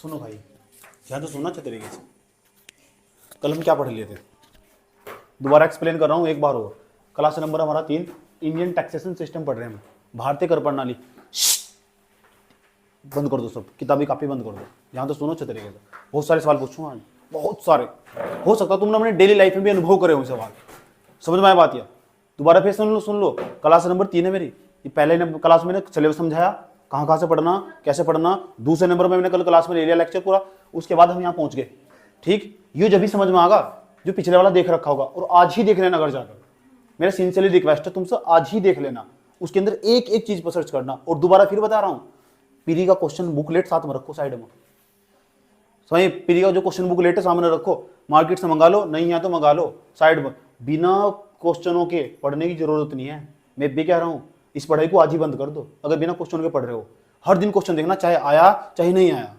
सुनो भाई, ध्यान से सुनना अच्छे तरीके से। कल हम क्या पढ़ लिए थे, दोबारा एक्सप्लेन कर रहा हूँ एक बार और। क्लास नंबर हमारा 3, इंडियन टैक्सेशन सिस्टम पढ़ रहे हैं हम, भारतीय कर प्रणाली। बंद कर दो सब, किताबी कापी बंद कर दो, यहाँ तो सुनो अच्छे तरीके से। बहुत सारे सवाल पूछूंगा आज, बहुत सारे। हो सकता है तुमने अपने डेली लाइफ में भी अनुभव करे हो सवाल। समझ में आया बात? या दोबारा फिर सुन लो। क्लास नंबर 3 है मेरी। ये पहले क्लास में सिलेबस समझाया, कहाँ से पढ़ना, कैसे पढ़ना। दूसरे नंबर में मैंने कल क्लास में ले लिया लेक्चर पूरा। उसके बाद हम यहाँ पहुंच गए। ठीक, ये जब भी समझ में आगा जो पिछले वाला देख रखा होगा, और आज ही देख लेना घर जाकर। मेरा सिंसियरली रिक्वेस्ट है तुमसे, आज ही देख लेना, उसके अंदर एक एक चीज पर सर्च करना। और दोबारा फिर बता रहा हूँ, पीरी का क्वेश्चन बुकलेट साथ में रखो साइड में। समझ, पीरी का जो क्वेश्चन बुकलेट है सामने रखो, मार्केट से मंगा लो, नहीं है तो मंगा लो साइड में। बिना क्वेश्चनों के पढ़ने की जरूरत नहीं है। मैं भी कह रहा हूँ, इस पढ़ाई को आज ही बंद कर दो अगर बिना क्वेश्चन के पढ़ रहे हो। हर दिन क्वेश्चन देखना, चाहे आया चाहे नहीं आया।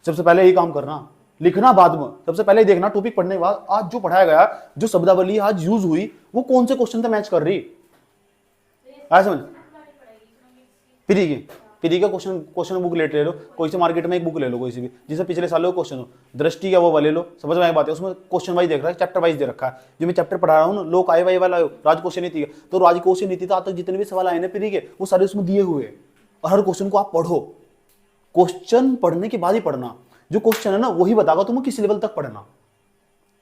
सबसे पहले यही काम करना, लिखना बाद में। सबसे पहले ही देखना टॉपिक पढ़ने के बाद आज जो पढ़ाया गया, जो शब्दावली आज यूज हुई, वो कौन से क्वेश्चन से मैच कर रही। आया समझ? पीरी का क्वेश्चन बुक ले लो, कोई से मार्केट में एक बुक ले लो, कोई सी भी जिससे पिछले सालों का क्वेश्चन हो। दृष्टि का वो ले लो, समझ में आई बात है। उसमें क्वेश्चन वाइज देख रहा है, चैप्टर वाइज दे रखा है। जो मैं चैप्टर पढ़ा रहा हूँ ना, लोक आय व्यय वाला राजकोषीय नीति है, तो राजकोषीय नीति तक जितने भी सवाल आए ना पीरी के, वो सारे उसमें दिए हुए हैं। और हर क्वेश्चन को आप पढ़ो, क्वेश्चन पढ़ने के बाद ही पढ़ना। जो क्वेश्चन है ना वही बतागा तुम्हें किस लेवल तक पढ़ना।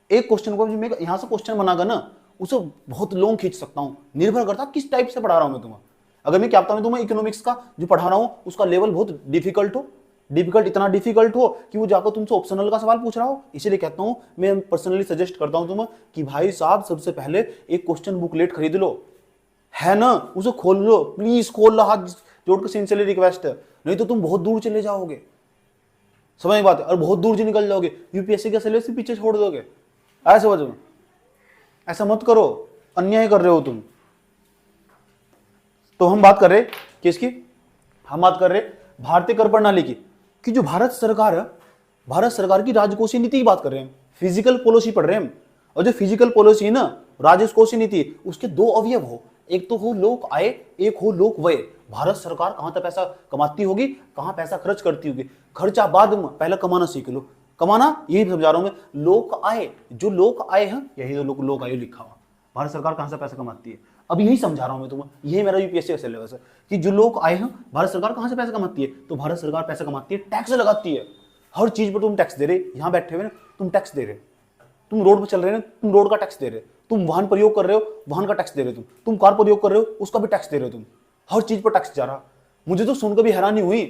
एक क्वेश्चन को मैं यहाँ से क्वेश्चन बनागा ना, उसे बहुत लॉन्ग खींच सकता हूँ, निर्भर करता किस टाइप से पढ़ा रहा हूँ मैं तुम्हें। अगर मैं क्या बताऊँ, मैं तुम्हें इकोनॉमिक्स का जो पढ़ा रहा हूँ उसका लेवल बहुत डिफिकल्ट हो, इतना डिफिकल्ट हो कि वो जाकर तुमसे ऑप्शनल का सवाल पूछ रहा हो, इसीलिए कहता हूँ, मैं पर्सनली सजेस्ट करता हूँ तुम्हें कि भाई साहब सबसे पहले एक क्वेश्चन बुकलेट खरीद लो, है ना, उसे खोल लो, प्लीज खोल लो, हाथ जोड़कर सिंसियरली रिक्वेस्ट है। नहीं तो तुम बहुत दूर चले जाओगे, समझ बात है, और बहुत दूर से निकल जाओगे, यूपीएससी का सिलेबस पीछे छोड़ दोगे। ऐसे वजह में ऐसा मत करो, अन्याय कर रहे हो तुम। तो हम बात कर रहे किसकी? हम बात कर रहे भारतीय कर प्रणाली की, कि जो भारत सरकार है, भारत सरकार की राजकोषीय नीति की बात कर रहे हैं, फिजिकल पॉलिसी पढ़ रहे हैं हम। और जो फिजिकल पॉलिसी है ना, राजकोषीय नीति, उसके दो अवयव हो, एक तो हो लोक आय, एक हो लोक व्यय। भारत सरकार कहां तक पैसा कमाती होगी, कहां पैसा खर्च करती होगी, खर्चा बाद में, पहले कमाना सीख लो। कमाना यही समझा रहा हूं मैं। लोक आय, जो लोक आय है, यही तो लोक आय लिखा हुआ, भारत सरकार कहां से पैसा कमाती है, अब यही समझा रहा हूं मैं तुम्हें। यही मेरा यूपीएससी का सिलेबस है कि जो लोक आय है, भारत सरकार कहां से पैसा कमाती है, तो भारत सरकार पैसा कमाती है टैक्स लगाती है। हर चीज पर तुम टैक्स दे रहे, यहां बैठे हुए ना तुम टैक्स दे रहे, तुम रोड पर चल रहे हो, तुम रोड का टैक्स दे रहे, तुम वाहन प्रयोग कर रहे हो, वाहन का टैक्स दे रहे हो, तुम कार प्रयोग कर रहे हो, उसका भी टैक्स दे रहे हो तुम। हर चीज पर टैक्स जा रहा। मुझे तो सुनकर भी हैरानी हुई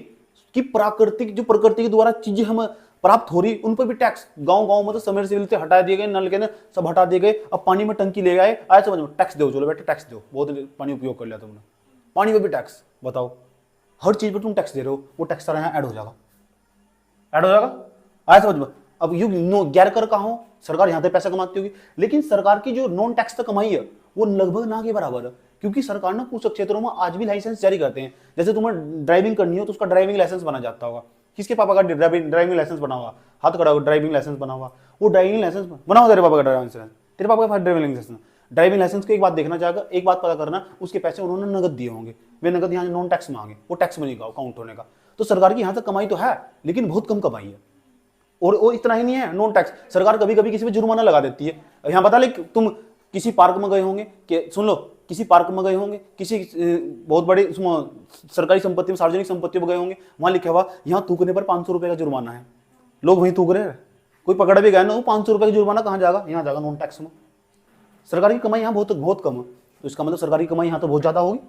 कि प्राकृतिक, जो प्रकृति के द्वारा चीजें हम प्राप्त हो रही, उन पर भी टैक्स। गांव में तो समय से हटा दिए गए, नल के ना सब हटा दिए गए, अब पानी में टंकी ले गए, आए समझ में, टैक्स दो, चलो बेटे टैक्स दो, बहुत पानी उपयोग कर लिया तुमने, पानी पर भी टैक्स। बताओ, हर चीज पर तुम टैक्स दे रहे हो, वो टैक्स सारा यहाँ ऐड हो जाएगा, ऐड हो जाएगा, आए समझ में। अब यू गैर कर कहा हो, सरकार यहां तक पैसा कमाती होगी, लेकिन सरकार की जो नॉन टैक्स तक कमाई है वो लगभग ना के बराबर है, क्योंकि सरकार ना कुछ क्षेत्रों में आज भी लाइसेंस जारी करते हैं। जैसे तुम्हें ड्राइविंग करनी हो तो उसका ड्राइविंग लाइसेंस बना जाता होगा। किसके पापा का ड्राइविंग लाइसेंस बना हुआ, हाथ खड़ा हो, ड्राइविंग लाइसेंस बना हुआ, वो ड्राइविंग लाइसेंस बना हुआ तेरे पापा का ड्राइविंग लाइसेंस, तेरे पापा का ड्राइविंग लाइसेंस। ड्राइविंग लाइसेंस को एक बात देखना चाहेगा, एक बात पता करना, उसके पैसे उन्होंने नगद दिए होंगे, वे नगद यहाँ नॉन टैक्स मांगे, वो टैक्स में नहीं काउंट होने का। तो सरकार की यहाँ तक कमाई तो है, लेकिन बहुत कम कमाई है। और वो इतना ही नहीं है नॉन टैक्स, सरकार कभी कभी किसी पे जुर्माना लगा देती है। यहाँ बता ले, तुम किसी पार्क में गए होंगे, कि सुन लो, किसी पार्क में गए होंगे, किसी बहुत बड़े सरकारी संपत्ति में, सार्वजनिक संपत्ति में गए होंगे, वहां लिखा हुआ यहाँ थूकने पर 500 रुपए का जुर्माना है, लोग वहीं थूक रहे हैं, कोई पकड़ भी गए ना, वो 500 रुपए का जुर्माना कहाँ जाएगा, यहाँ जाएगा नॉन टैक्स में। सरकार की कमाई यहाँ बहुत कम है, तो इसका मतलब सरकार की कमाई यहाँ तो बहुत ज्यादा होगी।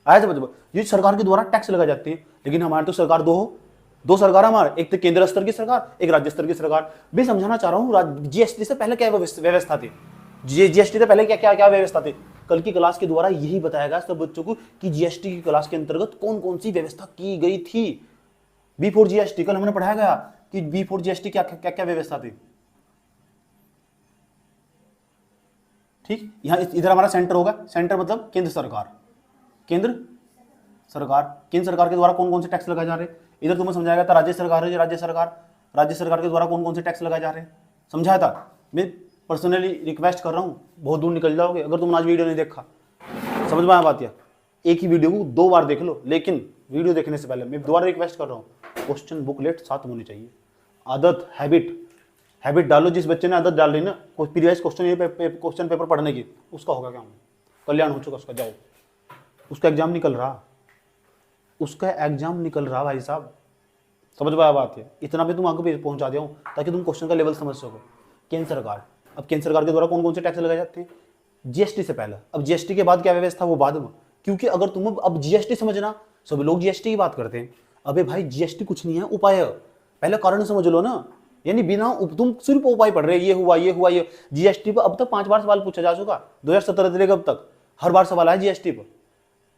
आया समझ, ये सरकार के द्वारा टैक्स लगाई जाती है। लेकिन हमारे तो सरकार दो सरकार हमारे, एक तो केंद्र स्तर की सरकार, एक राज्य स्तर की सरकार। भी समझाना चाह रहा हूँ, जीएसटी से पहले क्या व्यवस्था थी, जीएसटी से पहले क्या क्या व्यवस्था थी। कल की क्लास के द्वारा यही बताया गया सब बच्चों को कि जीएसटी की क्लास के अंतर्गत कौन कौन सी व्यवस्था की गई थी। बिफोर जीएसटी कल हमने पढ़ाया गया कि बिफोर जीएसटी क्या क्या क्या व्यवस्था थी। ठीक, यहाँ इधर हमारा सेंटर होगा, सेंटर मतलब केंद्र सरकार, केंद्र सरकार के द्वारा कौन कौन से टैक्स लगाए जा रहे हैं। इधर तुम्हें समझाया था राज्य सरकार है, राज्य सरकार के द्वारा कौन कौन से टैक्स लगाए जा रहे हैं, समझाया था। मैं पर्सनली रिक्वेस्ट कर रहा हूँ, बहुत दूर निकल जाओगे अगर तुमने आज वीडियो नहीं देखा। समझ में आया बात? या एक ही वीडियो को 2 बार देख लो, लेकिन वीडियो देखने से पहले मैं दोबारा रिक्वेस्ट कर रहा हूँ, क्वेश्चन बुकलेट साथ में होनी चाहिए। आदत, हैबिट डालो। जिस बच्चे ने आदत डाल ली ना प्रीवियस क्वेश्चन पेपर पढ़ने की, उसका होगा क्या, कल्याण हो चुका उसका। जाओ, उसका एग्जाम निकल रहा, भाई साहब, समझ में आया बात है। इतना भी तुम आगे पहुंचा दिया हूं ताकि तुम क्वेश्चन का लेवल समझ सको। केंद्र सरकार, अब केंद्र सरकार के द्वारा कौन कौन से टैक्स लगाए जाते हैं? जीएसटी से पहले। अब जीएसटी के बाद क्या व्यवस्था, वो बाद में, क्योंकि अगर तुम अब जीएसटी समझना, सब लोग जीएसटी की बात करते हैं। अबे भाई जीएसटी कुछ नहीं है, उपाय है। पहले कारण समझ लो ना, यानी बिना तुम सिर्फ उपाय पढ़ रहे, ये हुआ ये जीएसटी पर अब तक 5 बार सवाल पूछा जा चुका, 2017 से लेकर अब तक हर बार सवाल आया जीएसटी पर।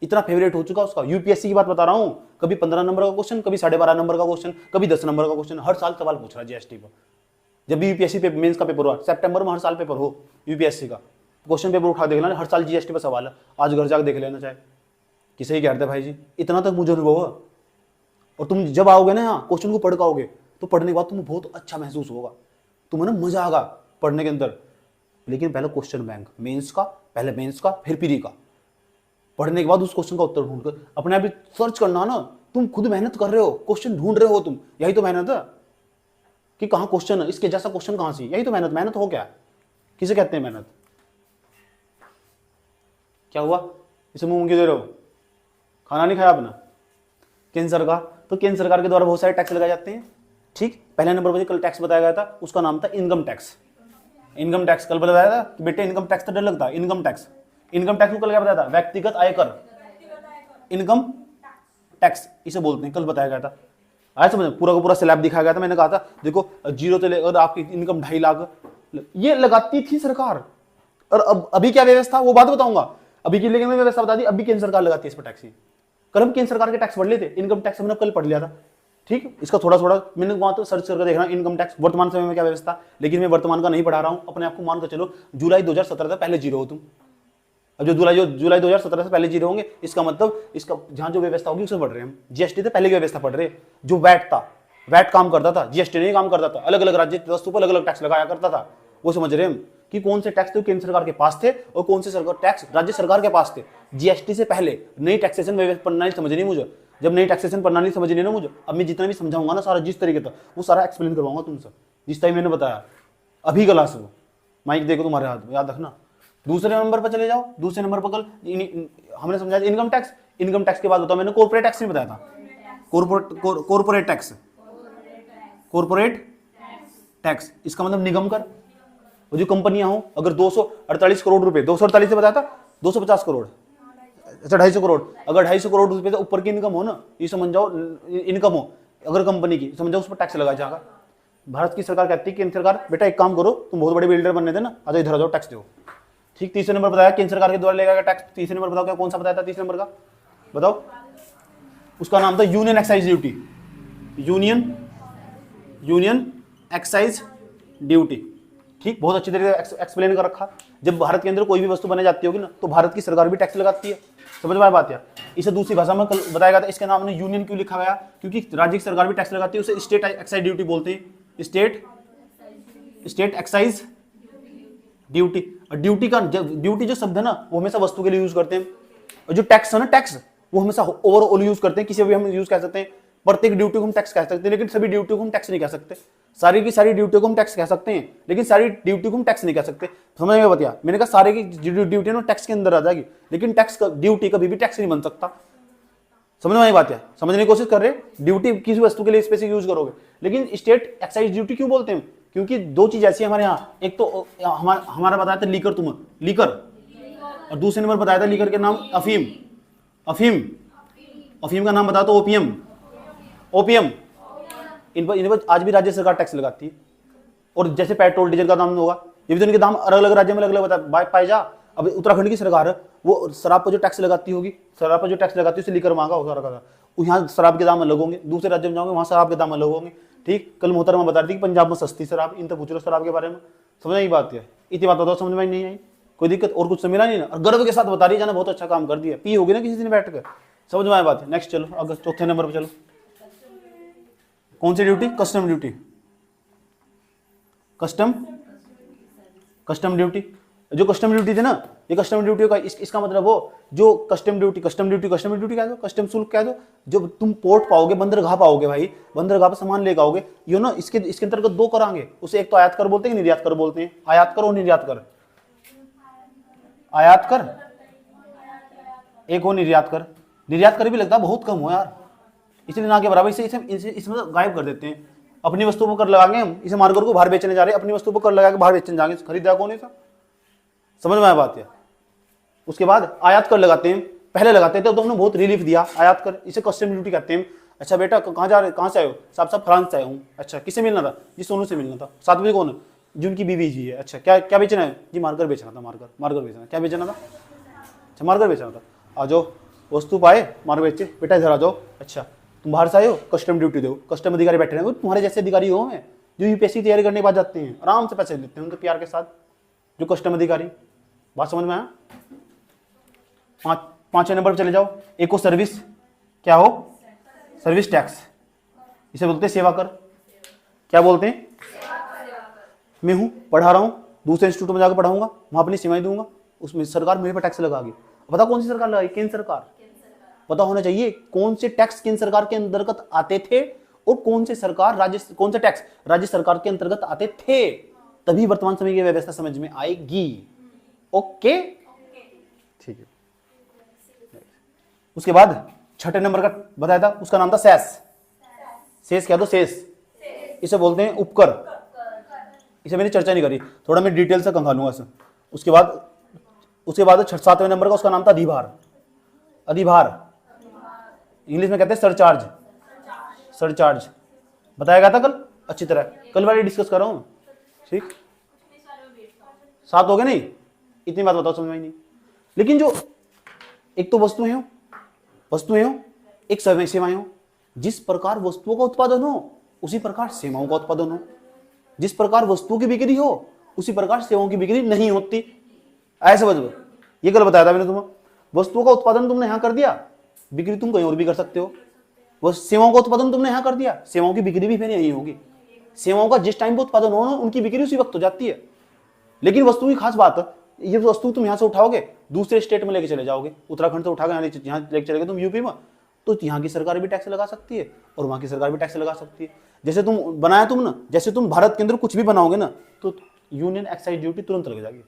इतना फेवरेट हो चुका उसका। यूपीएससी की बात बता रहा हूं, कभी 15 नंबर का क्वेश्चन, कभी 12.5 नंबर का क्वेश्चन, कभी 10 नंबर का क्वेश्चन, हर साल सवाल पूछ रहा है जीएसटी पर। जब भी यूपीएससी पे मेंस का पेपर हुआ, सितंबर में हर साल पेपर हो यूपीएससी का, क्वेश्चन पेपर उठा देख लेना, हर साल जीएसटी पर सवाल है। आज घर जाकर देख लेना चाहे किसे ही कहते भाई जी, इतना तक मुझे अनुभव है। और तुम जब आओगे ना यहाँ क्वेश्चन को पढ़ पाओगे, तो पढ़ने के बाद तुम्हें बहुत अच्छा महसूस होगा, तुम्हें ना मजा आएगा पढ़ने के अंदर। लेकिन पहले क्वेश्चन बैंक मेंस का, पहले मेंस का फिर प्री का, पढ़ने के बाद उस क्वेश्चन का उत्तर ढूंढकर अपने आप सर्च करना ना। तुम खुद मेहनत कर रहे हो, क्वेश्चन ढूंढ रहे हो तुम, यही तो मेहनत है। कि कहाँ क्वेश्चन है, इसके जैसा क्वेश्चन कहाँ से, यही तो मेहनत हो क्या, किसे कहते हैं मेहनत? क्या हुआ, इसे मुंह क्यों दे रहे हो, खाना नहीं खाया आपने? केंद्र सरकार, तो केंद्र सरकार के द्वारा बहुत सारे टैक्स लगाए जाते हैं। ठीक, पहले नंबर पर कल टैक्स बताया गया था, उसका नाम था इनकम टैक्स। इनकम टैक्स कल बताया था कि बेटे इनकम टैक्स तो डर लगता है। इनकम टैक्स को कल क्या बताया था? व्यक्तिगत आयकर, इनकम टैक्स इसे बोलते हैं, कल बताया गया था। आया समझ, पूरा का पूरा स्लैब दिखाया गया था। मैंने कहा था देखो 0 से लेकर आपकी इनकम 2.5 लाख ये लगाती थी सरकार। और अब अभी क्या व्यवस्था, वो बात बताऊंगा। अभी की लेकिन व्यवस्था बता दी, अभी केंद्र सरकार लगाती है इस पर टैक्स। कल हम केंद्र सरकार के टैक्स पढ़ लेते, इनकम टैक्स हमने कल पढ़ लिया था। ठीक, इसका थोड़ा थोड़ा मैंने वहां तो सर्च करके देखना इनकम टैक्स वर्तमान समय में क्या व्यवस्था। लेकिन मैं वर्तमान का नहीं पढ़ा रहा हूं, अपने आप को मान कर चलो जुलाई 2017 से पहले 0 हो तुम। अब जो जुलाई 2017 से पहले 0 होंगे, इसका मतलब इसका जहां जो व्यवस्था होगी उसमें पढ़ रहे हैं हम। जीएसटी से पहले की व्यवस्था पढ़ रहे हैं। जो वैट था, वैट काम करता था, जीएसटी नहीं काम करता था। अलग अलग राज्य वस्तु पर अलग अलग टैक्स लगाया करता था। वो समझ रहे हम कि कौन से टैक्स तो केंद्र सरकार के पास थे और कौन से सरकार टैक्स राज्य सरकार के पास थे। जीएसटी से पहले नई टैक्सेशन प्रणाली समझनी मुझे। जब नई टैक्सेशन प्रणाली समझनी ना मुझे, अब मैं जितना भी समझाऊंगा ना सारा जिस तरीके था वो सारा एक्सप्लेन करवाऊंगा तुमसे, जिस टाइम मैंने बताया अभी क्लास में। माइक देखो तुम्हारे हाथ में, याद रखना। दूसरे नंबर पर चले जाओ। दूसरे नंबर पर कल हमने समझाया इनकम टैक्स। इनकम टैक्स के बाद बताओ, मैंने कॉर्पोरेट टैक्स नहीं बताया था। कॉर्पोरेट टैक्स इसका मतलब निगम कर। वो जो कंपनियां हो, अगर 248 करोड़ रुपए, 248 से बताया था 250 करोड़, अच्छा 250 करोड़, अगर 250 करोड़ रुपए से ऊपर की इनकम हो ना, ये समझ जाओ इनकम हो अगर कंपनी की, समझ जाओ उस पर टैक्स लगाया जाएगा। भारत की सरकार कहती है केंद्र सरकार बेटा एक काम करो, तुम बहुत बड़े बिल्डर बनने थे ना, आ जाओ इधर आ जाओ टैक्स दो। ठीक, तीसरे नंबर बताया केंद्र सरकार के द्वारा लेगा टैक्स। तीसरे नंबर बताओ क्या, कौन सा बताया था तीसरे नंबर का, बताओ। उसका नाम था union excise duty. Union excise duty. ठीक, बहुत अच्छी तरीके से एक्सप्लेन कर रखा। जब भारत के अंदर कोई भी वस्तु बनाई जाती होगी ना, तो भारत की सरकार भी टैक्स लगाती है। समझ में आया बात? या इसे दूसरी भाषा में कल बताया गया था। इसके नाम ने यूनियन क्यों लिखा गया? क्योंकि राज्य की सरकार भी टैक्स लगाती है, उसे स्टेट एक्साइज ड्यूटी बोलते हैं। State excise duty. और ड्यूटी जो शब्द है ना, वो हमेशा वस्तु के लिए यूज करते हैं। और जो टैक्स है ना, टैक्स वो हमेशा ओवरऑल यूज करते हैं। किसी भी हम यूज कह सकते हैं, प्रत्येक ड्यूटी को हम टैक्स कह सकते हैं, लेकिन सभी ड्यूटी को हम टैक्स नहीं कह सकते। सारी की सारी ड्यूटी को हम टैक्स कह सकते हैं, लेकिन सारी ड्यूटी को हम टैक्स नहीं कह सकते। समझ में बताया? मैंने कहा सारे की ड्यूटी ना टैक्स के अंदर आ जाएगी, लेकिन टैक्स ड्यूटी कभी भी टैक्स नहीं बन सकता। समझ में आई बात है? समझने की कोशिश कर रहे हैं। ड्यूटी किसी वस्तु के लिए स्पेसिफिक यूज करोगे, लेकिन स्टेट एक्साइज ड्यूटी क्यों बोलते हैं? क्योंकि दो चीज ऐसी है हमारे यहाँ। एक तो हमारा बताया था लीकर, तुम्हें लीकर, और दूसरे नंबर बताया था लीकर के नाम अफीम। अफीम का नाम बताया तो ओपियम। इन पर आज भी राज्य सरकार टैक्स लगाती है। और जैसे पेट्रोल डीजल का दाम होगा, ये भी तो इनके दाम अलग अलग राज्य में अलग अलग पाए जा। अब उत्तराखंड की सरकार है, वो शराब पर जो टैक्स लगाती होगी, शराब पर जो टैक्स लगाती है उसे लीकर मांगा होगा। यहाँ शराब के दाम अलग होंगे, दूसरे राज्य में जाओगे वहाँ शराब के दाम अलग होंगे। ठीक, कल मोहतरमा बता रही थी कि पंजाब में सस्ती शराब, इन तक पूछ लो शराब के बारे में। समझ नहीं बात है? इतनी बात बताओ, समझ में नहीं आई? कोई दिक्कत और कुछ मिला नहीं ना? और गर्व के साथ बता रही जाना बहुत अच्छा काम कर दिया, पी होगी ना किसी दिन बैठ कर। समझ में आया बात है? नेक्स्ट चलो, अगर चौथे नंबर पर चलो। कौन सी duty? Custom duty. Custom duty जो कस्टम ड्यूटी थी ना, ये कस्टम ड्यूटी का इसका मतलब वो जो कस्टम ड्यूटी कह दो, कस्टम शुल्क कह दो, जो तुम पोर्ट पाओगे, बंदरगाह पाओगे भाई, बंदरगाह पर सामान लेकर आओगे, ये ना इसके अंतर्गत दो करांगे। उसे एक तो आयात कर बोलते हैं, निर्यात कर बोलते हैं। आयात कर और निर्यात कर। आयात कर एक हो, निर्यात कर। निर्यात कर भी लगता है बहुत कम हो यार, इसलिए ना के बराबर। इसे इसमें गायब कर देते हैं। अपनी वस्तुओं पर कर लगाएंगे हम, इसे मार्केट को बाहर बेचने जा रहे हैं, अपनी वस्तुओं पर कर लगा के बाहर बेचने जाएंगे, खरीदा कौन है सब? समझ में आया बात है? उसके बाद आयात कर लगाते हैं, पहले लगाते थे तो हमने बहुत रिलीफ दिया। आयात कर, इसे कस्टम ड्यूटी कहते हैं। अच्छा बेटा कहाँ जा रहे, कहाँ से आए हो? साहब फ्रांस से आया हूँ। अच्छा किससे मिलना था? जी सोनू से मिलना था। साथ में कौन है? जी उनकी बीवी जी है। अच्छा क्या क्या बेचना है? जी मार्कर बेचना था। मार्कर बेचना। क्या बेचना था? अच्छा मार्कर बेचना था। आ जाओ, वस्तु पाए, मार्कर बेचे। बेटा इधर आ जाओ। अच्छा तुम बाहर से आए हो, कस्टम ड्यूटी दो। कस्टम अधिकारी बैठे हैं, तुम्हारे जैसे अधिकारी हो मैं, जो यूपीएससी तैयारी करने के बाद जाते हैं, आराम से पैसे लेते हैं उनके प्यार के साथ, जो कस्टम अधिकारी। बात समझ में आया? पांचवें नंबर पर चले जाओ। एक हो सर्विस, क्या हो? सर्विस टैक्स, इसे बोलते हैं सेवा कर। क्या बोलते हैं? मैं हूं पढ़ा रहा हूं, दूसरे इंस्टीट्यूट में जाकर पढ़ाऊंगा, वहां अपनी सेवाएं दूंगा, उसमें सरकार मेरे पर टैक्स लगाएगी। पता कौन सी सरकार लगाई? केंद्र सरकार। पता होना चाहिए कौन से टैक्स केंद्र सरकार के अंतर्गत आते थे और कौन से टैक्स राज्य सरकार के अंतर्गत आते थे, तभी वर्तमान समय की व्यवस्था समझ में आएगी। ओके ठीक है। उसके बाद छठे नंबर का बताया था, उसका नाम था सेस। सेस क्या? दो सेस, इसे बोलते हैं उपकर। इसे मैंने चर्चा नहीं करी, थोड़ा मैं डिटेल से कंगालूंगा इसे। उसके बाद सातवें नंबर का उसका नाम था अधिभार। अधिभार इंग्लिश में कहते हैं सरचार्ज। सरचार्ज बताया गया था कल अच्छी तरह, कल वाली डिस्कस कर रहा हूं। ठीक, 7 हो गए नहीं? इतनी बात बताओ, समझ में नहीं। लेकिन जो एक तो वस्तुएं हो, एक सेवाएं हो। जिस प्रकार वस्तुओं का उत्पादन हो उसी प्रकार सेवाओं का उत्पादन हो। जिस प्रकार वस्तुओं की बिक्री हो उसी प्रकार सेवाओं की बिक्री नहीं होती। ऐसे समझो, ये कल बताया था मैंने तुम्हें। वस्तुओं का उत्पादन तुमने यहां कर दिया, बिक्री तुम कहीं और भी कर सकते हो। वो सेवाओं का उत्पादन तुमने यहां कर दिया, सेवाओं की बिक्री भी फिर यही होगी। सेवाओं का जिस टाइम पर उत्पादन हो उनकी बिक्री उसी वक्त हो जाती है। लेकिन वस्तु की खास बात, ये वस्तु तुम यहां से उठाओगे, दूसरे स्टेट में लेके चले जाओगे, उत्तराखंड से उठाकर यहाँ लेके चले गए तुम यूपी में, तो यहाँ की सरकार भी टैक्स लगा सकती है और वहां की सरकार भी टैक्स लगा सकती है। जैसे तुम बनाया तुम ना, जैसे तुम भारत के अंदर कुछ भी बनाओगे ना, तो यूनियन एक्साइज ड्यूटी तुरंत लग जाएगी।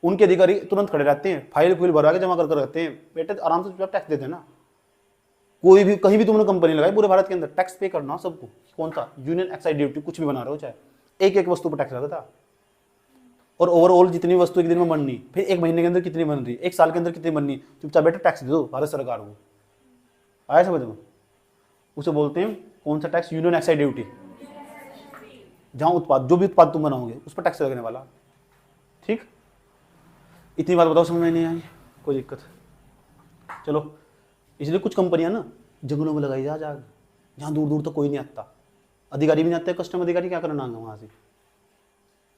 उनके अधिकारी तुरंत खड़े रहते हैं, फाइल भरवा के जमा कर रखते हैं। बेटे आराम से टैक्स देते हैं ना। कोई भी कहीं भी तुमने कंपनी लगाई पूरे भारत के अंदर, टैक्स पे करना सबको। कौन सा? Union excise duty. कुछ भी बना रहे हो चाहे, एक एक वस्तु पर टैक्स लगता। और ओवरऑल जितनी वस्तु एक दिन में बननी, फिर एक महीने के अंदर कितनी बन रही, एक साल के अंदर कितनी बननी, चुपचाप बेटा टैक्स दे दो भारत सरकार को। आया समझ में? उसे बोलते हैं कौन सा टैक्स? Union excise duty. जहां उत्पाद, जो भी उत्पाद तुम बनाओगे उस पर टैक्स लगने वाला। ठीक, इतनी बात बताओ, समझ में नहीं आई? कोई दिक्कत? चलो, इसलिए कुछ कंपनियां ना जंगलों में लगाई जा जहां दूर दूर तक कोई नहीं आता, अधिकारी भी नहीं आते। कस्टम अधिकारी क्या करना आगे वहां से?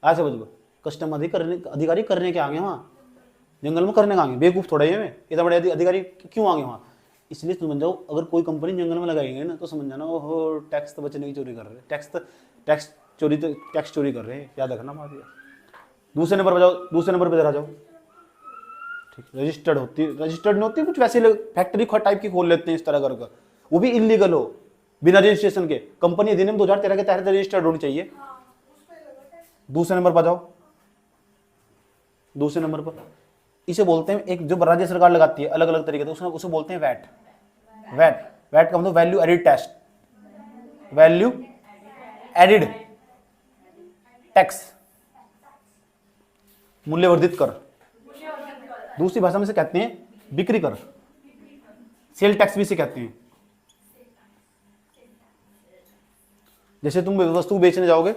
ऐसे समझ लो, कस्टम अधिकारी करने के आगे वहां, जंगल में करने के आगे। बेवकूफ थोड़ा ही है, इतना बड़े अधिकारी क्यों आगे वहां? इसलिए समझ जाओ, अगर कोई कंपनी जंगल में लगाएंगे ना, तो समझ जाना ओहो टैक्स तो बचने की चोरी कर रहे हैं, टैक्स चोरी कर रहे हैं। याद रखना बात। दूसरे नंबर पर जाओ, दूसरे नंबर पर जरा जाओ। ठीक, रजिस्टर्ड नहीं होती, कुछ वैसे फैक्ट्री टाइप की खोल लेते हैं इस तरह करके, वो भी इलीगल हो, बिना रजिस्ट्रेशन के। कंपनी अधिनियम 2013 के तहत रजिस्टर्ड होनी चाहिए। दूसरे नंबर पर जाओ। दूसरे नंबर पर इसे बोलते हैं, एक जो राज्य सरकार लगाती है अलग अलग तरीके से, उसे बोलते हैं वैट। वैट का मतलब value added tax, value added tax, मूल्यवर्धित कर। दूसरी भाषा में से कहते हैं बिक्री कर, सेल टैक्स भी से कहते हैं। जैसे तुम वस्तु बेचने जाओगे,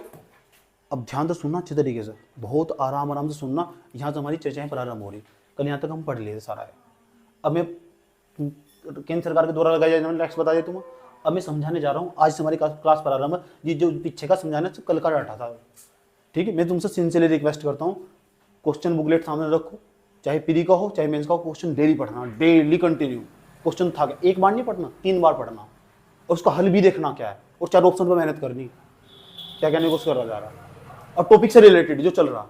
अब ध्यान से सुनना अच्छे तरीके से, बहुत आराम से सुनना। यहां से हमारी चर्चाएं प्रारंभ हो रही, कल यहां तक हम पढ़ लिए सारा है। अब मैं केंद्र सरकार के द्वारा लगाया जाने वाला टैक्स बता दिया तुम्हें। अब मैं समझाने जा रहा हूँ, आज से हमारी क्लास प्रारंभ है। ये जो पीछे का समझाना कल का डाटा था। ठीक है, मैं तुमसे सिंसियरली रिक्वेस्ट करता हूँ, क्वेश्चन बुकलेट सामने रखो, चाहे प्री का हो चाहे मेंस का हो, क्वेश्चन डेली पढ़ना, डेली कंटिन्यू। क्वेश्चन था क्या, एक बार नहीं पढ़ना, 3 बार पढ़ना, और उसका हल भी देखना क्या है, और 4 ऑप्शन पर मेहनत करनी, क्या कहने को कर रहा जा रहा है, और टॉपिक से रिलेटेड जो चल रहा।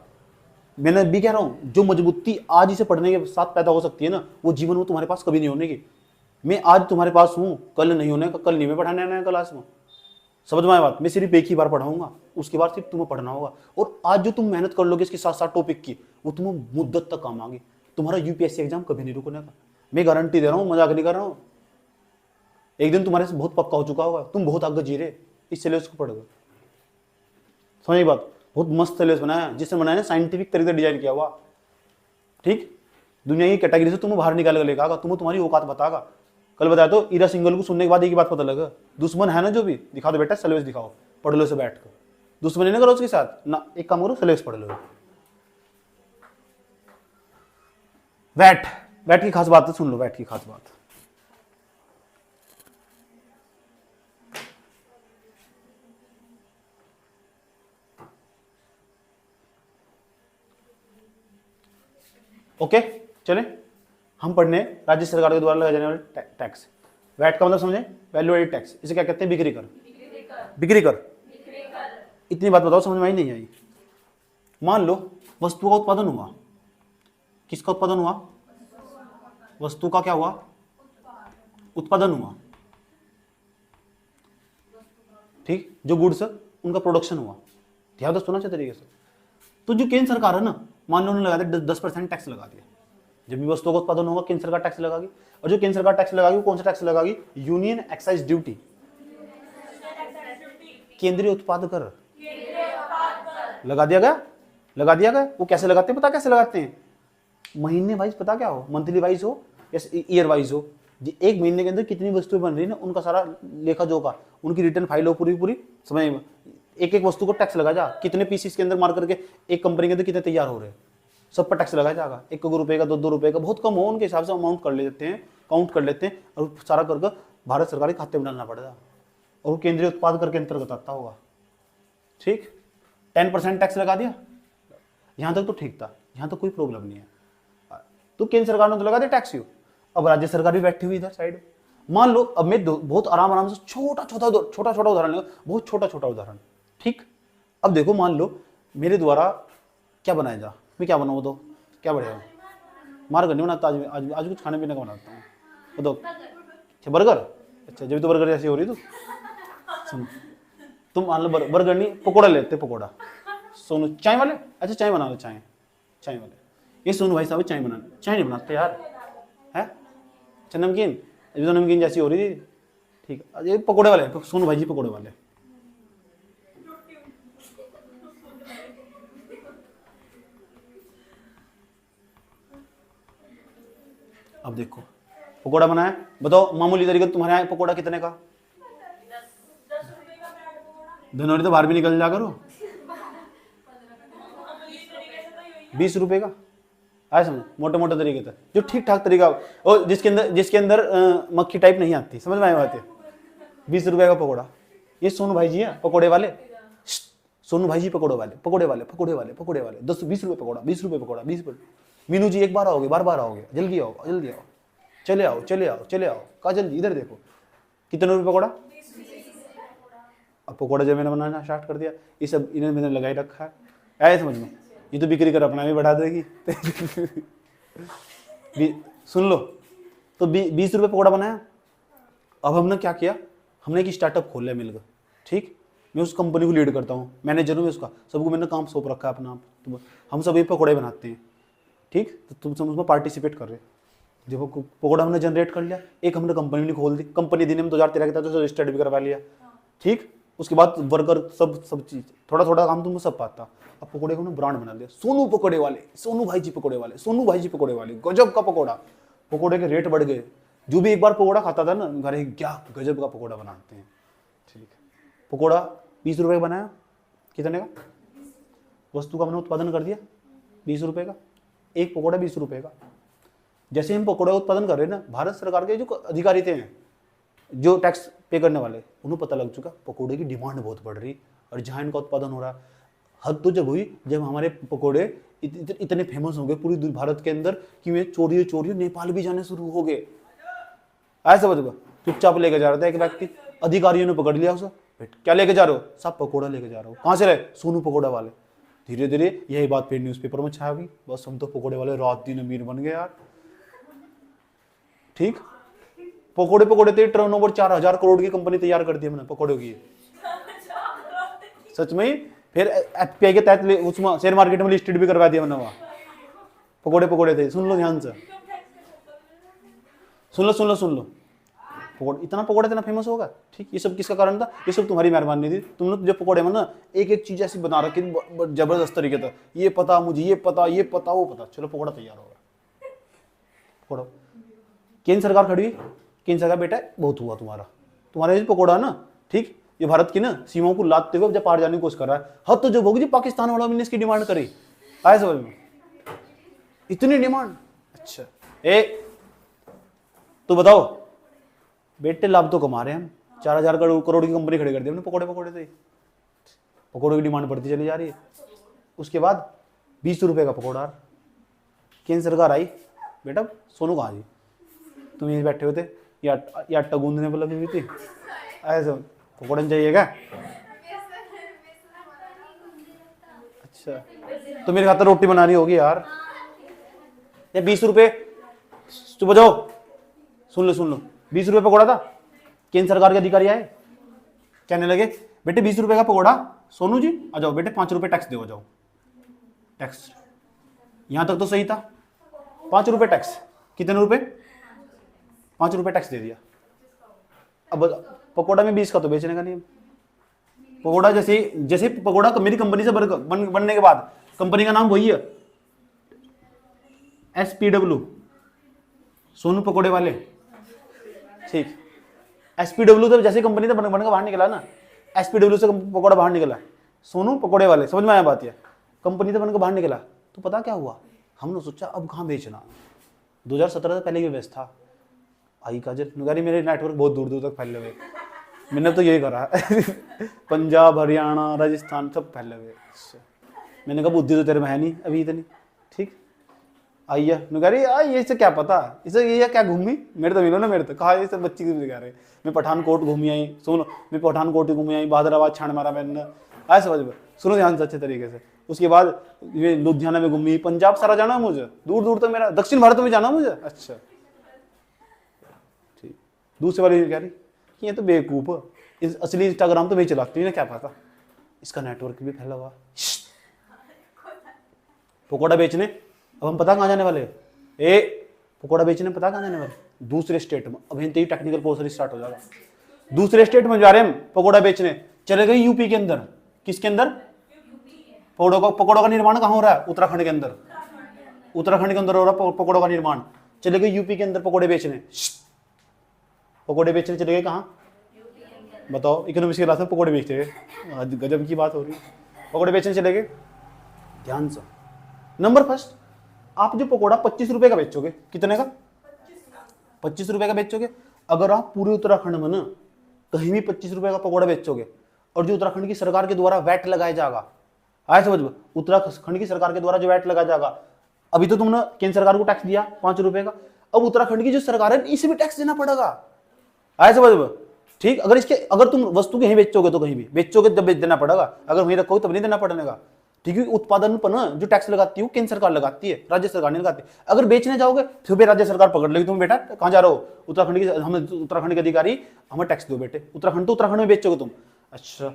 मैंने भी कह रहा हूं, जो मजबूती आज इसे पढ़ने के साथ पैदा हो सकती है ना, वो जीवन में तुम्हारे पास कभी नहीं होने की। मैं आज तुम्हारे पास हूं, कल नहीं होने का, कल नहीं मैं पढ़ाने आना है क्लास में। समझ में आया बात? मैं सिर्फ एक ही बार पढ़ाऊंगा, उसके बाद सिर्फ तुम्हें पढ़ना होगा। और आज जो तुम मेहनत कर लोगे इसके साथ साथ टॉपिक की, वो तुम्हें मुद्दत तक काम आएगी। तुम्हारा यूपीएससी एग्जाम कभी नहीं रुकने का, मैं गारंटी दे रहा हूँ, मजाक नहीं कर रहा हूँ। एक दिन तुम्हारे से बहुत पक्का हो चुका होगा, तुम बहुत आगे जी रहे, इस सिलेबस को पढ़ोगे। समझ बात? बहुत मस्त सिलेबस बनाया, जिसने बनाया ना साइंटिफिक तरीके से डिजाइन किया हुआ। ठीक, दुनिया की कैटेगरी से तुम्हें बाहर निकाल कर लेगा, तुम्हें तुम्हारी औकात बताएगा। कल बताया तो ईरा सिंगल को सुनने के बाद एक ही बात पता लगा, दुश्मन है ना जो भी, दिखा दो बेटा सिलेबस दिखाओ, पढ़ लो इसे बैठ कर। दुश्मनी नहीं करो उसके साथ ना, एक काम करो सिलेबस पढ़ लो। वैट की खास बात है, सुन लो वैट की खास बात। ओके चले, हम पढ़ने राज्य सरकार के द्वारा लगाए जाने वाले टैक्स। वैट का मतलब समझे, वैल्यू एडेड टैक्स। इसे क्या कहते हैं? बिक्री कर। बिक्री कर। इतनी बात बताओ, समझ में आई नहीं आई? मान लो वस्तु का उत्पादन हुआ, किसका उत्पादन हुआ? वस्तु का क्या हुआ? उत्पादन हुआ। ठीक, जो गुड्स उनका प्रोडक्शन हुआ। ध्यान सुना अच्छे तरीके से। तो जो केंद्र सरकार है ना, मान लो उन्होंने लगा दिया 10% टैक्स लगा दिया। जब भी वस्तुओं का उत्पादन होगा केंद्र सरकार टैक्स लगाएगी। और जो केंद्र सरकार टैक्स लगाएगी, कौन सा टैक्स लगाएगी? यूनियन एक्साइज ड्यूटी, केंद्रीय उत्पाद कर लगा दिया गया। लगा दिया गया। वो कैसे लगाते हैं? पता कैसे लगाते हैं? महीने वाइज, पता क्या हो, मंथली वाइज हो या ईयर वाइज हो, एक महीने के अंदर कितनी वस्तुएं बन रही है ना, उनका सारा लेखा जोखा, उनकी रिटर्न फाइल हो पूरी पूरी, समझ में। एक एक वस्तु को टैक्स लगा जा, कितने पीस इसके अंदर मार करके एक कंपनी के अंदर कितने तैयार हो रहे हैं, सब पर टैक्स लगाया जाएगा। 1 रुपए का, 2 रुपए का, बहुत कम हो उनके हिसाब से अमाउंट कर लेते हैं, काउंट कर लेते हैं, और सारा करके भारत सरकार के खाते में डालना पड़ेगा, और वो केंद्रीय उत्पाद कर के अंतर्गत आता होगा। ठीक, 10% टैक्स लगा दिया, यहां तक तो ठीक था, यहां तक कोई प्रॉब्लम नहीं है। तो केंद्र सरकार ने तो लगा दिया टैक्स। अब राज्य सरकार भी बैठी हुई इधर साइड। मान लो, अब मैं बहुत आराम से छोटा छोटा उदाहरण लूंगा, बहुत छोटा उदाहरण। ठीक, अब देखो, मान लो मेरे द्वारा क्या बनाया जा, मैं क्या बनाऊँ? बताओ क्या बढ़ेगा? मार कर नहीं बनाता आज, आज कुछ खाने पीने का बनाता हूँ। बताओ, अच्छा बर्गर? अच्छा, जब तो बर्गर जैसी हो रही तो सुनो, तुम मान लो बर्गर नहीं, पकौड़ा लेते, पकौड़ा। सोनू चाय वाले, अच्छा चाय बना लो, चाय वाले। ये सोनू भाई साहब चाय नहीं बनाते यार, है? अच्छा नमकीन, अभी तो नमकीन जैसी हो रही थी। ठीक है, ये पकौड़े वाले, सोनू भाई जी पकौड़े वाले। अब देखो पकोड़ा बनाया, बताओ मामूली तरीके तुम्हारे यहाँ पकोड़ा कितने का? 10 रुपये तो बाहर भी निकल जा करो। 20 रुपए का आया समझ, मोटे मोटे तरीके से, जो ठीक ठाक तरीका, और जिसके अंदर मक्खी टाइप नहीं आती। समझ में आया बात है? 20 रुपए का पकोड़ा। ये सोनू भाई जी है पकोड़े वाले, सोनू भाई जी पकोड़े वाले 10-20 रुपए पकोड़ा, 20 रुपए पकोड़ा, 20 रुपए। मीनू जी एक बार आओगे, बार आओगे, जल्दी आओ, चले आओ, कहा जल्दी, इधर देखो, कितने रुपए पकोड़ा? अब पकोड़ा जब मैंने बनाना स्टार्ट कर दिया, ये सब इन्हें मैंने लगाई रखा है, आए समझ में? ये तो बिक्री कर अपना भी बढ़ा देगी। सुन लो, तो 20 रुपए पकोड़ा बनाया। अब हमने क्या किया? हमने एक स्टार्टअप खोल लिया मिलकर। ठीक, मैं उस कंपनी को लीड करता हूँ, मैनेजर हूँ उसका, सबको मैंने काम सौंप रखा है अपना आप। हम सब ये पकोड़े बनाते हैं। ठीक, तो तुम सब उसमें पार्टिसिपेट कर रहे हो। देखो पकोड़ा हमने जनरेट कर लिया, एक हमने कंपनी खोल दी, कंपनी दिन में 2013 के तहत तो रजिस्टर्ड भी करवा लिया। ठीक, उसके बाद वर्कर सब चीज, थोड़ा काम तुमको सब पाता। अब पकोड़े को ना ब्रांड बना दिया, सोनू पकोड़े वाले, सोनू भाई जी पकोड़े वाले, गजब का पकोड़ा। पकोड़े के रेट बढ़ गए, जो भी एक बार पकोड़ा खाता था ना, घरे क्या गजब का पकोड़ा बनाते हैं। ठीक, पकोड़ा 20 रुपए का बनाया, कितने का? वस्तु का हमने उत्पादन कर दिया 20 रुपए का, एक पकोड़ा 20 रुपए का। जैसे हम पकोड़ा उत्पादन कर रहे हैं ना, भारत सरकार के जो अधिकारी थे, जो टैक्स पे करने वाले, उन्हें पता लग चुका पकोड़े की डिमांड बहुत बढ़ रही, और जहां इनका उत्पादन हो रहा, हद तो जब हुई जब हमारे पकोड़े इतने फेमस हो गए पूरी भारत के अंदर कि वे चोरियों नेपाल भी जाने शुरू हो गए। ऐसा बता, चुपचाप लेके जा रहा था एक व्यक्ति, अधिकारियों ने पकड़ लिया उसे, क्या लेके जा रहे हो? सब पकोड़ा लेके जा रहे हो। कहां से रहे? सोनू पकोड़ा वाले। धीरे धीरे यही बात फिर न्यूज़पेपर में छा गई, बस हम तो पकोड़े वाले रात दिन अमीर बन गए यार। ठीक, पकोड़े पकोड़े थे, टर्नओवर 4,000 करोड़ की कंपनी तैयार कर दी हमने पकोड़ों की, सच में। फिर एफपीआई के तहत उसमें शेयर मार्केट में लिस्टेड भी करवा दिया हमने वहां। पकोड़े पकोड़े थे, सुन लो ध्यान से, सुन लो इतना पकोड़ा इतना फेमस होगा। ठीक, ये सब किसका कारण था? ये सब तुम्हारी मेहरबानी थी। तुमने जो पकोड़े में ना एक एक चीज ऐसी बना रखी जबरदस्त तरीके से, ये पता मुझे, ये पता वो पता, चलो पकोड़ा तैयार होगा। पकोड़ा केंद्र सरकार खड़ी, केंद्र सरकार बेटा बहुत हुआ तुम्हारा जो पकोड़ा ना, ठीक, ये भारत की ना सीमाओं को लादते हुए जब पार जाने की कोशिश कर रहा है। हद तो जो होगी जी पाकिस्तान वालों ने इसकी डिमांड करी, आए समझ में, इतनी डिमांड। अच्छा तो बताओ बेटे, लाभ तो कमा रहे हैं हम, 4,000 करोड़ की कंपनी खड़ी कर दी हमने पकोड़े पकोड़े से। पकोड़ों की डिमांड बढ़ती चली जा रही है। उसके बाद 20 रुपए का पकोड़ा, केंद्र सरकार आई, बेटा सोनू कहाँ जी, तुम यहीं बैठे हुए थे या आटा गूंदने पर लगी हुई थी, ऐसा पकोड़े चाहिएगा। अच्छा तो मेरे खातर रोटी बनानी होगी यार। ये 20 रुपए, चुप हो जाओ, सुन लो 20 रुपए पकोड़ा था। केंद्र सरकार के अधिकारी आए, कहने लगे बेटे 20 रुपए का पकोड़ा, सोनू जी आ जाओ बेटे 5 रुपए टैक्स दो, जाओ टैक्स। यहां तक तो सही था, 5 रुपए टैक्स, कितने रुपए? 5 रुपए टैक्स दे दिया। अब पकोड़ा में 20 का तो बेचने का नहीं। पकोड़ा जैसे पकोड़ा मेरी कंपनी से बनने के बाद, कंपनी का नाम वही है SPW, सोनू पकोड़े वाले। ठीक, SPW से जैसे कंपनी से बनकर बाहर निकला ना, SPW से पकोड़ा बाहर निकला, सोनू पकोड़े वाले, समझ में आया बात? ये कंपनी से बनकर बाहर निकला तो पता क्या हुआ, हमने सोचा अब कहाँ बेचना। 2017 से पहले की व्यवस्था आई काजल नुगारी, मेरे नेटवर्क बहुत दूर दूर तक फैले हुए, मैंने तो यही करा पंजाब हरियाणा राजस्थान सब फैले हुए। मैंने कहा बुद्धि तो तेरे में है नहीं अभी इतनी। ठीक, आइया नुगारी ये इसे क्या पता, इसे ये क्या घूमी, मेरे तो मिलो ना, मेरे तो कहा ये सब बच्ची की कह रहे। मैं पठानकोट घूमी आई, सुनो मैं पठानकोट घूमी आई, बहादुराबाद छान मारा मैंने, आए समझ में, सुनो ध्यान से अच्छे तरीके से। उसके बाद ये लुधियाना में घूमी, पंजाब सारा जाना मुझे, दूर दूर तक मेरा, दक्षिण भारत में जाना मुझे। अच्छा ठीक, दूसरे वाली कह रही कि ये तो बेवकूफ, इस असली इंस्टाग्राम तो मैं चलाती हूँ ना, क्या पता इसका नेटवर्क भी फैला हुआ। पकोड़ा बेचने अब हम पता कहाँ जाने वाले, पकोड़ा बेचने पता कहाँ जाने वाले, दूसरे स्टेट में। अब हिंदी टेक्निकल कोर्स स्टार्ट हो जाएगा, दूसरे स्टेट में जा रहे हैं पकोड़ा बेचने। चले गए यूपी के अंदर, किसके अंदर? पकोड़ों का निर्माण कहाँ हो रहा है? उत्तराखंड के अंदर, उत्तराखंड के अंदर हो रहा है पकोड़ों का निर्माण। चले गए यूपी के अंदर पकोड़े बेचने, पकोड़े बेचने चले गए कहाँ बताओ? इकोनॉमिक्स की क्लास में पकोड़े बेचते हैं, गजब की बात हो रही है, पकोड़े बेचने चले गए। ध्यान से, नंबर फर्स्ट, आप जो पकोड़ा 25 रुपए का बेचोगे, कितने का? 25 रुपए का बेचोगे। अगर आप पूरे उत्तराखंड में ना कहीं भी 25 रुपए का पकोड़ा बेचोगे, और जो उत्तराखंड की सरकार के द्वारा वैट लगाया जाएगा, आए समझ में, उत्तराखंड की सरकार के द्वारा जो वैट लगाया जाएगा, अभी तो तुमने केंद्र सरकार को टैक्स दिया 5 रुपए का, अब उत्तराखंड की जो सरकार है इसे भी टैक्स देना पड़ेगा, आए समझ में। ठीक, अगर तुम वस्तु कहीं बेचोगे तो कहीं भी बेचोगे जब बेच देना पड़ेगा, अगर वहीं रखोगे तब नहीं देना पड़ेगा। ठीक है, उत्पादन पर ना जो टैक्स लगाती है वो केंद्र सरकार लगाती है, राज्य सरकार नहीं लगाती। अगर बेचने जाओगे तो फिर राज्य सरकार पकड़ लेगी, तुम बेटा कहाँ जा रहे हो, उत्तराखंड की, हम उत्तराखंड के अधिकारी, हमें टैक्स दो बेटे, उत्तराखंड तो उत्तराखंड में बेचोगे तुम। अच्छा,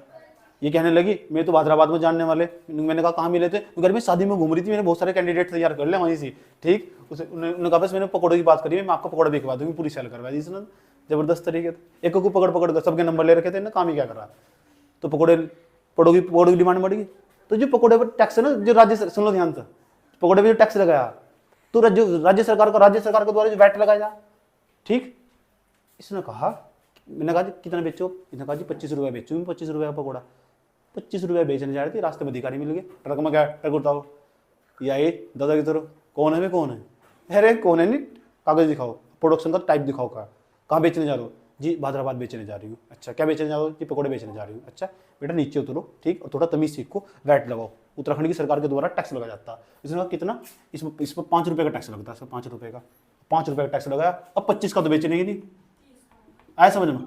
ये कहने लगी मैं तो हैदराबाद में जानने वाले। मैंने कहा कहाँ मिले थे? घर में शादी में घूम रही थी, मैंने बहुत सारे कैंडिडेट तैयार कर ले वहीं से। ठीक, उन्होंने कहा बस मैंने पकौड़े की बात करी है, मैं आपका पकौड़ा बिकवा दूंगी, पूरी सेल करवा दी इसने जबरदस्त तरीके से। एक को पकड़ कर सबके नंबर ले रखे थे ना, काम ही क्या कर रहा। तो पकौड़ों की डिमांड बढ़ गई। तो जो पकौड़े पर टैक्स है ना, जो राज्य, सुन लो ध्यान से, पकौड़े पर जो टैक्स लगाया तो राज्य सरकार के द्वारा जो वैट लगाया जा। ठीक, इसने कहा, मैंने कहा कितना बेचो? इसने कहा जी 25 रुपये बेचो। 25 रुपये का पकौड़ा 25 रुपये बेचने जा रही थी, रास्ते में अधिकारी मिल गए, ट्रक में क्या ट्रक उठाओ, या ये दादा की तरह कौन है? मैं कौन है? अरे कौन है? नहीं, कागज दिखाओ, प्रोडक्शन का टाइप दिखाओ, कहाँ बेचने जा रहे हो? जी हैदराबाद बेचने जा रही हूँ। अच्छा, क्या बेचने जा रहे हो? जी पकौड़े बेचने जा रही हूँ। अच्छा बेटा नीचे उतरो, ठीक, और थोड़ा तमीज सीखो, वैट लगाओ, उत्तराखंड की सरकार के द्वारा टैक्स लगाया जाता है। इसने कहा कितना? इसमें 5 रुपये का टैक्स लगता है, 5 रुपये का, 5 रुपये का टैक्स लगाया। अब 25 का तो बेचने ही नहीं, आया समझ में।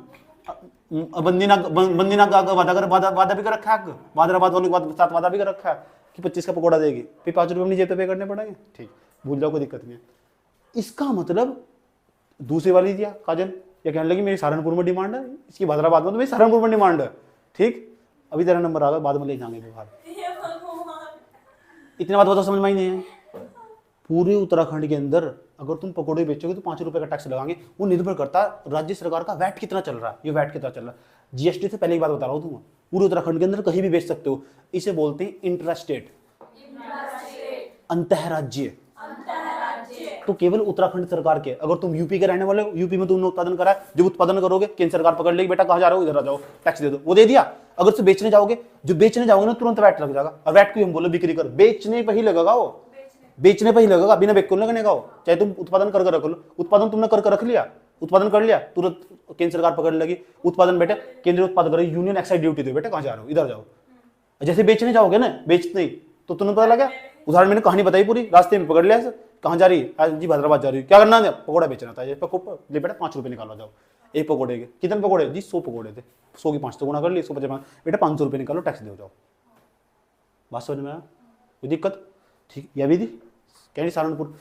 बंदीना का वादा भी कर रखा है, हैदराबाद वालों के साथ वादा भी कर रखा है, कि 25 का पकौड़ा देगी, फिर 5 रुपये अपनी जेब पे पे करने पड़ेंगे, ठीक, भूल जाओ, कोई दिक्कत नहीं है। इसका मतलब दूसरी वाली दिया काजल, या कहने लगी मेरी सहारनपुर में डिमांड है, इसकी हैदराबाद में, तो मेरी सहारनपुर में डिमांड है, ठीक, अभी तेरा नंबर आ गया, बाद में ले जाएंगे बाहर। इतनी बात बताओ, समझ में ही नहीं है। पूरे उत्तराखंड के अंदर अगर तुम पकौड़े बेचोगे तो 5 रुपए का टैक्स लगाएंगे। वो निर्भर करता है राज्य सरकार का वैट कितना चल रहा है, ये वैट कितना चल रहा है। जीएसटी से पहले की बात बता रहा हूँ तुम, पूरे उत्तराखंड के अंदर कहीं भी बेच सकते हो। इसे बोलते हैं इंट्रास्टेट, अंतः राज्य। तो केवल उत्तराखंड सरकार के, अगर तुम यूपी के रहने वाले हो, यूपी में तुमने उत्पादन करा है, जब उत्पादन करोगे केंद्र सरकार पकड़ लेगी, बेटा कहाँ जा रहे हो, इधर आ जाओ, टैक्स दे दो, वो दे दिया। अगर से बेचने जाओगे, जो बेचने जाओगे ना तुरंत वैट लग जाएगा, और वैट को हम बोलो बिक्री कर, बेचने पर ही लगेगा, वो बेचने पर ही लगेगा, बिना बेच को लगने का हो। चाहे तुम उत्पादन करके रख लो, उत्पादन तुमने करके रख लिया, उत्पादन कर लिया, तुरंत केंद्र सरकार पकड़ लेगी। उत्पादन बेटे केंद्रीय उत्पादन करे, यूनियन एक्साइज ड्यूटी दो, बेटा कहाँ जा रहे हो, इधर जाओ। जैसे बेचने जाओगे ना, बेचते तो तुम्हें पता लगा, उदाहरण मैंने कहानी बताई पूरी, रास्ते में पकड़ लिया, कहाँ जा रही है जी, हैदराबाद जा रही है, क्या करना है, पकौड़ा बेचना था, ले बेटा 5 रुपये निकालो, जाओ एक पकौड़े के, कितने पकौड़े जी, 100 पकौड़े थे, 100 की 5 तो गुना कर ली, 150, बेटा 500 रुपये निकालो, टैक्स दे जाओ। बात समझ में आया, कोई दिक्कत, ठीक। या भी थी कह रही सहारनपुर,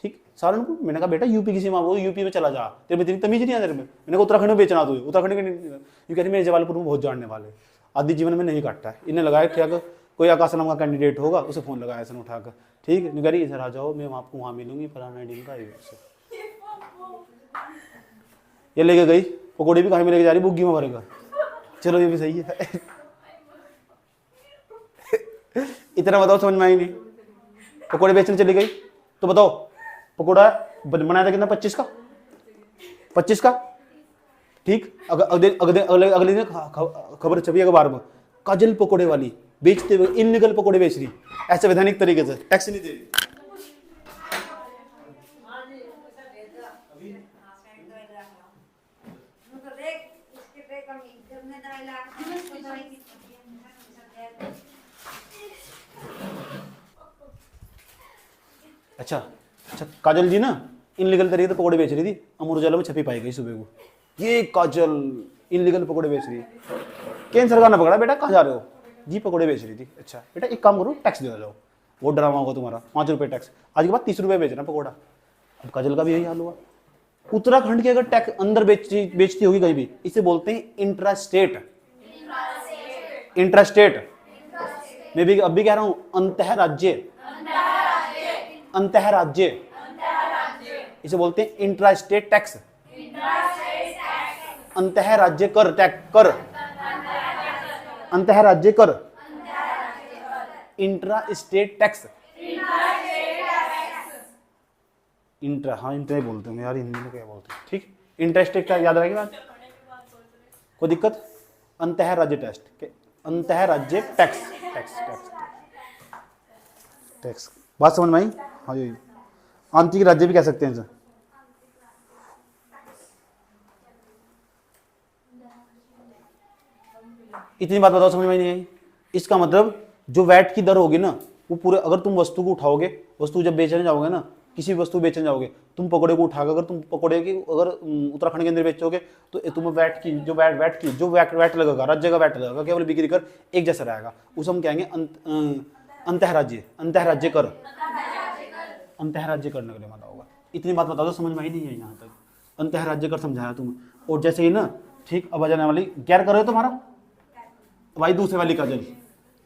ठीक, सहारनपुर, मैंने कहा बेटा यूपी की सीमा, वो यूपी में चला जा, तेरे में इतनी तमीज नहीं है तेरे में। मैंने कहा उत्तराखंड में बेचना, तुझे उत्तराखंड के ये कहती मेरे जवालपुर में बहुत जानने वाले, आदि जीवन में नहीं काटता है, इन्हें लगाया क्या, कोई आकाश नाम का कैंडिडेट होगा, उसे फोन लगाया ऐसा उठाकर, ठीक है, कह रही इधर आ जाओ, मैं आपको वहाँ मिलूंगी फलाना दिन का, ये लेके गई पकौड़े भी, कहीं में लेके जा रही, बुग्गी में भरेगा, चलो ये भी सही है। इतना बताओ, समझ में आई नहीं। पकौड़े बेचने चली गई, तो बताओ पकौड़ा बनाया था कितना, 25 का, 25 का, ठीक। अगले दिन खबर छपी अखबार में, काजल पकौड़े वाली बेचते हुए इनलीगल पकौड़े बेच रही, ऐसे वैधानिक तरीके से, टैक्स नहीं दे रही। अच्छा, काजल जी ना इनलीगल तरीके से पकौड़े बेच रही थी, अमर उजाला में छपी पाई गई सुबह को, ये काजल इनलीगल पकौड़े बेच रही है। केंद्र सरकार ने पकड़ा, बेटा कहाँ जा रहे हो जी, पकौड़े बेच रही थी। अच्छा बेटा एक काम करो, टैक्स दे जाओ, वो ड्रामा होगा तुम्हारा, 5 रुपये टैक्स, आज के बाद 30 रुपये बेचना पकौड़ा। अब काजल का भी यही हाल हुआ। उत्तराखंड के अगर टैक्स अंदर बेचती होगी कहीं भी, इसे बोलते हैं इंट्रास्टेट। इंट्रास्टेट मैं भी अब भी कह रहा हूं, अंतः राज्य, अंतः राज्य, इसे बोलते हैं इंट्रास्टेट टैक्स, अंतः राज्य कर, टैक्स कर, अंतः राज्य कर, इंट्रा स्टेट टैक्स, इंट्रा, हाँ इंट्रा बोलते हैं यार, हिंदी में क्या बोलते हैं, ठीक। इंट्रा स्टेट टैक्स याद रहेगी बात, कोई दिक्कत। अंतः राज्य टैक्स, अंतः राज्य टैक्स, टैक्स टैक्स टैक्स, बात समझ में आई। हाँ जी, आंतरिक राज्य भी कह सकते हैं सर। इतनी बात बताओ, समझ में नहीं आई। इसका मतलब जो वैट की दर होगी ना, वो पूरे, अगर तुम वस्तु को उठाओगे, वस्तु जब बेचने जाओगे ना, किसी भी वस्तु बेचने जाओगे, तुम पकौड़े को उठाकर, अगर तुम पकौड़े की अगर उत्तराखंड के अंदर बेचोगे, तो तुम वैट की जो वैट लगेगा, राज्य का वैट लगेगा, केवल बिक्री कर एक जैसा रहेगा, उसे हम कहेंगे अंतः राज्य, अंतः राज्य कर, अंतः राज्य करने के लिए माना होगा। इतनी बात बता दो, समझ में ही नहीं है यहाँ तक, अंतः राज्य कर समझाया तुम। और जैसे ही ना, ठीक, अब आ जाने वाली गैर कर रहे हो तुम्हारा भाई, दूसरे वाली काजल,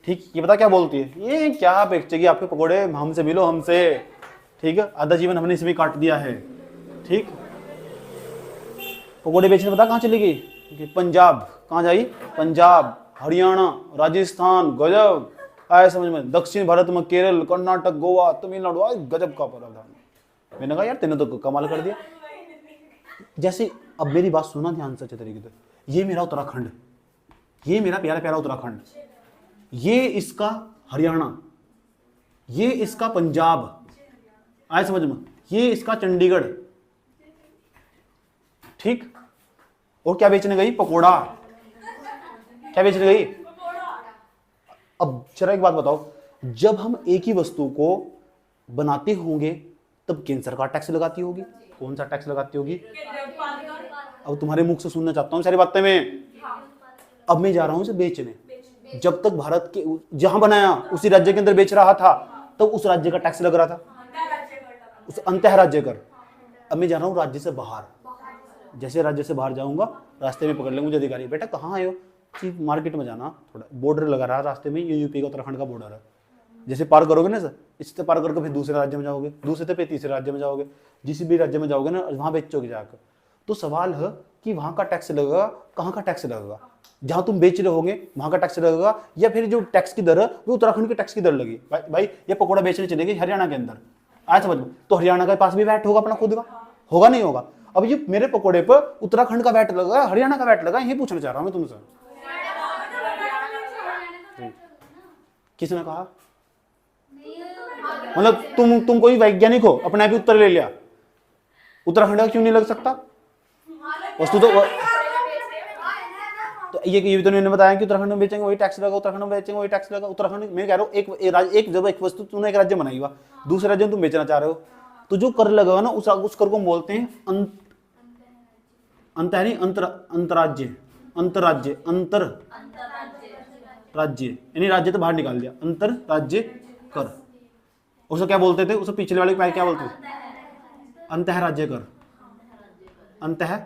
ठीक, ये पता क्या बोलती है, ये क्या बेचेगी आपके पकौड़े, हमसे मिलो हमसे, ठीक है, आधा जीवन हमने इसमें काट दिया है, ठीक। पकौड़े बेचने पता कहाँ चली गई, पंजाब, कहाँ जाई, पंजाब, हरियाणा, राजस्थान, गजब आए समझ में, दक्षिण भारत में केरल, कर्नाटक, गोवा, तमिलनाडु, गजब का प्रावधान। मैंने कहा यार तेने तो कमाल कर दिया। जैसे अब मेरी बात सुना ध्यान से अच्छे तरीके से, ये मेरा उत्तराखंड, ये मेरा प्यारा प्यारा उत्तराखंड, ये इसका हरियाणा, ये इसका पंजाब, आए समझ में, ये इसका चंडीगढ़, ठीक। और क्या बेचने गई, पकोड़ा, क्या बेचने गई। अब जरा एक बात बताओ, जब हम एक ही वस्तु को बनाते होंगे तब केंद्र सरकार टैक्स लगाती होगी, कौन सा टैक्स लगाती होगी। अब तुम्हारे मुख से सुनना चाहता हूं सारी बातें मैं। अब मैं जा रहा हूं इसे बेचने, जब तक भारत के जहां बनाया उसी राज्य के अंदर बेच रहा था तो उस राज्य का टैक्स लग रहा था, उस अंतः राज्य कर। अब मैं जा रहा हूँ राज्य से बाहर, जैसे राज्य से बाहर जाऊंगा रास्ते में पकड़ लेंगे मुझे अधिकारी, बेटा कहाँ आए हो, चीफ मार्केट में जाना, थोड़ा बॉर्डर लगा रहा रास्ते में, ये यूपी का उत्तराखंड का बॉर्डर है। जैसे पार करोगे ना सर, इससे पार करके फिर दूसरे राज्य में जाओगे, दूसरे से फिर तीसरे राज्य में जाओगे, जिस भी राज्य में जाओगे ना वहां बेचोगे जाकर। तो सवाल है कि वहां का टैक्स लगेगा, कहाँ का टैक्स लगेगा, जहां तुम बेच रहे होगे वहां का टैक्स लगेगा, या फिर जो टैक्स की दर है वो उत्तराखंड के टैक्स की दर लगी। भाई ये पकौड़ा बेचने चलेगी हरियाणा के अंदर, आज समझ में, तो हरियाणा के पास भी वैट होगा अपना खुद का, होगा नहीं होगा। अब ये मेरे पकौड़े पर उत्तराखंड का वैट लगा, हरियाणा का वैट लगा, ये पूछना चाह रहा हूं मैं तुमसे। किसने कहा, मतलब तुम कोई वैज्ञानिक हो, अपने आप ही उत्तर ले लिया, उत्तराखंड का क्यों नहीं लग सकता वस्तु तो ये तो इन्होंने बताया कि उत्तराखंड में बेचेंगे वही टैक्स लगा, उत्तराखंड में बेचेंगे वही टैक्स लगा। उत्तराखंड मैं कह रहा हूँ एक वस्तु तूने एक राज्य बनाई हुआ, दूसरे राज्य में तुम बेचना चाह रहे हो, तो जो कर लगा ना उस कर को बोलते हैं अंतरराज्य, यानी राज्य तो बाहर निकाल दिया, अंतर राज्य कर। उसे क्या बोलते थे, उसे पिछले वाले क्या बोलते थे, अंतः राज्य कर, अंतः,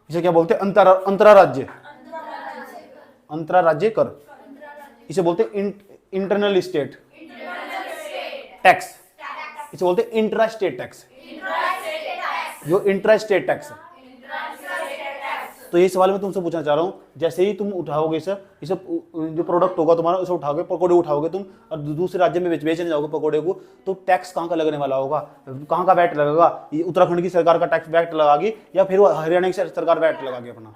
इसे क्या बोलते हैं, अंतराराज्य कर, इसे बोलते हैं इंटरनल स्टेट टैक्स, इसे बोलते हैं इंट्रा स्टेट टैक्स, जो इंट्रा स्टेट टैक्स है। तो ये सवाल मैं तुमसे पूछना चाह रहा हूँ, जैसे ही तुम उठाओगे इसे जो प्रोडक्ट होगा तुम्हारा, उसे उठाओगे, पकौड़े उठाओगे तुम और दूसरे राज्य में बेचने जाओगे पकौड़े को, तो टैक्स कहाँ का लगने वाला होगा, कहाँ का वैट लगेगा, ये उत्तराखंड की सरकार का टैक्स वैट लगागी या फिर हरियाणा की सरकार वैट लगागी अपना।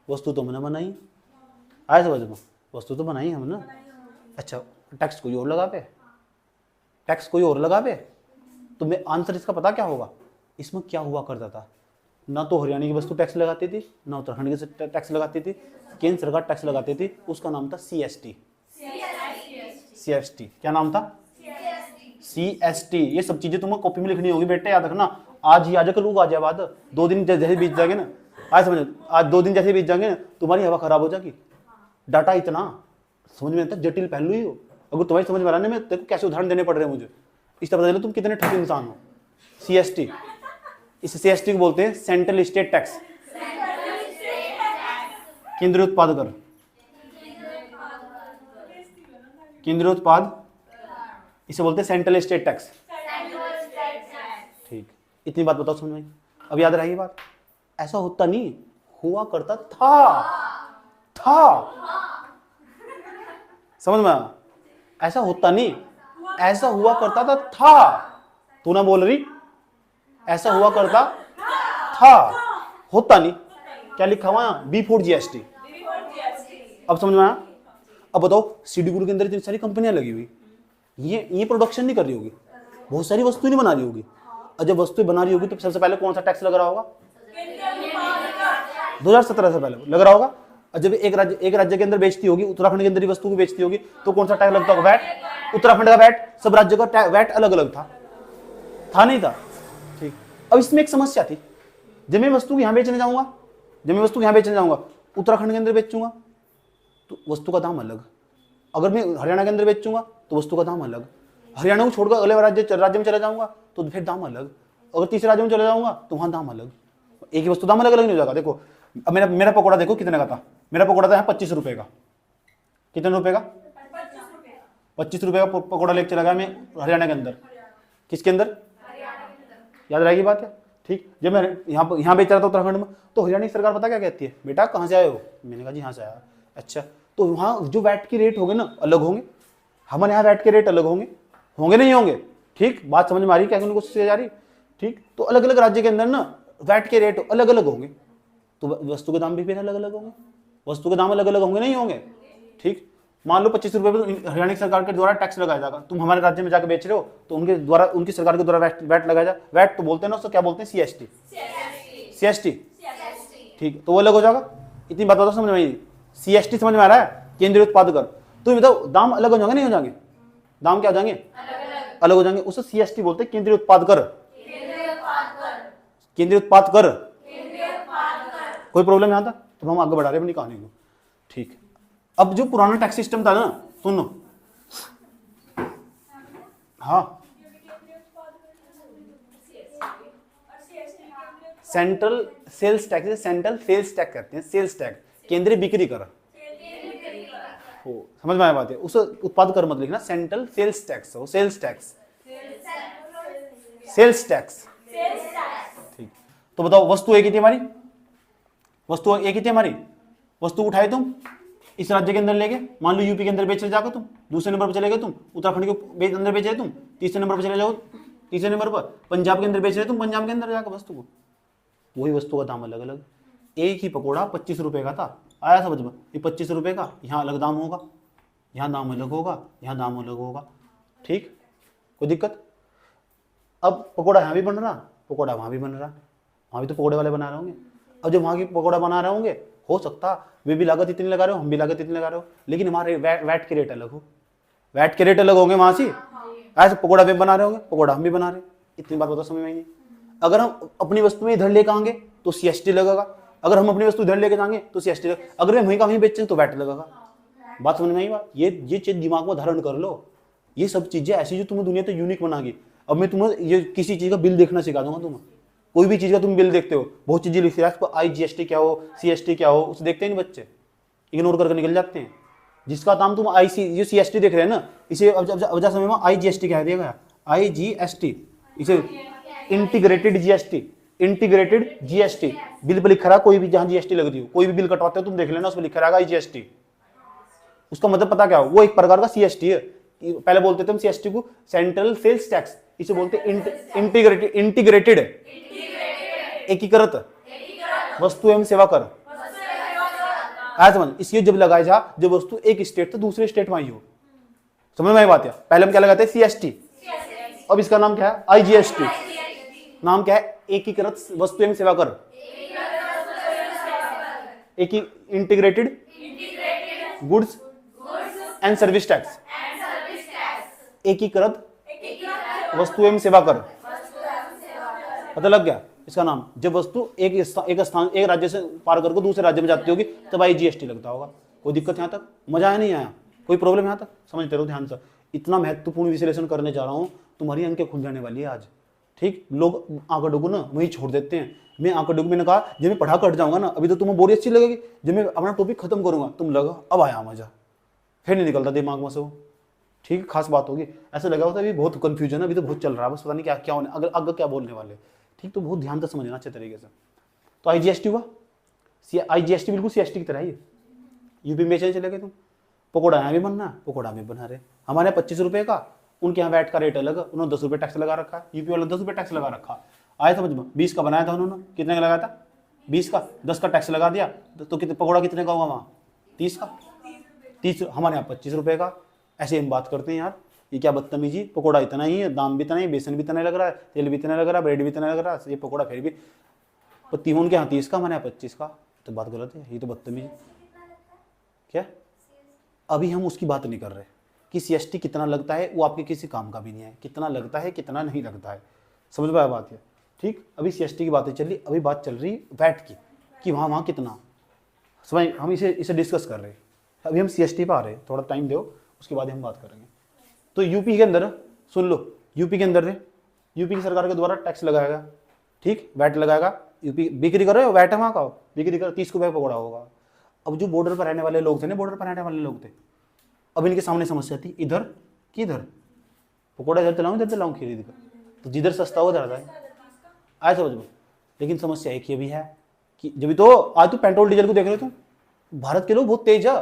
वस्तु तो मैंने बनाई, आए समझ में, वस्तु तो बनाई हमने, अच्छा टैक्स कोई और लगा पे, टैक्स कोई और लगा पे, तो मैं आंसर इसका पता क्या होगा, इसमें क्या हुआ करता था, ना तो हरियाणा की वस्तु टैक्स लगाती थी, ना उत्तराखंड की टैक्स लगाती थी, केंद्र सरकार टैक्स लगाती थी, उसका नाम था सीएसटी। सीएसटी क्या नाम था, सीएसटी। ये सब चीजें तुम्हें कॉपी में लिखनी होगी बेटे, याद रखना, आज ही आ जाए कल आ जाए बात, 2 दिन जैसे बीत जाएंगे ना, आज समझ, आज 2 दिन जैसे बीत जाएंगे ना तुम्हारी हवा खराब हो जाएगी। डाटा इतना समझ में आता जटिल पहलू ही हो, अगर तुम्हारी समझ में आ रहा है, मैं कैसे उदाहरण देने पड़ रहे हैं मुझे, इस तरह पता तुम कितने ठग इंसान हो। सीएसटी, इस सीएसटी को बोलते हैं सेंट्रल स्टेट टैक्स, केंद्रीय उत्पाद कर, केंद्रीय उत्पाद, इसे बोलते हैं सेंट्रल स्टेट टैक्स। ठीक, इतनी बात बताओ समझ में, अब याद रहेगी बात, ऐसा होता नहीं, हुआ करता था समझ में आया, ऐसा होता नहीं, ऐसा हुआ करता था, तू ना बोल रही, ऐसा हुआ करता था, होता नहीं, क्या लिखा हुआ है, B4GST। अब समझ में आया। अब बताओ सीडी गुरु के अंदर इतनी सारी कंपनियां लगी हुई, ये प्रोडक्शन नहीं कर रही होगी, बहुत सारी वस्तुएं नहीं बना रही होगी, और जब वस्तुएं बना रही होगी तो सबसे पहले कौन सा टैक्स लग रहा होगा, 2017 से पहले लग रहा होगा। और जब एक राज्य के अंदर बेचती होगी, उत्तराखंड के अंदर ही वस्तु को बेचती होगी, तो कौन सा टैक्स लगता होगा, वैट, उत्तराखंड का वैट, सब राज्यों का वैट अलग अलग था नहीं था। ठीक, अब इसमें एक समस्या थी, जब मैं वस्तु यहां बेचने जाऊंगा, उत्तराखंड के अंदर बेचूंगा तो वस्तु का दाम अलग, अगर मैं हरियाणा के अंदर बेचूंगा तो वस्तु का दाम अलग, हरियाणा को छोड़कर अगले राज्य में चला जाऊंगा तो फिर दाम अलग, अगर तीसरे राज्य में चले जाऊंगा तो वहां दाम अलग, एक ही वस्तु दाम अलग अलग नहीं हो जाएगा। देखो अब मेरा पकौड़ा देखो कितने का था, मेरा पकौड़ा था 25 रुपए का, कितने रुपए का, 25 रुपए का पकौड़ा लेके चला गया मैं हरियाणा के अंदर, किसके अंदर, याद रहेगी बात है। ठीक, जब मैं यहाँ बेच रहा था उत्तराखंड में, तो हरियाणा की सरकार पता क्या कहती है, बेटा कहाँ से आए हो, मैंने कहा जी यहाँ से आया, अच्छा तो वहाँ जो वैट के रेट होंगे ना अलग होंगे, हमारे यहाँ वैट के रेट अलग होंगे नहीं होंगे। ठीक, बात समझ में आ रही, क्या कोशिश की जा रही। ठीक, तो अलग अलग राज्य के अंदर ना वैट के रेट अलग अलग होंगे, तो वस्तु के दाम भी फिर अलग अलग होंगे, वस्तु के दाम अलग अलग होंगे नहीं होंगे। ठीक, मान लो 25 रुपए पर हरियाणा की सरकार के द्वारा टैक्स लगाया जाएगा, तुम हमारे राज्य में जाकर बेच रहे हो तो उनके द्वारा, उनकी सरकार के द्वारा वैट लगाया जाए, वैट तो बोलते हैं ना उसको क्या बोलते हैं, सीएसटी। ठीक, तो वो अलग हो जाएगा। इतनी बात बताओ समझ में आई, सीएसटी समझ में आ रहा है, केंद्रीय उत्पाद कर। तो बताओ दाम अलग हो जाएंगे नहीं हो जाएंगे, दाम क्या हो जाएंगे, अलग हो जाएंगे, उसे सीएसटी बोलते हैं, केंद्रीय उत्पाद कर, केंद्रीय उत्पाद कर। कोई प्रॉब्लम यहां था, अब हम आगे बढ़ा रहे हैं अपनी कहानी को। ठीक, अब जो पुराना टैक्स सिस्टम था ना, सुनो, हाँ, central sales tax, central sales tax कहते हैं, सेल्स टैक्स केंद्रीय बिक्री कर हो, समझ में आया बात है। उस उत्पाद कर मत लिखना, सेंट्रल सेल्स टैक्स हो, सेल्स टैक्स, सेल्स टैक्स। ठीक, तो बताओ वस्तु एक ही थी हमारी, वस्तु एक ही थी हमारी, वस्तु उठाए तुम इस राज्य के अंदर लेके, मान लो यूपी के अंदर बेच जाकर तुम, दूसरे नंबर पर चले गए तुम उत्तराखंड के अंदर बेच रहे तुम, तीसरे नंबर पर चले जाओ, तीसरे नंबर पर पंजाब के अंदर बेच रहे तुम, पंजाब के अंदर जाकर वस्तु को, वही वस्तु का दाम अलग अलग। एक ही पकौड़ा 25 रुपए का था, आया समझ में, ये 25 रुपए का, यहाँ अलग दाम होगा, यहाँ दाम अलग होगा, यहाँ दाम अलग होगा। ठीक, कोई दिक्कत? अब पकौड़ा यहाँ भी बन रहा, पकौड़ा वहाँ भी बन रहा, वहाँ भी तो पकौड़े वाले बना रहे होंगे। अब जब वहाँ की पकौड़ा बना रहे होंगे, हो सकता वे भी लागत इतनी लगा रहे हो, हम भी लागत इतनी लगा रहे हो, लेकिन हमारे वैट के रेट अलग हो, वैट के रेट अलग होंगे वहाँ से। ऐसे पकौड़ा वे बना रहे होंगे, पकौड़ा हम भी बना रहे, इतनी बात होता समझ में नहीं। अगर हम अपनी वस्तु में इधर लेकर आएंगे तो CST लगेगा, अगर हम अपनी वस्तु इधर लेके जाएंगे तो CST लगेगा, अगर हम वहीं का वहीं बेचेंगे तो वैट लगेगा। बात समझ में आई बात? ये चीज दिमाग में धारण कर लो, ये सब चीजें ऐसी जो तुम्हें दुनिया तो यूनिक बनाएगी। अब मैं तुम्हें ये किसी चीज का बिल देखना सिखा दूंगा, तुम्हें कोई भी चीज का तुम बिल देखते हो, बहुत चीजें लिखी है, IGST क्या हो, CST क्या हो, उसे देखते हैं बच्चे, इग्नोर करके निकल जाते हैं। जिसका दाम तुम जो CST देख रहे हैं ना, इसे अब जा समय में IGST कह दिया गया, IGST, इसे integrated GST, integrated GST bill पर लिखा रहा, कोई भी जहां GST लगती हो, कोई भी बिल कटवाते हो तुम देख लेना, उसमें लिखा रहेगा IGST। उसका मतलब पता क्या हो, वो एक प्रकार का CST है। पहले बोलते थे हम CST को सेंट्रल सेल्स टैक्स, इसे बोलते इंटीग्रेटेड, इंटीग्रेटेड एकीकृत वस्तु एवं सेवा कर, ऐसा समझ। इसलिए जब लगाया जा, जब वस्तु एक स्टेट से दूसरे स्टेट में आई हो, समझ में आई बात है। पहले हम क्या लगाते हैं, CST, अब इसका नाम क्या है, IGST। नाम क्या है, एकीकृत वस्तु एवं सेवा कर, integrated goods and service tax, एकीकृत वस्तु एवं सेवा कर, पता लग गया इसका नाम। जब वस्तु एक स्थान एक राज्य से पार करके दूसरे राज्य में जाती होगी तब IGST लगता होगा। कोई दिक्कत यहाँ तक? मजा आया नहीं आया? कोई प्रॉब्लम यहाँ तक? समझते रहो ध्यान से, इतना महत्वपूर्ण विश्लेषण करने जा रहा हूँ, तुम्हारी अंकें खुल जाने वाली है आज। ठीक, लोग आंकड़ डुगू ना वही छोड़ देते हैं। मैं आंकड़ डुगू, मैंने कहा जब मैं पढ़ा कट जाऊंगा ना, अभी तो तुम्हें बोरी अच्छी लगेगी, जब मैं अपना टॉपिक खत्म करूंगा तुम लगा अब आया मजा, फिर नहीं निकलता दिमाग में से वो। ठीक, खास बात होगी, ऐसा लगा होता है अभी बहुत कंफ्यूजन है, अभी तो बहुत चल रहा है, बस पता नहीं क्या क्या होने, अगर आगे क्या बोलने वाले। ठीक, तो बहुत ध्यान से समझना अच्छे तरीके से। तो IGST हुआ, IGST बिल्कुल CST की तरह ही है। यूपी में बेचने चले गए तुम, पकौड़ा यहाँ भी बनना, पकौड़ा में बना रहे, हमारे यहाँ 25 रुपए का, उनके यहाँ वैट का रेट अलग, उन्होंने 10 रुपये टैक्स लगा रखा है, यूपी वाला 10 रुपये टैक्स लगा रखा। आया समझ में? 20 का बनाया था उन्होंने, कितने का लगाया था, 20 का, 10 का टैक्स लगा दिया, तो कितने पकौड़ा कितने का होगा वहाँ, 30 का, 30, हमारे यहाँ 25 रुपये का। ऐसे हम बात करते हैं यार, ये क्या बदतमीजी, पकौड़ा इतना ही है, दाम भी इतना ही, बेसन भी इतना लग रहा है, तेल भी इतना लग रहा है, ब्रेड भी इतना लग रहा है, ये पकौड़ा फिर भी तिहोन के यहाँ 30 का, हमारे यहाँ 25 का, तो बात गलत है, ये तो बदतमीजी। क्या अभी हम उसकी बात नहीं कर रहे कि CST कितना लगता है, वो आपके किसी काम का भी नहीं है, कितना लगता है कितना नहीं लगता है, समझ में आया बात है। ठीक, अभी CST की बातें चल रही, अभी बात चल रही वैट की, कि वहाँ कितना, समझ, हम इसे डिस्कस कर रहे हैं। अभी हम CST पे आ रहे हैं, थोड़ा टाइम दो, उसके बाद हम बात करेंगे। तो यूपी के अंदर सुन लो, यूपी के अंदर यूपी की सरकार के द्वारा टैक्स लगाएगा, ठीक, वैट लगाएगा, यूपी बिक्री कर रहे हो, वैट है वहाँ का, बिक्री कर 30 रुपये पकौड़ा होगा। अब जो बॉर्डर पर रहने वाले लोग थे ना, बॉर्डर पर रहने वाले लोग थे, अब इनके सामने समस्या थी, इधर कि इधर, पकौड़ा इधर चलाऊँ खीर इधर, तो जिधर सस्ता हो जाता है, आया समझ में। लेकिन समस्या एक ये भी है कि जब तो आज तो पेट्रोल डीजल को देख रहे हो तुम, भारत के लोग बहुत तेज है,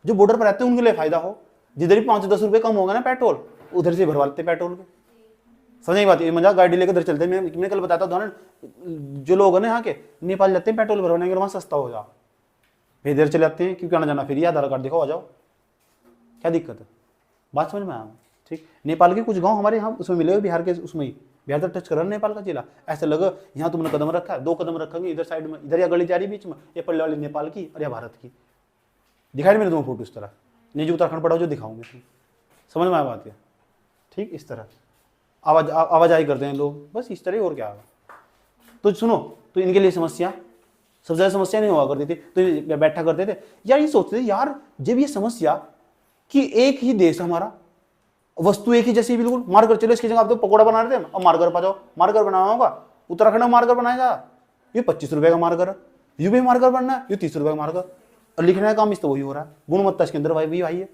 जो बॉर्डर पर रहते हैं उनके लिए फायदा हो, जिधर भी 5-10 रुपये कम होगा ना पेट्रोल, उधर से भरवा लेते पेट्रोल के। समझ नहीं बात, ये मजा गाड़ी लेकर उधर चलते हैं। मैं कल बताता था ना, जो लोग हैं ना यहाँ के, नेपाल जाते हैं पेट्रोल भरवाने के, वहाँ सस्ता हो जा, फिर इधर चले जाते हैं, क्योंकि आना जाना फिर आधार कार्ड दिखाओ आ जाओ, क्या दिक्कत है, बात समझ में आया। ठीक, नेपाल के कुछ गाँव हमारे यहाँ उसमें मिले, बिहार के उसमें ही, बिहार तक टच कर रहा है नेपाल का जिला, ऐसा लगा यहाँ तुमने कदम रखा है, 2 कदम रखेंगे इधर साइड में, इधर या गली जा रही बीच में, ये पल्ले वाली नेपाल की और या भारत की, दिखाई मैंने तुम्हें फोटो इस तरह, नहीं जो उत्तराखंड पड़ा जो दिखाऊंगे, समझ में आया बात है। ठीक, इस तरह आवाजाही करते हैं लोग, बस इस तरह, और क्या होगा। तो सुनो, तो इनके लिए समस्या सबसे ज्यादा समस्या नहीं हुआ करती थी, तो ये बैठा करते थे यार, ये सोचते थे यार जब ये समस्या कि एक ही देश हमारा, वस्तु एक ही जैसी, बिल्कुल मार्कर चलो इसकी जगह आप तो पकौड़ा बना रहे थे, अब मार्कर पा जाओ, मार्कर बनाना होगा, उत्तराखंड में मार्कर बनाया जा, ये 25 रुपए का मार्कर, यू भी मार्कर बनना है, ये 30 रुपए का मार्कर, और लिखने का काम इस तो वही हो रहा है, गुणवत्ता इसके अंदर भाई है।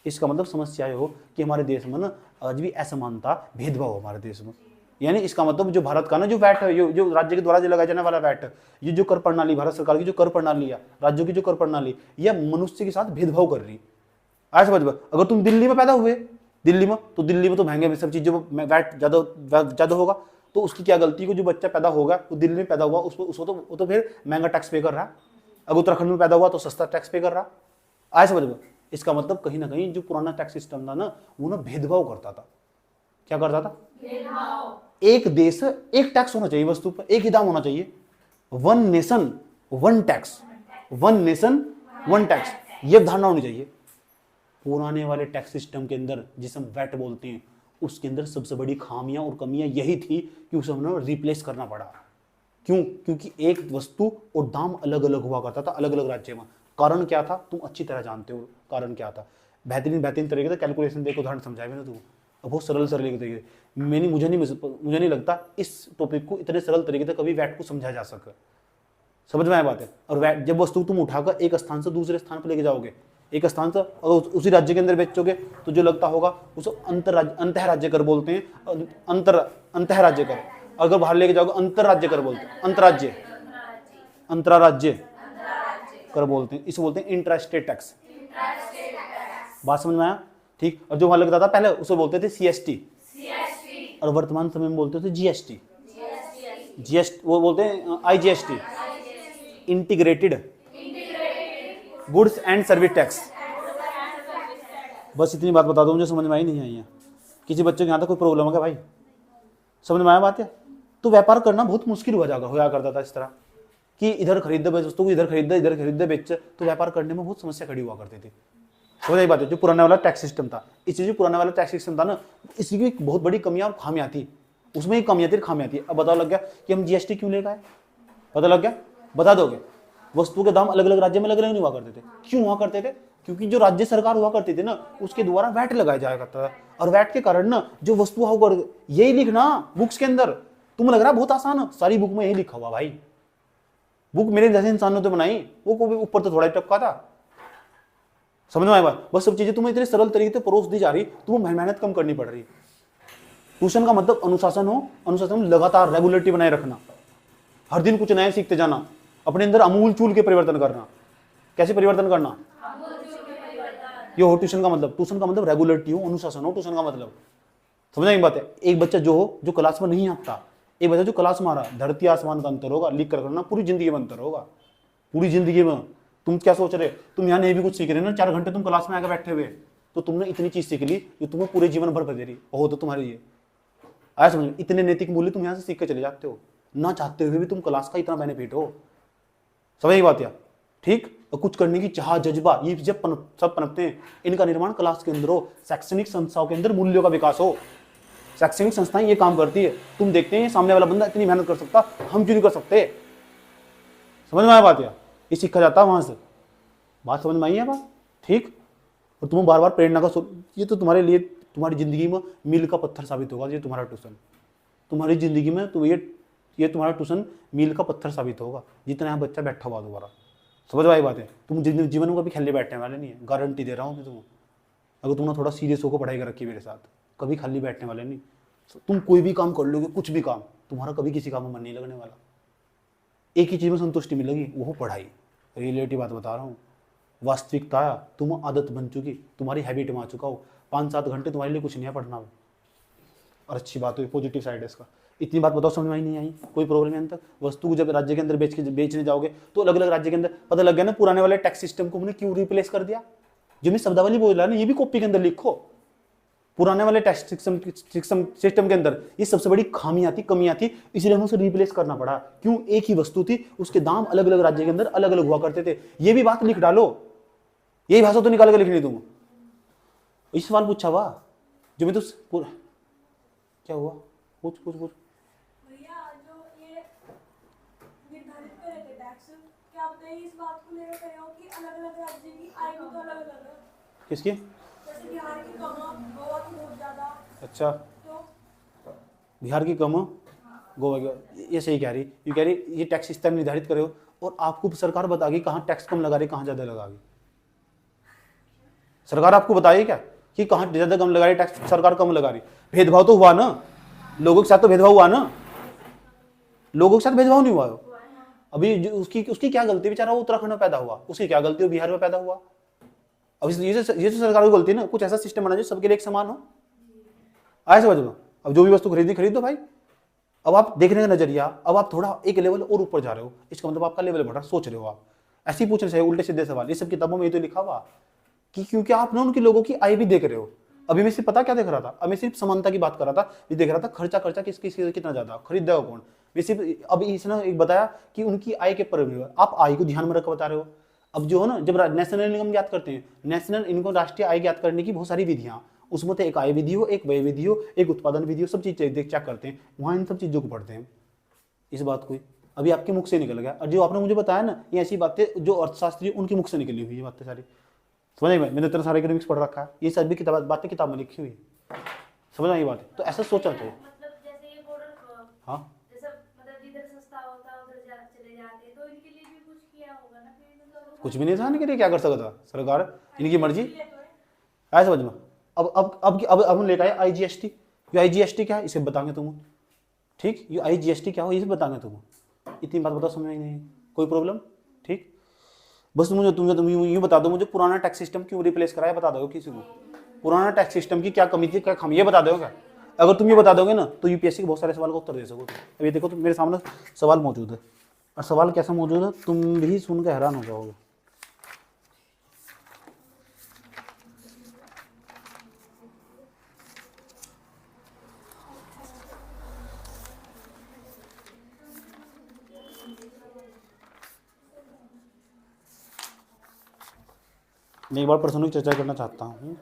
इसका मतलब समस्या हो कि हमारे देश में ना आज भी असमानता, भेदभाव हो हमारे देश में। यानी इसका मतलब जो भारत का ना जो वैट है, जो राज्य के द्वारा जो लगाया जाने वाला वैट, ये जो कर प्रणाली, भारत सरकार की जो कर प्रणाली है, राज्यों की जो कर प्रणाली, यह मनुष्य के साथ भेदभाव कर रही है। आज समझ, अगर तुम दिल्ली में पैदा हुए, दिल्ली में तो महंगे में सब चीजों में वैट ज्यादा होगा, तो उसकी क्या गलती को, जो बच्चा पैदा होगा वो दिल्ली में पैदा हुआ, उसको तो फिर महंगा टैक्स पे कर रहा है। अगर उत्तराखंड में पैदा हुआ तो सस्ता टैक्स पे कर रहा। आज समझ, इसका मतलब कहीं ना कहीं जो पुराना टैक्स सिस्टम था ना, वो ना भेदभाव करता था। क्या करता था? भेदभाव। एक देश एक टैक्स होना चाहिए, वस्तु पर एक ही दाम होना चाहिए, one nation one tax, one nation one tax, ये धारणा होनी चाहिए। पुराने वाले टैक्स सिस्टम के अंदर जिसे हम वैट बोलते हैं, उसके अंदर सबसे बड़ी खामियां और कमियां यही थी कि उसे हमने रिप्लेस करना पड़ा। क्यों? क्योंकि एक वस्तु और दाम अलग अलग हुआ करता था अलग अलग राज्य में। कारण क्या था? तुम अच्छी तरह जानते हो कारण क्या था। बेहतरीन तरीके से कैलकुलेशन देखो, उदाहरण समझाए मैंने तुम, बहुत सरल तरीके। मुझे नहीं लगता इस टॉपिक को इतने सरल तरीके से कभी वैट को समझा जा सके। समझ में आया बात है? और वैट जब वस्तु तुम उठाकर एक स्थान से दूसरे स्थान पर लेके जाओगे, एक स्थान से और उसी राज्य के अंदर बेचोगे, तो जो लगता होगा उसे अंतः राज्य कर बोलते हैं, अंतः राज्य कर। अगर बाहर लेके जाओगे अंतरराज्य कर बोलते हैं, अंतरराज्य कर बोलते हैं, इसे बोलते हैं इंट्रास्टेट टैक्स। बात समझ में आया? ठीक। और जो वहां लगता था पहले उसे बोलते थे सीएसटी, और वर्तमान समय में बोलते थे जीएसटी, वो बोलते हैं IGST, integrated goods and service tax. बस इतनी बात बता दो, मुझे समझ में आई नहीं आई है। किसी बच्चे के यहाँ तक कोई प्रॉब्लम है क्या भाई? समझ में आया बात है? तो व्यापार करना बहुत मुश्किल होया करता था इस तरह कि इधर खरीद बेच वस्तु को, इधर खरीद बेच, तो व्यापार करने में बहुत समस्या खड़ी हुआ करती थी। समझ आई बात है? जो पुराना वाला टैक्स सिस्टम था, इसी जो पुराना वाला टैक्स सिस्टम था ना, इसी की बहुत बड़ी कमियां और खामियां थी, उसमें ही खामियां थी। अब बताओ लग गया कि हम जीएसटी क्यों लेकर आए? पता लग गया? बता दोगे? वस्तु के दाम अलग अलग राज्य में अलग अलग नहीं हुआ करते थे। क्यों हुआ करते थे? क्योंकि जो राज्य सरकार हुआ करती थी ना, उसके द्वारा वैट लगाया जाया करता था, और वैट के कारण ना जो वस्तु हुआ, यही लिखना बुक्स के अंदर। तुम लग रहा बहुत आसान है, सारी बुक में यही लिखा हुआ भाई। बुक मेरे जैसे इंसान ने तो बनाई, वो को भी ऊपर तो थोड़ा ही टपका था। समझ में आया बात? बस सब चीजें तुम्हें इतने सरल तरीके से परोस दी जा रही, तुम्हें मेहनत कम करनी पड़ रही। ट्यूशन का मतलब अनुशासन हो, अनुशासन लगातार रेगुलरिटी बनाए रखना, हर दिन कुछ नया सीखते जाना, अपने अंदर अमूल चूल के परिवर्तन करना। कैसे परिवर्तन करना? ये हो ट्यूशन का मतलब। ट्यूशन का मतलब रेगुलरिटी हो, अनुशासन हो, ट्यूशन का मतलब। समझ आई बात है? एक बच्चा जो क्लास में नहीं आता, एक बच्चा जो क्लास में आ रहा, धरती आसमान का अंतर होगा, लिख कर करना, पूरी जिंदगी में अंतर होगा। पूरी जिंदगी में तुम क्या सोच रहे, तुम यहाँ नहीं भी कुछ सीख रहे ना, 4 घंटे तुम क्लास में आकर बैठे हुए, तो तुमने इतनी चीज सीख ली जो तुम्हें पूरे जीवन भर दे रही हो, तो तुम्हारे लिए आया समझ? इतने नैतिक मूल्य तुम यहाँ से सीख के चले जाते हो, ना चाहते हुए भी तुम क्लास का इतना बेनिफिट हो। समझ बात यार? ठीक। और कुछ करने की चाह, जज्बा, ये जब सब पनपते हैं, इनका निर्माण क्लास के अंदर हो, शैक्षणिक संस्थाओं के अंदर मूल्यों का विकास हो। शैक्षणिक संस्थाएं ये काम करती है। तुम देखते हैं सामने वाला बंदा इतनी मेहनत कर सकता, हम क्यों नहीं कर सकते? समझ में आया बात यार? ये सीखा जाता है वहां से। बात समझ में आई है बात? ठीक। और तुम्हें बार बार प्रेरणा का ये तो तुम्हारे लिए, तुम्हारी जिंदगी में मील का पत्थर साबित होगा। ये तुम्हारा ट्यूशन तुम्हारी जिंदगी में, तो ये तुम्हारा ट्यूशन मील का पत्थर साबित होगा, जितना यहाँ बच्चा बैठा हुआ दोबारा। समझ में आई बात है? तुम जीवन में कभी खाली बैठने वाले नहीं है, गारंटी दे रहा हूँ मैं तुम्हें। अगर तुमने थोड़ा सीरियस होकर पढ़ाई कर रखी मेरे साथ, कभी खाली बैठने वाले नहीं। तुम कोई भी काम कर लोगे, कुछ भी काम, तुम्हारा कभी किसी काम में मन नहीं लगने वाला। एक ही चीज में संतुष्टि मिलेगी, वो पढ़ाई। रियलिटी बात बता रहा हूँ, वास्तविकता आया, तुम आदत बन चुकी, तुम्हारी हैबिट में आ चुका हो। 5-7 घंटे तुम्हारे लिए कुछ नहीं है पढ़ना। और अच्छी बात हुई, पॉजिटिव साइड है इसका। इतनी बात बताओ, समझ में आई नहीं आई? कोई प्रॉब्लम है तक? वस्तु को जब राज्य के अंदर बेचने जाओगे, तो अलग अलग राज्य के अंदर पता लग गया ना, पुराने वाले टैक्स सिस्टम को हमने क्यों रिप्लेस कर दिया। जो मैं शब्दावली बोल रहा है ना, ये भी कॉपी के अंदर लिखो। पुराने वाले टैक्स सिस्टम के अंदर ये सबसे बड़ी खामियां थी, कमियां थी, इसलिए हमें उसे रिप्लेस करना पड़ा। क्यों? एक ही वस्तु थी, उसके दाम अलग अलग राज्य के अंदर अलग अलग हुआ करते थे। ये भी बात लिख डालो, यही भाषा तो निकाल के लिखनी तुम। इस सवाल पूछा हुआ जो मैं तो क्या हुआ? पूछ। आप नहीं इस बात को ले रहे हो कि अलग-अलग राज्य की आय भी तो अलग-अलग है। किसकी? जैसे बिहार की कम है, गोवा की बहुत ज्यादा। अच्छा, तो बिहार की कम हो, गोवा की, ये सही कह रही, ये कह रही ये टैक्स स्तर निर्धारित करे हो और आपको सरकार बताएगी कहाँ टैक्स कम लगा रही कहाँ ज़्यादा लगा रही। सरकार आपको बताएगी क्या कि कहाँ ज़्यादा कम लगा रही टैक्स, सरकार कम लगा रही। भेदभाव तो हुआ ना, लोगों के साथ तो भेदभाव हुआ ना, लोगों के साथ भेदभाव नहीं हुआ। अभी उसकी उसकी क्या गलती, बेचारा वो उत्तराखंड में पैदा हुआ, उसकी क्या गलती, वो बिहार में पैदा हुआ। अब ये तो सरकार की गलती है ना, कुछ ऐसा सिस्टम बना जो सबके लिए एक समान हो। आए समझ में? अब जो भी वस्तु खरीदी खरीद दो भाई। अब आप देखने का नजरिया, अब आप थोड़ा एक लेवल और ऊपर जा रहे हो, इसका मतलब आपका लेवल बढ़ रहा, सोच रहे हो आप। ऐसे ही पूछने से उल्टे सीधे सवाल, ये सब किताबों में ये तो लिखा हुआ कि क्योंकि आप ना उनके लोगों की आय भी देख रहे हो। अभी मैं सिर्फ पता क्या देख रहा था, अब मैं सिर्फ समानता की बात कर रहा था, ये देख रहा था खर्चा खर्चा कितना ज्यादा, खरीदेगा कौन। मैं सिर्फ अब इसने एक बताया कि उनकी आय के पर निर्भर, आप आय को ध्यान में रखकर बता रहे हो। अब जो है ना, जब नेशनल इनकम ज्ञात करते हैं, नेशनल इनकम राष्ट्रीय आय ज्ञात करने की बहुत सारी विधियां, उसमें तो एक आय विधि हो, एक व्यय विधि हो, एक उत्पादन विधि हो, सब चीज चेक करते हैं, वहां इन सब चीजों को पढ़ते हैं। इस बात को अभी आपके मुख से निकल गया, और जो आपने मुझे बताया ना, ये ऐसी बातें जो अर्थशास्त्री उनके मुख से निकली हुई ये बातें सारी, समझ में? मैंने इतना सारे इकोनॉमिक्स पढ़ रखा है, ये सभी बातें किताब में लिखी हुई है, समझ आई बात? तो ऐसा सोचना चाहिए। मतलब जैसे ये बॉर्डर, हाँ, जैसे मतलब जिधर सस्ता होता है उधर चले जाते, तो इनके लिए भी कुछ किया होगा ना फिर, मतलब कुछ भी नहीं था, इनके लिए क्या कर सकता सरकार, इनकी मर्जी। आया समझ में? अब हम लेकर आए IGST। ये IGST क्या है इसे बताएंगे तुम, ठीक? ये IGST क्या हो इसे बताएंगे तुम, इतनी बात बताओ, समझ में नहीं कोई प्रॉब्लम, ठीक? बस तुम यूं बता दो मुझे, पुराना टैक्स सिस्टम क्यों रिप्लेस कराया, बता दो किसी को। पुराना टैक्स सिस्टम की क्या कमी थी, क्या खामी, ये बता दोगे क्या? अगर तुम ये बता दोगे ना तो यूपीएससी के बहुत सारे सवाल का उत्तर दे सकोगे। अब ये देखो, तो मेरे सामने सवाल मौजूद है, और सवाल कैसा मौजूद है तुम भी सुन के हैरान हो जाओगे। मैं एक बार प्रश्नों की चर्चा करना चाहता हूँ।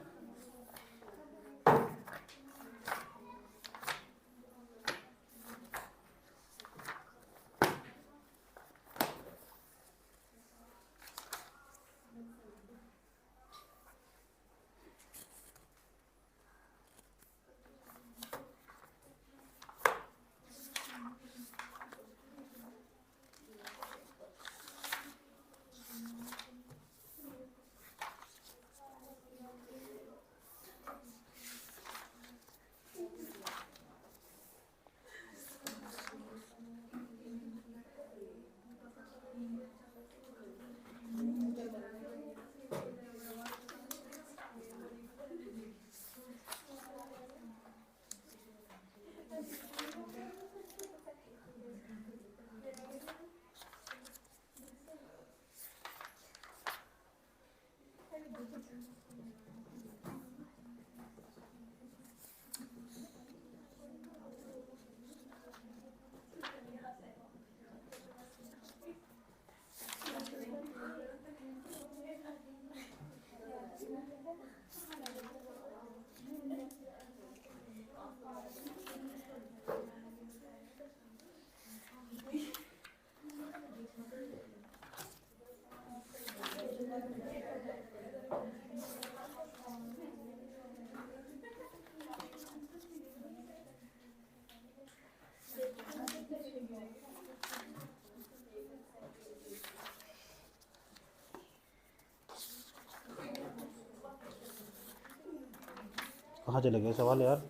कहाँ चले गए सवाल यार?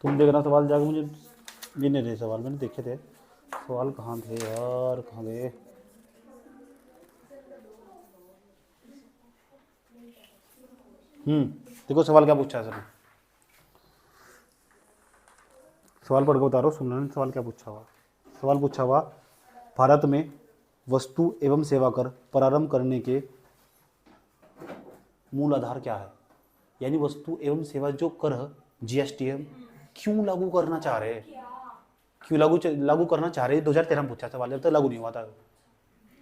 तुम देखना सवाल जाके, मुझे ये नहीं रहे सवाल, मैंने देखे थे सवाल, कहाँ थे यार, कहाँ गए? देखो सवाल क्या पूछा है सर, सवाल पढ़ के बता रहा हूँ, सुन लेना सवाल क्या पूछा हुआ। सवाल पूछा हुआ भारत में वस्तु एवं सेवा कर प्रारंभ करने के मूल आधार क्या है? यानी वस्तु एवं सेवा जो कर जीएसटी है, क्यों लागू करना चाह रहे हैं? क्यों लागू करना चाह रहे हैं? 2013 में पूछा सवाल, जब तक लागू नहीं हुआ था।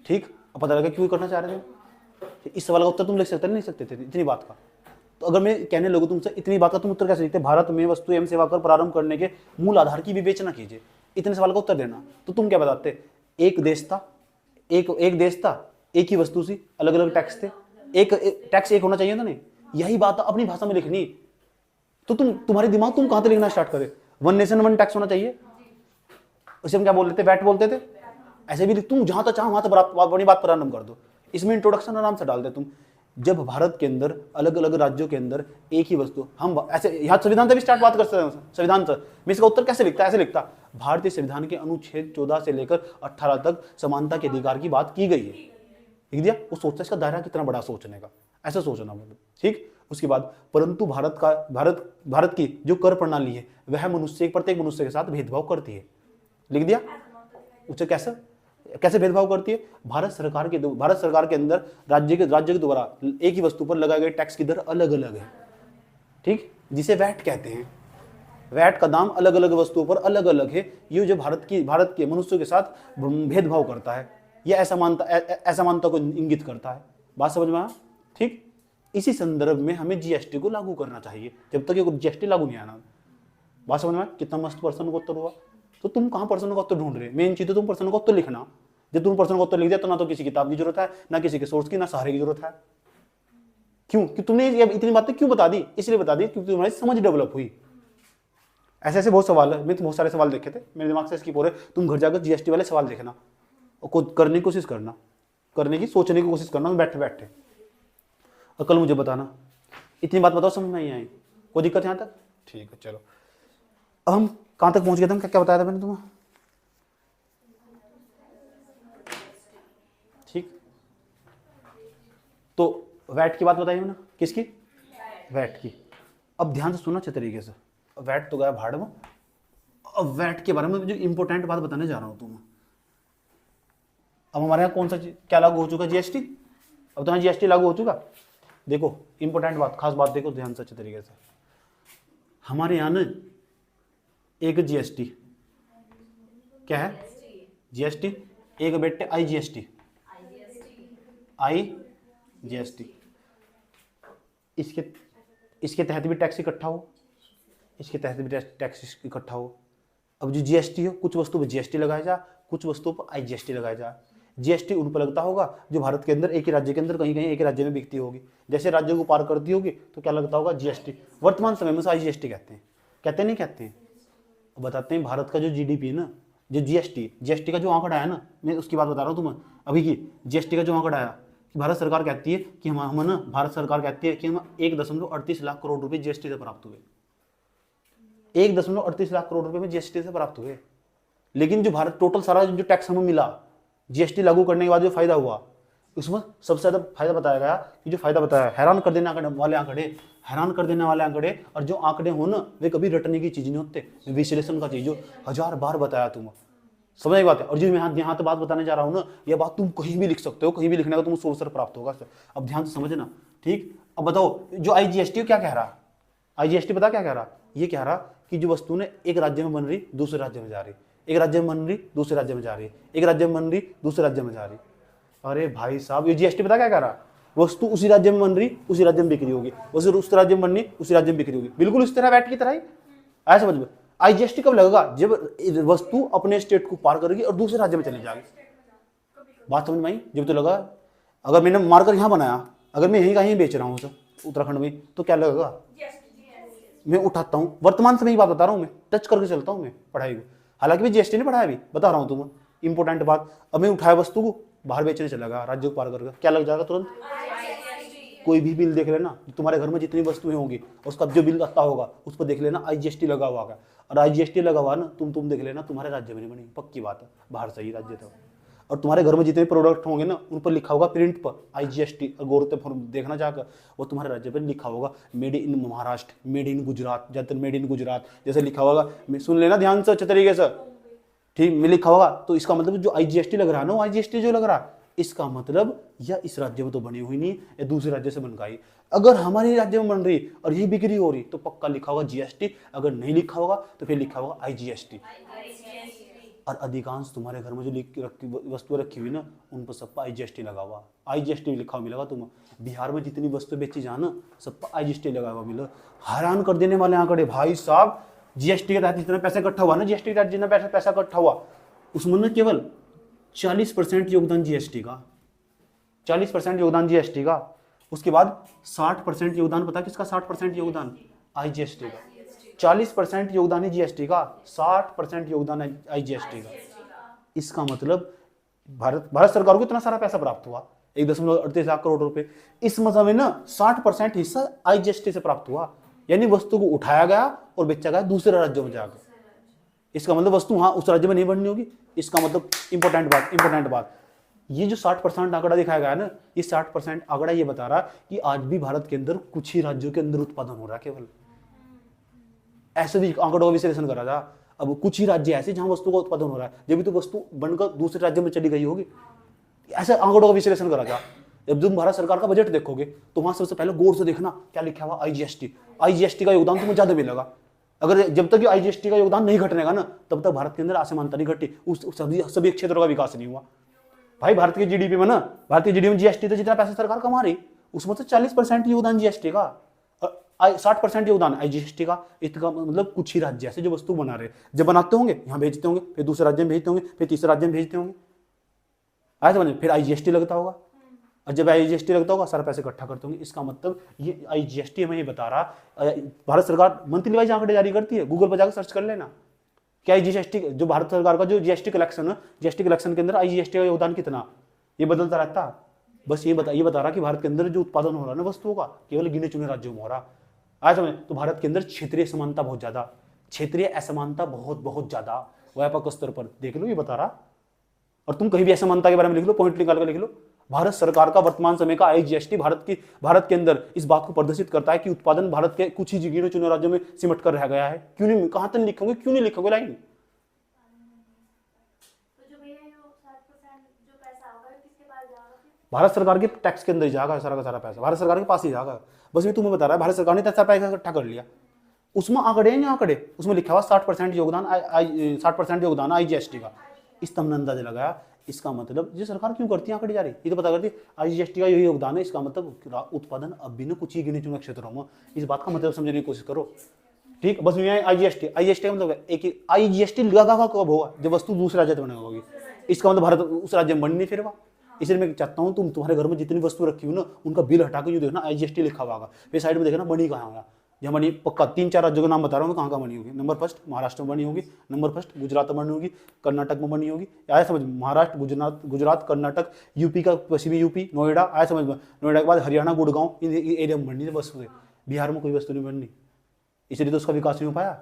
ठीक, अब पता लगा क्यों करना चाह रहे थे। इस सवाल का उत्तर तुम लिख सकते नहीं सकते थे इतनी बात का। तो अगर मैं कहने लगूँ तुमसे इतनी बात का, तुम उत्तर कैसे लिखते? भारत में वस्तु एवं सेवा कर प्रारंभ करने के मूल आधार की विवेचना कीजिए, इतने सवाल का उत्तर देना। तो तुम क्या बताते? एक देश था, एक देश था, एक ही वस्तु सी, अलग अलग टैक्स थे, एक टैक्स एक होना चाहिए था नहीं? यही बात अपनी भाषा में लिखनी। तो तुम्हारे दिमाग तुम कहां से लिखना स्टार्ट करे? वन नेशन वन टैक्स होना चाहिए, उसे हम क्या बोल रहे थे? वैट बोलते थे। ऐसे भी तुम जहां तक चाहो वहां तक बड़ी बात प्रारंभ कर दो। इसमें इंट्रोडक्शन आराम से डाल दे तुम। जब भारत के अंदर अलग अलग राज्यों के अंदर एक ही वस्तु, हम ऐसे यहाँ संविधान से भी स्टार्ट बात कर सकते हैं। संविधान से मैं इसका उत्तर कैसे लिखता? ऐसे लिखता, भारतीय संविधान के अनुच्छेद 14 से लेकर 18 तक समानता के अधिकार की बात की गई है। लिख दिया। वो सोचता है इसका दायरा कितना बड़ा सोचने का, ऐसा सोचना मतलब। ठीक। उसके बाद परंतु भारत की जो कर प्रणाली है वह प्रत्येक मनुष्य के साथ भेदभाव करती है। लिख दिया। उसे कैसे भेदभाव करती है? भारत सरकार के अंदर राज्य के द्वारा एक ही वस्तु पर लगाए गए टैक्स की दर अलग अलग है। ठीक, जिसे वैट कहते हैं। वैट का दाम अलग अलग वस्तुओं पर अलग अलग है। ये जो भारत के मनुष्यों के साथ भेदभाव करता है, यह असमानता को इंगित करता है। बात समझ में आया? ठीक। इसी संदर्भ में हमें जीएसटी को लागू करना चाहिए, जब तक ये जीएसटी लागू नहीं आना। बात समझ में आया? कितना मस्त प्रश्न का उत्तर हुआ। तो तुम कहाँ प्रश्न का उत्तर ढूंढ रहे? मेन चीज तो तुम प्रश्न का उत्तर लिखना। जब तुम प्रश्न का उत्तर लिख दिया तो ना तो किसी किताब की जरूरत है, ना किसी के सोर्स की, ना सहारे की जरूरत है। क्यों? कि तुमने इतनी बातें क्यों बता दी? इसलिए बता दी क्योंकि तुम्हारी समझ डेवलप हुई। ऐसे बहुत सवाल है, मैं तो बहुत सारे सवाल देखे थे मेरे दिमाग से इसकी पूरे। तुम घर जाकर जीएसटी वाले सवाल देखना और करने की कोशिश करना, सोचने की कोशिश करना बैठे बैठे, और कल मुझे बताना। इतनी बात बताओ समझ में नहीं आई? कोई दिक्कत यहाँ तक? ठीक है, चलो। अब हम कहाँ तक पहुँच गए थे? हम क्या बताया था मैंने तुम्हें? ठीक। तो वैट की बात बताई ना, किसकी? वैट की। अब ध्यान से सुनना अच्छे तरीके से। वैट तो गया भाड़ में। अब वैट के बारे में जो इंपॉर्टेंट बात बताने जा रहा हूं तुम्हें। अब हमारे यहाँ कौन सा क्या लागू हो चुका? जीएसटी। अब तो जीएसटी लागू हो चुका। देखो इंपॉर्टेंट बात, खास बात देखो ध्यान से अच्छे तरीके से। हमारे यहाँ ना एक जीएसटी क्या है? जीएसटी। एक बेटे आईजीएसटी। आईजीएसटी। इसके तहत भी टैक्स इकट्ठा हो, इसके तहत भी टैक्स इकट्ठा हो। अब जो जीएसटी हो, कुछ वस्तु पर जीएसटी लगाया जा, कुछ वस्तुओं पर आईजीएसटी लगाया जा। जीएसटी उन पर लगता होगा जो भारत के अंदर एक ही राज्य के अंदर कहीं एक राज्य में बिकती होगी। जैसे राज्यों को पार करती होगी तो क्या लगता होगा? जीएसटी। वर्तमान समय में आईजीएसटी कहते हैं, नहीं कहते हैं? बताते हैं। भारत का जो जीडीपी है ना, जो जीएसटी का जो आंकड़ा है ना, मैं उसकी बात बता रहा हूँ तुम्हें अभी की। जीएसटी का जो आंकड़ा आया कि भारत सरकार कहती है कि भारत सरकार कहती है कि हम 1.38 लाख करोड़ रुपए जीएसटी से प्राप्त हुए। 1.38 लाख करोड़ रुपए में जीएसटी से प्राप्त हुए। लेकिन जो भारत टोटल सारा जो टैक्स हमें मिला जीएसटी लागू करने के बाद जो फायदा हुआ, उसमें सबसे ज्यादा फायदा बताया गया कि जो फायदा बताया, हैरान कर देने वाले आंकड़े। और जो आंकड़े हो ना वे कभी रटने की चीज नहीं होते, विश्लेषण का चीज हो। 1000 बार बताया तुम, समझ में बात है। और जो मैं यहाँ तो बात बताने जा रहा हूँ ना, यह बात तुम कहीं भी लिख सकते हो, कहीं भी लिखने का तुम अवसर प्राप्त होगा। अब ध्यान से समझना। ठीक। अब बताओ जो आईजीएसटी क्या कह रहा? आईजीएसटी पता क्या कह रहा? ये कह रहा कि जो वस्तु ने एक राज्य में बन रही दूसरे राज्य में जा रही, एक राज्य में बन रही दूसरे राज्य में जा रही, एक राज्य में बन रही दूसरे राज्य में जा रही। अरे भाई साहब, ये जीएसटी पता क्या कह रहा? वस्तु उसी राज्य में बन रही उसी राज्य में बिक्री होगी, वस्तु उस राज्य में बननी उसी राज्य में बिक्री होगी। बिल्कुल इस तरह वैट की तरह ही। आया समझ में? आईजीएसटी कब लगेगा? जब वस्तु अपने स्टेट को पार करेगी और दूसरे राज्य में चली जाएगी। बात समझ में आई? जब तो लगा अगर मैंने मार्कर यहाँ बनाया, अगर मैं यहीं कहीं बेच रहा हूँ उत्तराखंड में, तो क्या लगेगा? मैं उठाता हूँ, वर्तमान समय की बात बता रहा हूँ, मैं टच करके चलता हूँ मैं पढ़ाई को। हालांकि मैं जीएसटी नहीं पढ़ाया, अभी बता रहा हूँ तुम्हें इंपॉर्टेंट बात। अब मैं उठाया वस्तु को बाहर बेचने चला गया, राज्य को पार करके, क्या लग जाएगा तुरंत? कोई भी बिल देख लेना, तुम्हारे घर में जितनी वस्तुएं होंगी उसका जो बिल आता होगा उस पर देख लेना आईजीएसटी लगा हुआ है। और आईजीएसटी लगा हुआ ना, तुम देख लेना तुम्हारे राज्य में नहीं बनी, पक्की बात है, बाहर से ही राज्य था। और तुम्हारे घर में जितने प्रोडक्ट होंगे ना उन पर लिखा होगा प्रिंट पर आईजीएसटी, और गौर से देखना जाकर वो तुम्हारे राज्य पर लिखा होगा made in Maharashtra, made in Gujarat, ज्यादातर मेड इन गुजरात जैसे लिखा होगा। सुन लेना ध्यान से अच्छे तरीके से। ठीक में लिखा होगा तो इसका मतलब जो आईजीएसटी लग रहा है ना, वो आईजीएसटी जो लग रहा है इसका मतलब या इस राज्य में तो बनी हुई नहीं या दूसरे राज्य से बन गई। अगर हमारे राज्य में बन रही और यही बिक्री हो रही तो पक्का लिखा होगा जीएसटी, अगर नहीं लिखा होगा तो फिर लिखा होगा आईजीएसटी। और अधिकांश तुम्हारे घर में जो वस्तुएं रखी हुई ना उन पर सब पर आईजीएसटी लगा हुआ, आईजीएसटी लिखा हुआ मिलेगा। तुम बिहार में जितनी वस्तुएं बेची जा ना सब पर आईजीएसटी लगा हुआ मिलेगा। हैरान कर देने वाले आंकड़े भाई साहब। जीएसटी के तहत जितना पैसा इकट्ठा हुआ ना, जीएसटी के तहत जितना पैसा इकट्ठा हुआ उसमें न केवल 40% योगदान जीएसटी का, 40% योगदान जीएसटी का। उसके बाद 60% योगदान, पता किसका 60% योगदान? आईजीएसटी का। 40% योगदान है जीएसटी का, 60% योगदान है आईजीएसटी का। इसका मतलब भारत सरकार को इतना सारा पैसा प्राप्त हुआ 1.38 लाख करोड़ रुपए। इस मतलब में ना 60% हिस्सा आईजीएसटी से प्राप्त हुआ, यानी वस्तु को उठाया गया और बेचा गया दूसरे राज्यों में जाकर। इसका मतलब वस्तु वहां उस राज्य में नहीं बननी होगी। इसका मतलब इंपॉर्टेंट बात ये जो 60% आंकड़ा दिखाया गया ना, ये 60% आंकड़ा ये बता रहा कि आज भी भारत के अंदर कुछ ही राज्यों के अंदर उत्पादन हो रहा है केवल। ऐसे भी आंकड़ों का विश्लेषण करा था। अब कुछ ही राज्य ऐसे जहां वस्तु का उत्पादन हो रहा है, जब भी तो वस्तु बनकर दूसरे राज्य में चली गई होगी। ऐसे आंकड़ों का विश्लेषण करा था। जब तुम भारत सरकार का बजट देखोगे तो वहां सबसे पहले गौर से देखना क्या लिखा हुआ, आईजीएसटी। आईजीएसटी का योगदान तुम्हें ज्यादा मिलेगा। अगर जब तक आईजीएसटी का योगदान नहीं घटनेगा ना तब तक भारत के अंदर असमानता नहीं घटी, उस सभी क्षेत्रों का विकास नहीं हुआ। भाई भारत के जीडीपी में ना, भारतीय जीडीपी में जीएसटी तो जितना पैसा सरकार कमा रही उसमें तो 40% योगदान जीएसटी का, 60% योगदान आईजीएसटी का। इसका मतलब कुछ ही राज्य ऐसे जो वस्तु बना रहे, जब बनाते होंगे यहाँ भेजते होंगे, फिर दूसरे राज्य में भेजते होंगे, फिर तीसरे राज्य में भेजते होंगे, आए समझ, फिर आईजीएसटी लगता होगा। और जब आईजीएसटी लगता होगा सारा पैसे इकट्ठा करते होंगे। इसका मतलब ये आईजीएसटी हमें ये बता रहा, भारत सरकार मंथली वाइज आंकड़े जारी करती है, गूगल पर जाकर सर्च कर लेना क्या जीएसटी, जो भारत सरकार का जो जीएसटी कलेक्शन है, जीएसटी कलेक्शन के अंदर आईजीएसटी का योगदान कितना, ये बदलता रहता। बस ये बता रहा कि भारत के अंदर जो उत्पादन हो रहा है ना वस्तुओं का केवल गिने चुने राज्यों में हो रहा। आज समझ, तो भारत के अंदर क्षेत्रीय समानता बहुत ज्यादा, क्षेत्रीय असमानता बहुत ज्यादा व्यापक स्तर पर देख लो, ये बता रहा। और तुम कहीं भी असमानता के बारे में लिख लो, पॉइंट निकाल कर लिख लो। भारत सरकार का वर्तमान समय का आईजीएसटी भारत के अंदर इस बात को प्रदर्शित करता है कि उत्पादन भारत के कुछ ही गिने चुने राज्यों में सिमट कर रह गया है। क्यों नहीं, कहां तक लिखोगे, क्यों नहीं लिखोगे लाइन? भारत सरकार के टैक्स के अंदर ही जाएगा सारा का सारा पैसा, भारत सरकार के पास ही जाएगा। बस ये तुम्हें बता रहा है भारत सरकार ने इतना पैसा इकट्ठा कर लिया। उसमें आंकड़े उसमें लिखा हुआ 60% योगदान 60% योगदान आईजीएसटी का। इस तुमने अंदाजा लगाया। इसका मतलब ये सरकार क्यों करती है आंकड़े जारी, ये तो पता करती है आईजीएसटी का यही योगदान है। इसका मतलब उत्पादन अब भी ना कुछ ही गिने चुने क्षेत्रों में। इस बात का मतलब समझने की कोशिश करो, ठीक। बस आईजीएसटी का मतलब एक आईजीएसटी लगा कब होगा, जब वस्तु दूसरे राज्य में होगी। इसका मतलब भारत उस राज्य में बन नहीं फिर। इसलिए मैं चाहता हूँ तुम्हारे घर में जितनी वस्तु रखी हुई ना उनका बिल हटा के यूँ देखना आईजीएसटी लिखा हुआ होगा, फिर साइड में देखना बनी कहाँ होगा। जहाँ बनी पक्का 3-4 राज्यों के नाम बता रहा हूँ कहाँ बनी होगी। नंबर फर्स्ट महाराष्ट्र में बनी होगी, नंबर फर्स्ट गुजरात में बनी होगी, कर्नाटक में बनी होगी। आया समझ, महाराष्ट्र गुजरात कर्नाटक, यूपी का पश्चिमी यूपी नोएडा, आया समझ में। नोएडा के बाद हरियाणा गुड़गांव, इन एरिया में बननी है वस्तु। बिहार में कोई वस्तु नहीं बननी, इसलिए तो उसका विकास नहीं हो पाया।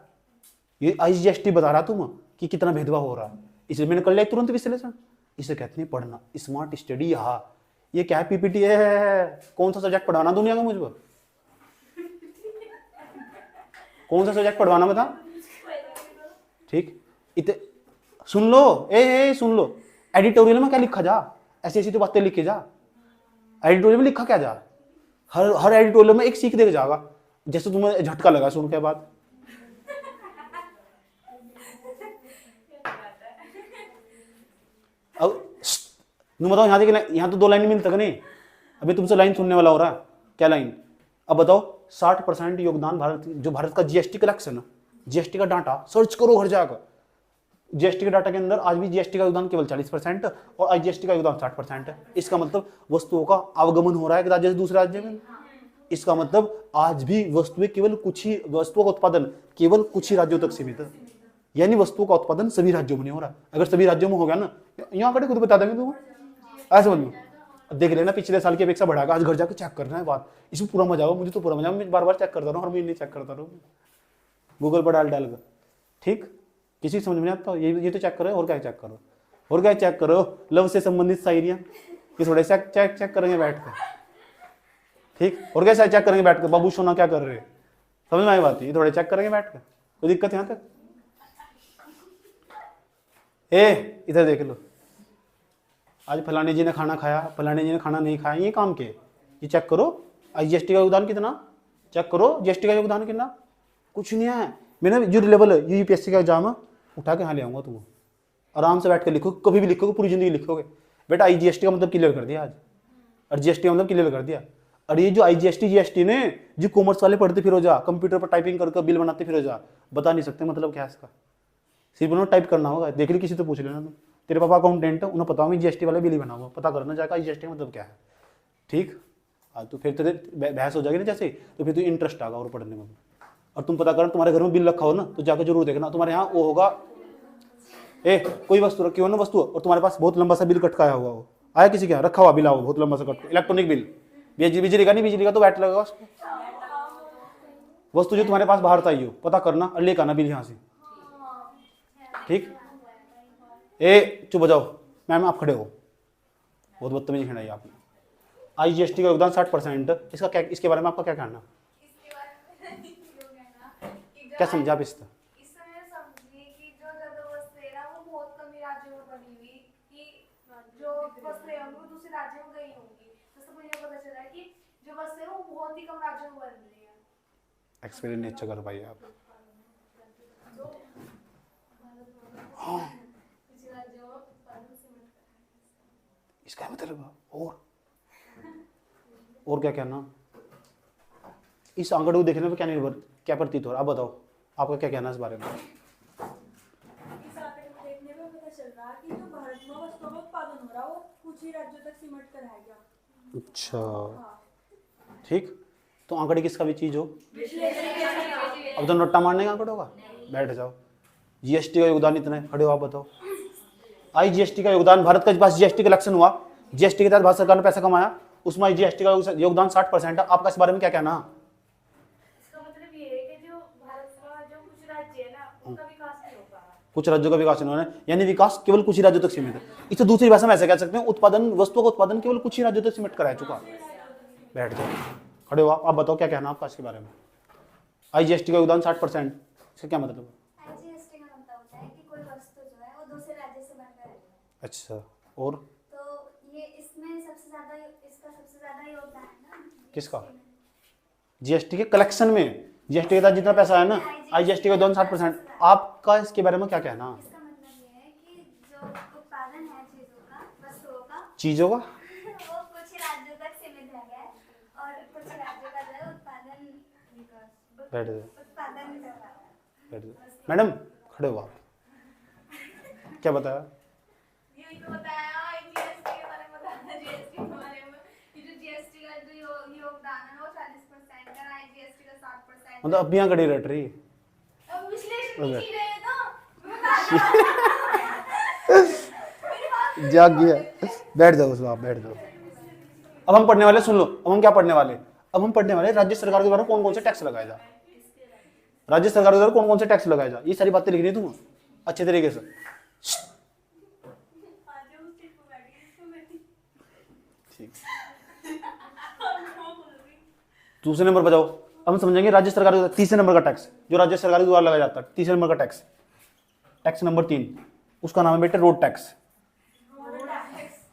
ये आईजीएसटी बता रहा तुम कि कितना भेदभाव हो रहा है। इसलिए मैंने कर लिया तुरंत विश्लेषण। इसे कहते हैं पढ़ना, स्मार्ट स्टडी। यहाँ ये क्या है, पीपीटी है। कौन सा सब्जेक्ट पढ़ाना दुनिया का मुझे, कौन सा सब्जेक्ट पढ़वाना बता, ठीक। सुन लो, ए सुन लो, एडिटोरियल में क्या लिखा जा, ऐसी तो बातें लिखे जा। एडिटोरियल में लिखा क्या जा, हर एडिटोरियल में एक सीख देकर जाएगा। जैसे तुम्हें झटका लगा सुन के बाद, अब तुम बताओ यहाँ तो 2 लाइन मिल तक नहीं। अभी तुमसे लाइन सुनने वाला हो रहा है, क्या लाइन? अब बताओ 60% योगदान भारत का जीएसटी कलेक्शन है, जीएसटी का डाटा सर्च करो हर जगह। जीएसटी के डाटा के अंदर आज भी जीएसटी का योगदान केवल 40% और आईजीएसटी का योगदान 60% है। इसका मतलब वस्तुओं का आवागमन हो रहा है एक राज्य से दूसरे राज्य में। इसका मतलब आज भी वस्तुओं का उत्पादन केवल कुछ ही राज्यों तक सीमित है, यानी वस्तुओं का उत्पादन सभी राज्यों में नहीं हो रहा। अगर सभी राज्यों में हो गया ना, यहाँ आंकड़े खुद बता देंगे तुम, ऐसे समझ लो। देख लेना पिछले साल की अपेक्षा बढ़ाकर, आज घर जाकर चेक करना है बात। इसमें पूरा मजा आओ, मुझे तो पूरा मजा, मैं बार चेक करता रहूँ, हर महीने चेक करता रहूँ गूगल पर डाल कर, ठीक। किसी समझ में नहीं आता ये तो चेक करो, और क्या चेक करो, और क्या चेक करो, लव से संबंधित शायरियाँ ये थोड़े चेक करेंगे बैठ कर, ठीक। और क्या चेक करेंगे बैठ कर, बाबू सोना क्या कर रहे हैं, समझ में आई बात, ये थोड़े चेक करेंगे बैठ कर, कोई दिक्कत यहाँ तक? ए इधर देख लो, आज फलाने जी ने खाना खाया, फलाने जी ने खाना नहीं खाया, ये काम के, ये चेक करो जीएसटी का योगदान कितना, चेक करो जीएसटी का योगदान कितना, कुछ नहीं है। मैंने जो लेवल है यूपीएससी का एग्जाम उठा के यहाँ ले आऊंगा, तुम आराम से बैठ कर लिखो, कभी भी लिखोगे पूरी जिंदगी लिखोगे। बेटा आईजीएसटी का मतलब क्लियर कर दिया आज, और जीएसटी का मतलब क्लियर कर दिया। और ये जो आईजीएसटी जीएसटी ने जो कॉमर्स वाले पढ़ते फिर हो जा, कंप्यूटर पर टाइपिंग करके बिल बनाते फिर हो जा, बता नहीं सकते मतलब क्या है इसका, सिर्फ उन्होंने टाइप करना होगा। देख ली किसी से पूछ लेना तुम, तेरे पापा अकाउंटेंट है, उन्हें पता होगा जीएसटी वाला बिल ही बना हुआ, पता करना जाएगा जीएसटी का मतलब क्या है। ठीक, तो फिर तेरे बहस हो जाएगी ना जैसे, तो फिर तो इंटरेस्ट आगा और पढ़ने में। और तुम पता करना, तुम्हारे घर में बिल रखा हो ना तो जाकर जरूर देखना, तुम्हारे यहाँ वो होगा, कोई वस्तु रखी हो ना वस्तु, और तुम्हारे पास बहुत लंबा सा बिल कटकाया हुआ हो, आया किसी के यहाँ रखा हुआ बिल आओ बहुत लंबा सा कट, इलेक्ट्रॉनिक बिल, बिजली का नहीं, बिजली का तो बैठ लगेगा उसको। वस्तु जो तुम्हारे पास बाहर से आई हो पता करना और लेकर आना बिल यहाँ से। ठीक, चुप हो जाओ मैम, आप खड़े हो, बहुत बदतमीजी खिलाई आपने। आईजीएसटी का योगदान 60%, इसका क्या, इसके बारे में आपका क्या कहना, क्या समझा आप इसका? एक्सपीरियंस अच्छा कर पाइए आप। हाँ, इसका मतलब और क्या कहना, इस आंकड़े को देखने पर क्या निर्भर, क्या प्रतीत हो रहा, आप बताओ आपका क्या कहना है इस बारे में? इस आंकड़े को देखने में पता चल रहा है कि जो भारत में वस्तुओं का उत्पादन हो रहा है वो कुछ ही राज्यों तक सिमट कर रह गया। अच्छा, ठीक, तो आंकड़े किसका भी चीज हो, अब तो नोटा मारने का आंकड़ा होगा, बैठ जाओ। जीएसटी का योगदान इतना है, खड़े हो आप बताओ। आईजीएसटी का योगदान, भारत का पास जीएसटी कलेक्शन हुआ, जीएसटी के तहत भारत सरकार ने पैसा कमाया, उसमें जीएसटी का योगदान 60% है। आपका इस बारे में क्या कहना? इसका मतलब ये है कि जो भारत का जो कुछ राज्य है ना उनका विकास नहीं हो पा रहा, कुछ राज्यों का विकास इन्होंने, यानी विकास केवल कुछ ही राज्यों तक सीमित है। इसे दूसरी भाषा में ऐसे कह सकते हैं, उत्पादन, वस्तुओं का उत्पादन केवल कुछ ही राज्यों तक सीमित कराया चुका। बैठ जाओ, खड़े हो आप बताओ क्या कहना आपका इसके बारे में। आईजीएसटी का योगदान 60%, इसका क्या मतलब है? आईजीएसटी का मतलब होता है कि कोई वस्तु जो है वो दूसरे राज्य से बनकर आई है। अच्छा, और तो ये इसमें सबसे ज्यादा, इसका सबसे ज्यादा योगदान है ना किसका? जीएसटी के कलेक्शन में, जीएसटी के तहत जितना पैसा है ना, आईजीएसटी का योगदान 60%। आपका इसके बारे में क्या कहना? इसका मतलब ये है कि जो उत्पादन है चीजों का, वस्तुओं का, चीजों का वो कुछ ही राज्यों तक सीमित रह गया है और कुछ राज्यों का जो है उत्पादन बैठ जाओ, उत्पादन कर रहा है। बैठ जाओ। मैडम खड़े हो आप, क्या बताया? यही तो बताया जीएसटी के बारे में, बताया जीएसटी के बारे में कि जो जीएसटी का जो योगदान है वो 40% है, आईजीएसटी का 60%। मतलब अब यहाँ खड़ी रट रही है। अब विश्लेषण अबे। की रहे तो जाग गया, बैठ जाओ उसमें आप, बैठ जाओ। अब हम पढ़ने वाले, सुन लो, अब हम क्या पढ़ने वाले, अब हम पढ़ने वाले राज्य सरकार के द्वारा कौन कौन से टैक्स लगाया जा, राज्य सरकार के द्वारा कौन कौन से टैक्स लगाया जा, ये सारी बातें लिख रही तुम अच्छे तरीके से। ठीक, दूसरे नंबर पर जाओ। अब हम समझेंगे राज्य सरकार के, तीसरे नंबर का टैक्स जो राज्य सरकार के द्वारा लगाया जाता है, तीसरे नंबर का टैक्स, टैक्स नंबर 3, उसका नाम है बेटे रोड टैक्स।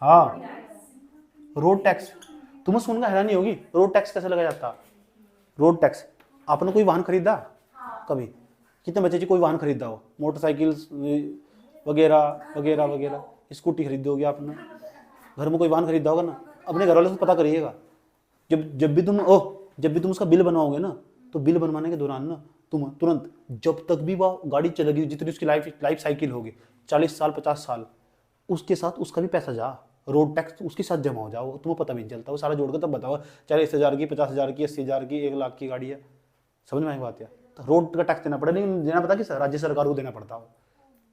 हाँ, रोड टैक्स, तुम्हें सुनकर हैरानी होगी, रोड टैक्स कैसे लगाया जाता है? रोड टैक्स, आपने कोई वाहन खरीदा कभी? कितने बच्चे जी कोई वाहन खरीदा हो, मोटरसाइकिल वगैरह वगैरह वगैरह, स्कूटी खरीदी होगी आपने, घर में कोई वाहन खरीदा होगा ना, अपने घर वालों से पता करिएगा। जब भी तुम उसका बिल बनवाओगे ना, तो बिल बनवाने के दौरान ना तुम तुरंत, जब तक भी वह गाड़ी चलेगी, जितनी उसकी लाइफ साइकिल होगी, 40 साल 50 साल, उसके साथ उसका भी पैसा जा, रोड टैक्स उसके साथ जमा हो जाओ, तुम्हें पता भी नहीं चलता, वो सारा जोड़ कर तब बताओ 40,000 की, 50,000 की, 80,000 की, 1 लाख की गाड़ी है, समझ में आई बात है? तो रोड का टैक्स देना पड़े, नहीं देना पता कि राज्य सरकार को देना पड़ता हो,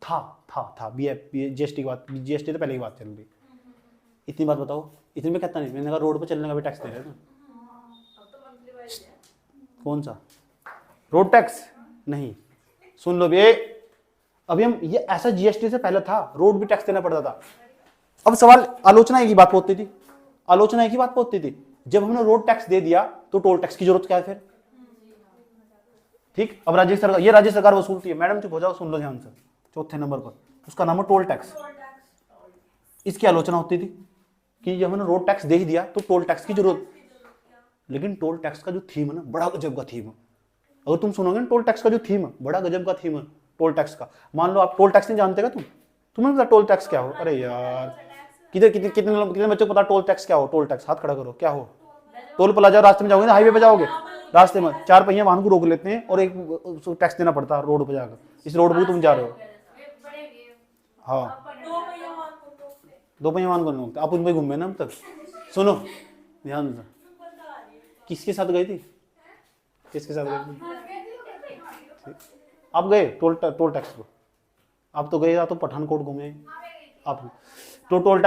था जीएसटी की बात, जीएसटी तो पहले की बात चल रही। इतनी बात बताओ, इतनी में कहता नहीं, मैंने कहा रोड पर चलने का भी टैक्स दे रहे हैं ना, कौन सा रोड टैक्स? नहीं, सुन लो बे, अभी हम ये ऐसा जीएसटी से पहले था, रोड भी टैक्स देना पड़ता था। अब सवाल, आलोचना एक ही बात होती थी, आलोचना एक ही बात होती थी, जब हमने रोड टैक्स दे दिया तो टोल टैक्स की जरूरत क्या है फिर? ठीक, अब राज्य सरकार, ये राज्य सरकार वसूलती है। मैडम चुप हो जाओ, सुन लो ध्यान से, चौथे नंबर पर उसका नाम है टोल टैक्स। इसकी आलोचना होती थी कि जब हमने रोड टैक्स दे ही दिया तो टोल टैक्स की जरूरत, लेकिन टोल टैक्स का जो थीम है ना बड़ा गजब का थीम है। अगर तुम सुनोगे ना टोल टैक्स का जो थीम है बड़ा गजब का थीम है टोल टैक्स का। मान लो आप टोल टैक्स नहीं जानते का तुम्हें पता टोल टैक्स क्या हो? अरे यार किधर कितने कितने कितने बच्चों को पता टोल टैक्स क्या हो? टोल टैक्स हाथ खड़ा करो, क्या हो? टोल प्लाजा रास्ते में जाओगे ना, हाईवे पे जाओगे, रास्ते में 4 पहिया वाहन को रोक लेते हैं और एक टैक्स देना पड़ता है रोड पे जाकर। इस रोड पे तुम जा रहे हो, हाँ 2 पहिया वाहन को नहीं रोकते, आप उनमें घूमे ना अब तक। सुनो ध्यान से, किसके साथ गई थी? किसके साथ गई थी? आप गए टोल टैक्स को? आप तो गए, या तो पठानकोट घूमे आप। तो टोल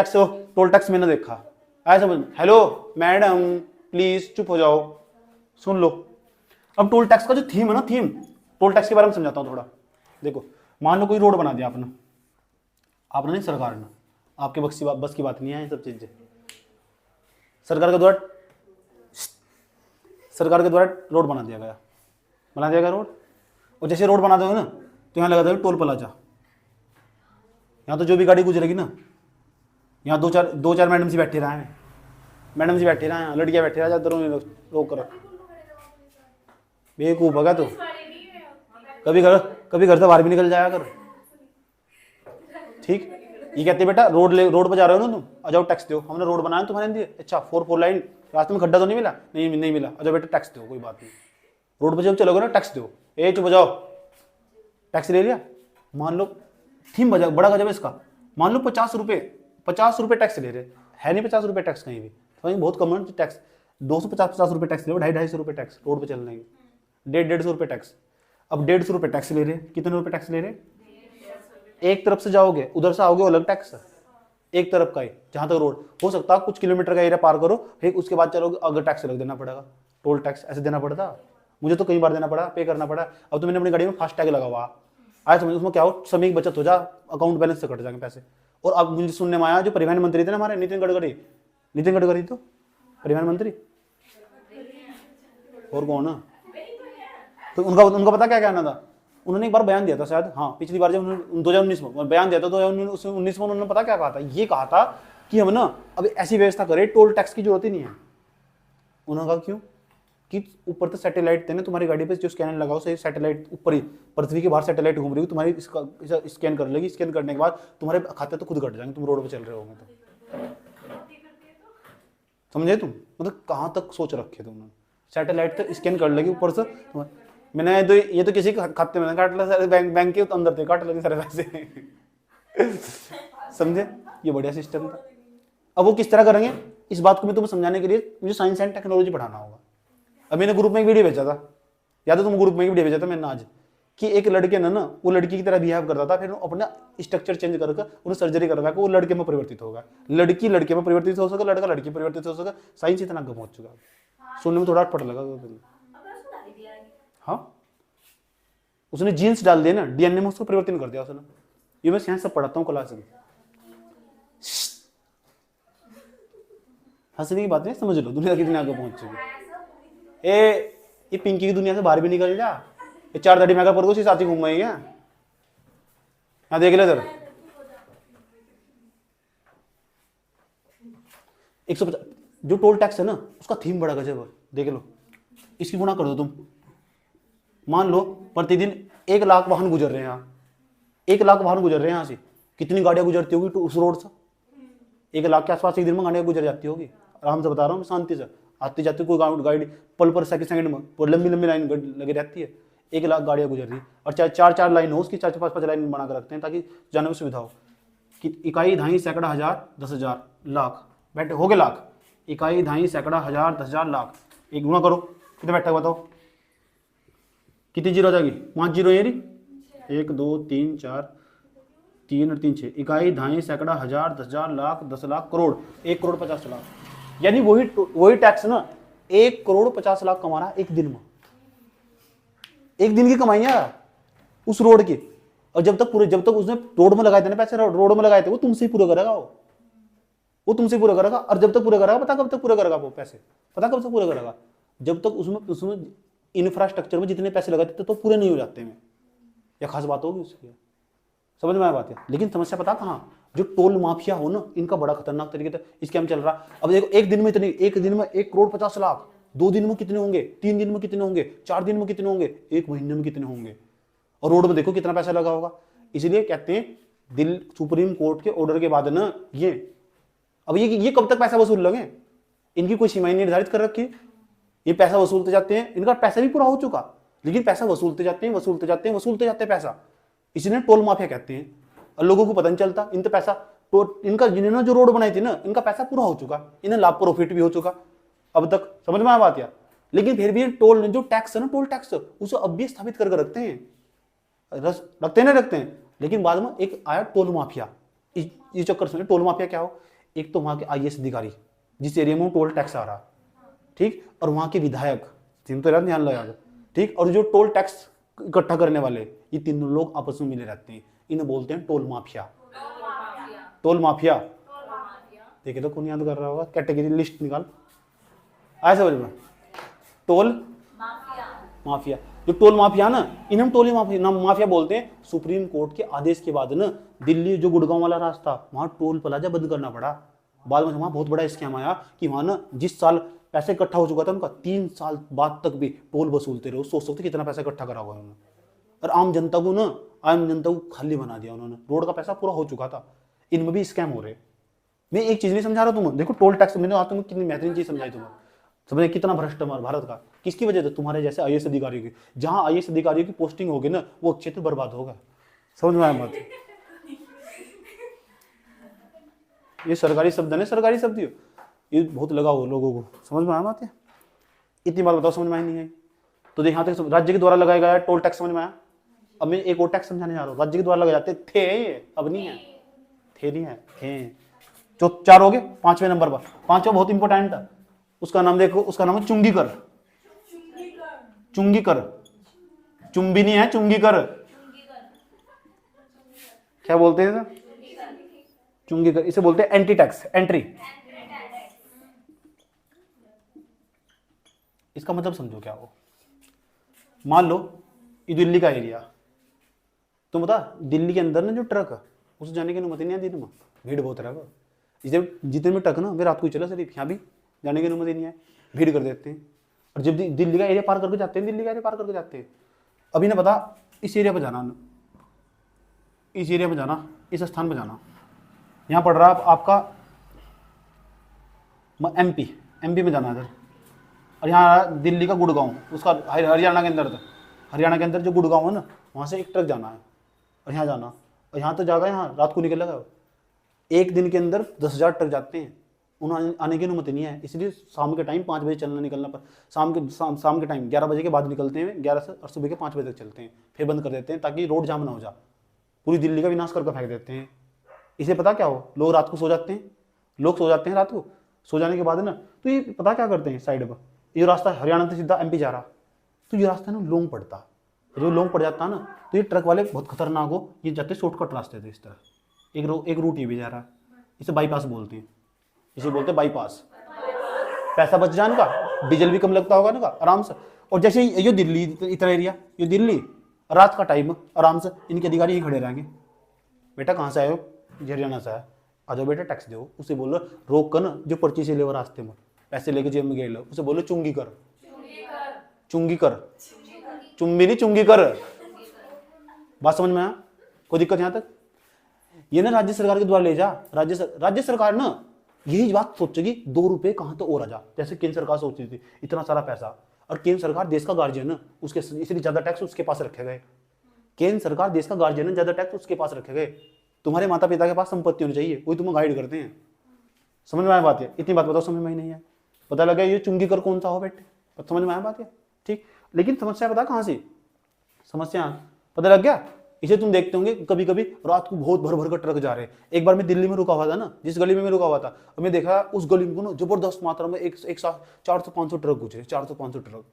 टैक्स मैंने देखा ऐसा बोल, हेलो मैडम प्लीज चुप हो जाओ, सुन लो। अब टोल टैक्स का जो थीम है ना, थीम टोल टैक्स के बारे में समझाता हूँ थोड़ा। देखो मान लो कोई रोड बना दिया आपने नहीं, सरकार ने, आपके बस की बात नहीं है ये सब चीजें। सरकार के द्वारा रोड बना दिया गया रोड। और जैसे रोड बना दोगे ना तो यहाँ लगा देगा टोल प्लाजा। यहाँ तो जो भी गाड़ी गुजरेगी ना, यहाँ दो चार मैडम जी बैठे रहे हैं, लड़कियां बैठे रहा जाते रोक कर। बेवकूफ होगा तो कभी घर से बाहर भी निकल जाया कर, ठीक। ये कहते बेटा रोड पे जा रहे हो ना तुम, आ जाओ टैक्स दो, हमने रोड बनाया तुम्हारे लिए। अच्छा 4 लाइन, रास्ते में खड्डा तो नहीं मिला? नहीं मिला, आ जाओ बेटा टैक्स दो, कोई बात नहीं। रोड पे जब चलोगे ना टैक्स दो, चुप हो जाओ, टैक्स ले लिया। मान लो थीम बड़ा गजब है इसका। मान लो 50 रुपए टैक्स ले रहे है, नहीं 50 रुपए टैक्स कहीं भी, तो बहुत कम है टैक्स। 250 रुपए टैक्स ले रहे हो, 250 रुपए टैक्स रोड पे चलने के, 150 रुपए टैक्स। अब 150 रुपए टैक्स ले रहे, कितने रुपए टैक्स ले रहे? एक तरफ से जाओगे, उधर से आओगे अलग टैक्स, एक तरफ का ही, जहां तक रोड हो सकता है कुछ किलोमीटर का एरिया पार करो, फिर उसके बाद चलोगे अगर टैक्स अलग देना पड़ेगा। टोल टैक्स ऐसे देना पड़ता, मुझे तो कई बार देना पड़ा, पे करना पड़ा। अब तो मैंने अपनी गाड़ी में फास्ट टैग लगा हुआ, आज समझ उसमें क्या हो, समय की बचत हो जा, अकाउंट बैलेंस से कट जाएंगे पैसे। और अब मुझे सुनने में आया जो परिवहन मंत्री थे ना हमारे, नितिन गडकरी तो परिवहन मंत्री, और कौन है तो उनका पता क्या कहना था? उन्होंने एक बार बयान दिया था शायद, हाँ पिछली बार जब उन्होंने 2019 में बयान दिया था, 2019 में उन्होंने पता क्या कहा था? ये कहा था कि हम ना अब ऐसी व्यवस्था करें टोल टैक्स की जरूरत ही नहीं है। उन्होंने कहा क्यों? कि ऊपर तो सैटेलाइट थे ना तुम्हारी गाड़ी पे, जो स्कैनर लगाओ सही सैटेलाइट ऊपर ही, पृथ्वी के बाहर सैटेलाइट घूम रही है तुम्हारी, इसका स्कैन कर लेगी, स्कैन करने के बाद तुम्हारे खाते तो खुद घट जाएंगे, तुम रोड पे चल रहे होगे तो। समझे तुम? मतलब कहाँ तक सोच रखे थे उन्होंने, सैटेलाइट तो स्कैन कर लेगी ऊपर से। मैंने तो ये तो किसी खाते में काट ला सारे, बैंक के अंदर थे, काट लगे सारे पैसे। समझे? ये बढ़िया सिस्टम था। अब वो किस तरह करेंगे इस बात को मैं तुम्हें समझाने के लिए मुझे साइंस एंड टेक्नोलॉजी पढ़ाना होगा। अब मैंने ग्रुप में एक वीडियो भेजा था, या तो तुम ग्रुप में वीडियो भेजा था मैंने आज, कि एक लड़के ने ना वो लड़की की तरह बिहेव करता था, फिर अपना स्ट्रक्चर चेंज करके उन्हें सर्जरी करवा के वो लड़के में परिवर्तित होगा, लड़की लड़के में परिवर्तित हो सके, लड़का लड़की परिवर्तित हो सके। साइंस इतना आगे पहुंच चुका है, सुनने में थोड़ा अटपट लगा। हाँ उसने जीन्स डाल दिए ना, डीएनए में उसको परिवर्तन कर दिया उसने। ये मैं यहाँ सब पढ़ाता हूँ क्लास में। हंसने की बात नहीं, समझ लो दुनिया कितने आगे पहुंच चुकी है। ये पिंकी की दुनिया से बाहर भी निकल जा, ये 4 दाढ़ी मेगा पर साथ ही घूम रही है। हाँ देख ले सर, 150 जो टोल टैक्स है ना उसका थीम बड़ा गजब है, देख लो। इसकी गुणा कर दो तुम, मान लो प्रतिदिन 1 लाख वाहन गुजर रहे हैं यहाँ, 1 लाख वाहन गुजर रहे हैं यहाँ से, कितनी गाड़ियां गुजरती होगी उस रोड से? 1 लाख के आसपास एक दिन में गाड़ियां गुजर जाती होगी, आराम से बता रहा हूँ, शांति से आती जाती कोई गाड़ी पल पर सेकंड में लंबी लंबी लाइन लगी रहती है। 1 लाख गाड़ियां गुजर रही, और चाहे 4 लाइन हो उसकी, 4-5 लाइन बना कर रखते हैं ताकि जाने में सुविधा हो। कि इकाई, धाई, सैकड़ा, हजार, 10,000, लाख बैठे हो गए लाख। इकाई, धाई, सैकड़ा, हजार, 10,000, लाख। एक गुना करो, कितने बैठा बताओ, कितनी जीरो आ जाएगी? 5 जीरो ये रही, 1 2 3 4, 3 और 3 6। इकाई, धाई, सैकड़ा, हजार, 10,000, लाख, 10 लाख, करोड़, 1 करोड़ 50 लाख। यानी वही टैक्स ना 1 करोड़ 50 लाख कमा रहा है एक दिन में, एक दिन की कमाई है उस रोड की। और जब तक उसने रोड में लगाए थे ना पैसे, रोड में लगाए थे, वो तुमसे ही पूरा करेगा, वो तुमसे पूरा करेगा। और जब तक पूरा करेगा, पता कब तक पूरा करेगा वो पैसे? पता कब तक पूरा करेगा? जब तक उसमें इंफ्रास्ट्रक्चर में जितने पैसे लगाते थे तो पूरे नहीं हो जाते हैं। या खास बात होगी उसकी? समझ में आया बात है। लेकिन समस्या पता कहाँ, जो टोल माफिया हो ना, इनका बड़ा खतरनाक तरीके से स्कैम चल रहा। अब देखो एक दिन में 1,50,00,000, 2 दिन में कितने होंगे, 3 दिन में कितने होंगे, 4 दिन में कितने होंगे, 1 महीने में कितने होंगे, और रोड में देखो कितना पैसा लगा होगा। इसलिए कहते हैं सुप्रीम कोर्ट के ऑर्डर के बाद ना ये कब तक पैसा वसूल लगे, इनकी कोई सीमाएं निर्धारित कर रखी है। ये पैसा वसूलते जाते हैं, इनका पैसा भी पूरा हो चुका, लेकिन पैसा वसूलते जाते हैं पैसा। इसलिए टोल माफिया कहते हैं, और लोगों को पता नहीं चलता। इन तो पैसा तो इनका, जिन्होंने जो रोड बनाई थी ना, इनका पैसा पूरा हो चुका, इन्हें लाभ प्रॉफिट भी हो चुका अब तक। समझ में आया बात या? लेकिन फिर भी टोल जो टैक्स है ना, टोल टैक्स उसे अब भी स्थापित करके रखते हैं। लेकिन बाद में एक आया टोल माफिया। इस चक्कर से टोल माफिया क्या हो, एक तो वहां के IAS अधिकारी जिस एरिया में टोल टैक्स आ रहा, ठीक, और वहां के विधायक, तीन तो ध्यान लगा, ठीक, और जो टोल टैक्स इकट्ठा करने वाले, ये तीनों लोग आपस में मिले रहते हैं। इन्हें बोलते हैं टोल माफिया। देखिए तो कौन याद कर रहा होगा, कैटेगरी लिस्ट निकाल, आया समझ में? टोल माफिया, जो टोल माफिया ना, इन्हें टोल माफिया बोलते हैं। सुप्रीम कोर्ट के आदेश के बाद ना, दिल्ली जो गुड़गांव वाला रास्ता, वहां टोल प्लाजा बंद करना पड़ा। बाद में वहां बहुत बड़ा स्कैम आया कि वहां ना, जिस साल पैसे इकट्ठा हो चुका था उनका, 3 साल बाद तक भी टोल वसूलते रहे। सोच सकते कितना पैसा इकट्ठा करा हुआ है उन्होंने, और आम जनता को खाली बना दिया उन्होंने। रोड का पैसा पूरा हो चुका था, इनमें भी स्कैम हो रहे। मैं एक चीज नहीं समझा रहा तुम्हें, देखो टोल टैक्स मैंने आज तुम्हें कितनी बेहतरीन चीज समझाई तुम्हें। समझे कितना भ्रष्ट है भारत का, किसकी वजह से? तुम्हारे जैसे IAS अधिकारियों की। जहां IAS अधिकारियों की पोस्टिंग होगी ना, वो क्षेत्र बर्बाद होगा। समझ में आया बात? ये सरकारी शब्द है ना, सरकारी शब्द ये बहुत लगा हो लोगों को। समझ में आया बात है? इतनी बात बताओ, समझ में आई नहीं आई? तो देख यहाँ तक राज्य के द्वारा लगाया गया टोल टैक्स, समझ में आया? अब मैं एक और टैक्स समझाने जा रहा हूँ। राज्य के द्वारा लगाए जाते थे, ये अब नहीं है, थे नहीं है, थे। जो 4 हो गए, 5वें नंबर पर, 5वां बहुत इंपॉर्टेंट है। उसका नाम देखो, उसका नाम है चुंगी कर। चुंगी कर, चुंबी नहीं है, चुंगी कर। क्या बोलते हैं इसे? चुंगी कर। इसे बोलते हैं एंटी टैक्स, एंट्री। इसका मतलब समझो क्या हो। मान लो ये दिल्ली का एरिया, तुम बता दिल्ली के अंदर ना जो ट्रक है, उसे जाने की अनुमति नहीं है दिन में, भीड़ बहुत रहेगा। इसे जितने में ट्रक ना, वे रात को चला सिर्फ, यहाँ भी जाने की अनुमति नहीं है, भीड़ कर देते हैं। और जब दिल्ली का एरिया पार करके जाते हैं, अभी ना बता इस एरिया पर जाना, इस एरिया पर जाना, इस स्थान पर जाना, यहाँ पड़ रहा आपका MP में जाना इधर, और यहाँ दिल्ली का गुड़गांव, उसका हरियाणा के अंदर था, हरियाणा के अंदर जो गुड़गांव है ना, वहाँ से एक ट्रक जाना है, और यहाँ जाना, और यहाँ तो जाएगा, यहाँ रात को निकलेगा। एक दिन के अंदर 10,000 ट्रक जाते हैं, उन्हें आने की अनुमति नहीं है। इसलिए शाम के टाइम 5 बजे निकलना पर, शाम के टाइम 11 बजे के बाद निकलते हैं, 11 से, और सुबह के 5 बजे तक चलते हैं, फिर बंद कर देते हैं ताकि रोड जाम ना हो जाए। पूरी दिल्ली का विनाश करके फेंक देते हैं। इसे पता क्या हो, लोग रात को सो जाते हैं, रात को सो जाने के बाद ना, तो ये पता क्या करते हैं, साइड पर ये रास्ता हरियाणा से सीधा MP जा रहा, तो ये रास्ता ना लॉन्ग पड़ता, जो लॉन्ग पड़ जाता है ना, तो ये ट्रक वाले बहुत खतरनाक हो, ये जाते शॉर्टकट रास्ते थे। इस तरह एक रूट ये भी जा रहा है, इसे बाईपास बोलते हैं, इसे बोलते हैं बाईपास। पैसा बच जाने का, डीजल भी कम लगता होगा ना आराम से। और जैसे ये दिल्ली इतना एरिया, ये दिल्ली रात का टाइम आराम से इनके अधिकारी यहीं खड़े रहेंगे। बेटा कहाँ से आए हो? हरियाणा से आए। आ जाओ बेटा टैक्स दो। उसे बोलो रोक कर ना, जो पर्ची से ले रास्ते में पैसे लेके जेब में लो, उसे बोलो चुंगी कर, चुम्बी नहीं चुंगी कर। बात समझ में आया? कोई दिक्कत यहाँ तक? ये ना राज्य सरकार के द्वारा ले जा, राज्य सरकार ना यही बात सोचेगी 2 रुपए कहाँ तो और आ जा, जैसे केंद्र सरकार सोचती थी इतना सारा पैसा। और केंद्र सरकार देश का गार्जियन है, उसके इसलिए ज्यादा टैक्स उसके पास रखे गए। केंद्र सरकार देश का गार्जियन है, ज्यादा टैक्स उसके पास रखे गए। तुम्हारे माता पिता के पास संपत्ति होनी चाहिए, वही तुम्हें गाइड करते हैं। समझ में आया बात है? इतनी बात बताओ, समझ में ही नहीं है? पता लगा ये चुंगी कर कौन सा हो बेटे? समझ में आया बात है? ठीक। लेकिन समस्या पता कहाँ से, समस्या पता लग गया? इसे तुम देखते होंगे कभी कभी रात को बहुत भर भर कर ट्रक जा रहे हैं। एक बार मैं दिल्ली में रुका हुआ था ना, जिस गली में मैं रुका हुआ था, और मैं देखा उस गली में ना जबरदस्त मात्रा में एक साथ 400-500 ट्रक गुजरे, 400-500 ट्रक।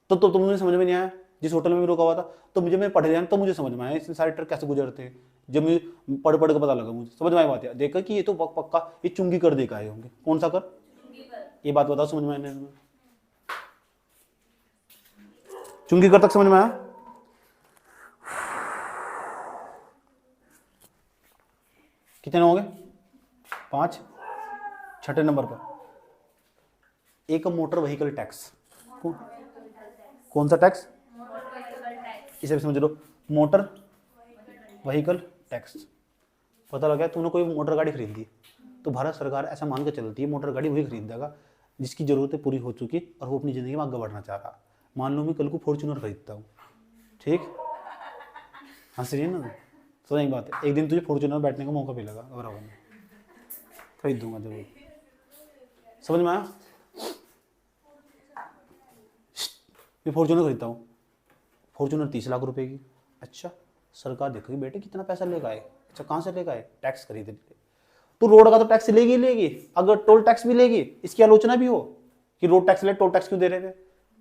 तो तुमने समझ में नहीं आया? जिस होटल में मैं रुका हुआ था, तो मैं पढ़ रहा तो मुझे समझ में आया इतने सारे ट्रक कैसे गुजरते हैं। जब मुझे पढ़ के पता लगा, मुझे समझ में आई बात है। देखा कि ये तो पक्का ये चुंगी कर देखा है होंगे। कौन सा कर? ये बात बताओ, समझ में आया? चुंगी कर तक समझ में आया? कितने हो गए? 5। छठे नंबर पर एक मोटर व्हीकल टैक्स। कौन सा टैक्स? इसे भी समझ लो, मोटर व्हीकल टैक्स। पता लगा तूने कोई मोटर गाड़ी खरीद दी तो भारत सरकार ऐसा मान के चलती है मोटर गाड़ी वही खरीद देगा जिसकी जरूरतें पूरी हो चुकी और वो अपनी जिंदगी में आगे बढ़ना चाह रहा। मान लो मैं कल को फॉर्च्यूनर खरीदता हूँ, ठीक, हंस रही है ना, तो एक बात है, एक दिन तुझे फॉर्च्यूनर बैठने का मौका मिलेगा, बराबर खरीद दूंगा जरूर। समझ में आया? मैं फॉर्च्यूनर खरीदता हूँ, फॉर्च्यूनर 30 लाख रुपए की। अच्छा, सरकार देखेगी बेटे कितना पैसा लेकर आए। अच्छा, कहाँ से लेकर आए? टैक्स खरीदने के लिए। तो रोड का तो टैक्स लेगी लेगी, अगर टोल टैक्स भी लेगी, इसकी आलोचना भी हो कि रोड टैक्स ले, टोल टैक्स क्यों दे रहे थे।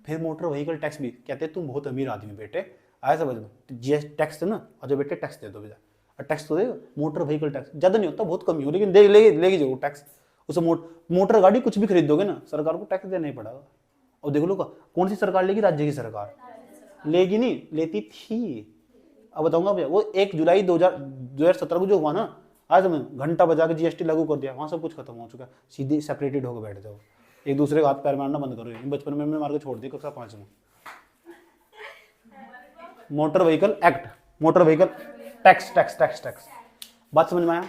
फिर मोटर व्हीकल टैक्स भी कहते हैं तुम बहुत अमीर आदमी बेटे, आया समझ में, जीएस टैक्स है ना, अच्छा बेटे टैक्स दे दो बेटा, और टैक्स तो देगा। मोटर व्हीकल टैक्स ज़्यादा नहीं होता, बहुत कम ही हो, लेकिन लेगी जरूर टैक्स। उसे मोटर गाड़ी कुछ भी खरीदोगे ना, सरकार को टैक्स देना ही पड़ेगा। और देख लो कौन सी सरकार लेगी? राज्य की सरकार लेगी, नहीं लेती थी। अब बताऊंगा भैया, वो 1 जुलाई 2017 को जो हुआ ना, आज मैं घंटा बजा के जीएसटी लागू कर दिया, वहाँ सब कुछ खत्म हो चुका है। सीधे सेपरेटेड होकर बैठ जाओ, एक दूसरे का हाथ पैर मारना बंद करो। बचपन में मार के छोड़ दी कक्षा 5 में। Motor vehicle act, motor vehicle tax tax tax tax. बात समझ में आया?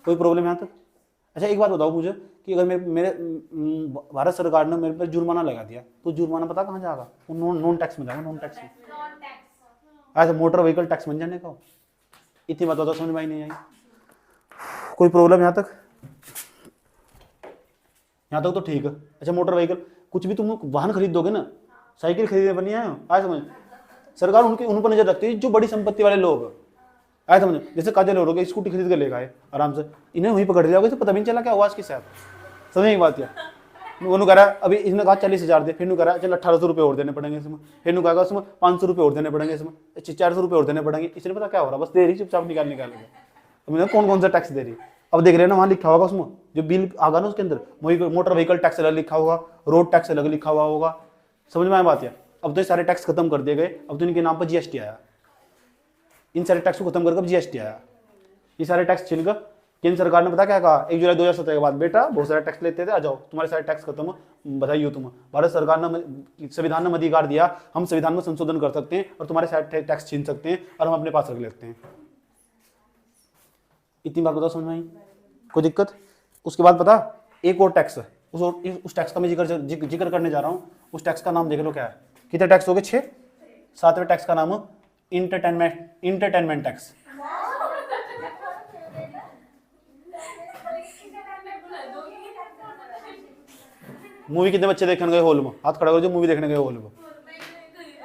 कोई प्रॉब्लम यहाँ तक? अच्छा, एक बात बताओ मुझे कि अगर मेरे भारत सरकार ने मेरे पर जुर्माना लगा दिया तो जुर्माना पता कहाँ जाएगा? वो नॉन टैक्स में जाएगा, नॉन टैक्स में। ऐसा मोटर व्हीकल टैक्स बन जाने का। इतनी बात बताओ, समझ में आई नहीं आई? कोई प्रॉब्लम यहाँ तक? यहाँ तक तो ठीक है। अच्छा, मोटर व्हीकल कुछ भी तुम वाहन खरीदोगे ना, साइकिल खरीदने पर नहीं आए, आज समझ, सरकार उन पर नजर रखती है जो बड़ी संपत्ति वाले लोग, आए समझ। जैसे काजल हो गए, स्कूटी खरीद के ले गए आराम से, इन्हें वहीं पकड़ लिया, पता भी नहीं चला क्या हुआ इसके साथ। समझ एक बात, उन्होंने कह रहा अभी इसने कहा 40,000 दे, फिर कह रहा चल 1800 रुपये और देने पड़ेंगे इसमें, फिर कहा उसमें 500 रुपये और देने पड़ेंगे, इसमें 400 रुपये और देने पड़ेंगे। इसने पता क्या हो रहा, बस दे रही चुपचाप निकाल मैंने कौन सा टैक्स दे रही। अब देख रहे हैं ना, वहाँ लिखा होगा उसमें जो बिल आगा ना, उसके अंदर मोटर व्हीकल टैक्स अलग लिखा होगा, रोड टैक्स अलग लिखा हुआ होगा। समझ में आया बात? अब तो ये सारे टैक्स खत्म कर दिए गए, अब तो इनके नाम पर जीएसटी आया। इन सारे टैक्स को खत्म करके जीएसटी आया। ये सारे टैक्स छिलकर केंद्र सरकार ने पता क्या कहा, 1 जुलाई 2017 के बाद बेटा बहुत सारे टैक्स लेते थे, आ जाओ तुम्हारे सारे टैक्स खत्म, बधाई हो तुम। भारत सरकार ने संविधान में अधिकार दिया, हम संविधान में संशोधन कर सकते हैं और तुम्हारे सारे टैक्स छीन सकते हैं और हम अपने पास रख लेते हैं। इतनी बात बताओ, समझ में आई? कोई दिक्कत? उसके बाद पता एक और टैक्स, उस टैक्स का मैं जिक्र करने जा रहा हूँ। उस टैक्स का नाम देख लो क्या है। कितने टैक्स हो गए? 6। 7वें टैक्स का नाम है इंटरटेनमेंट टैक्स। मूवी कितने बच्चे देखने गए हॉल में? हाथ खड़ा करो जो मूवी देखने गए हॉल में।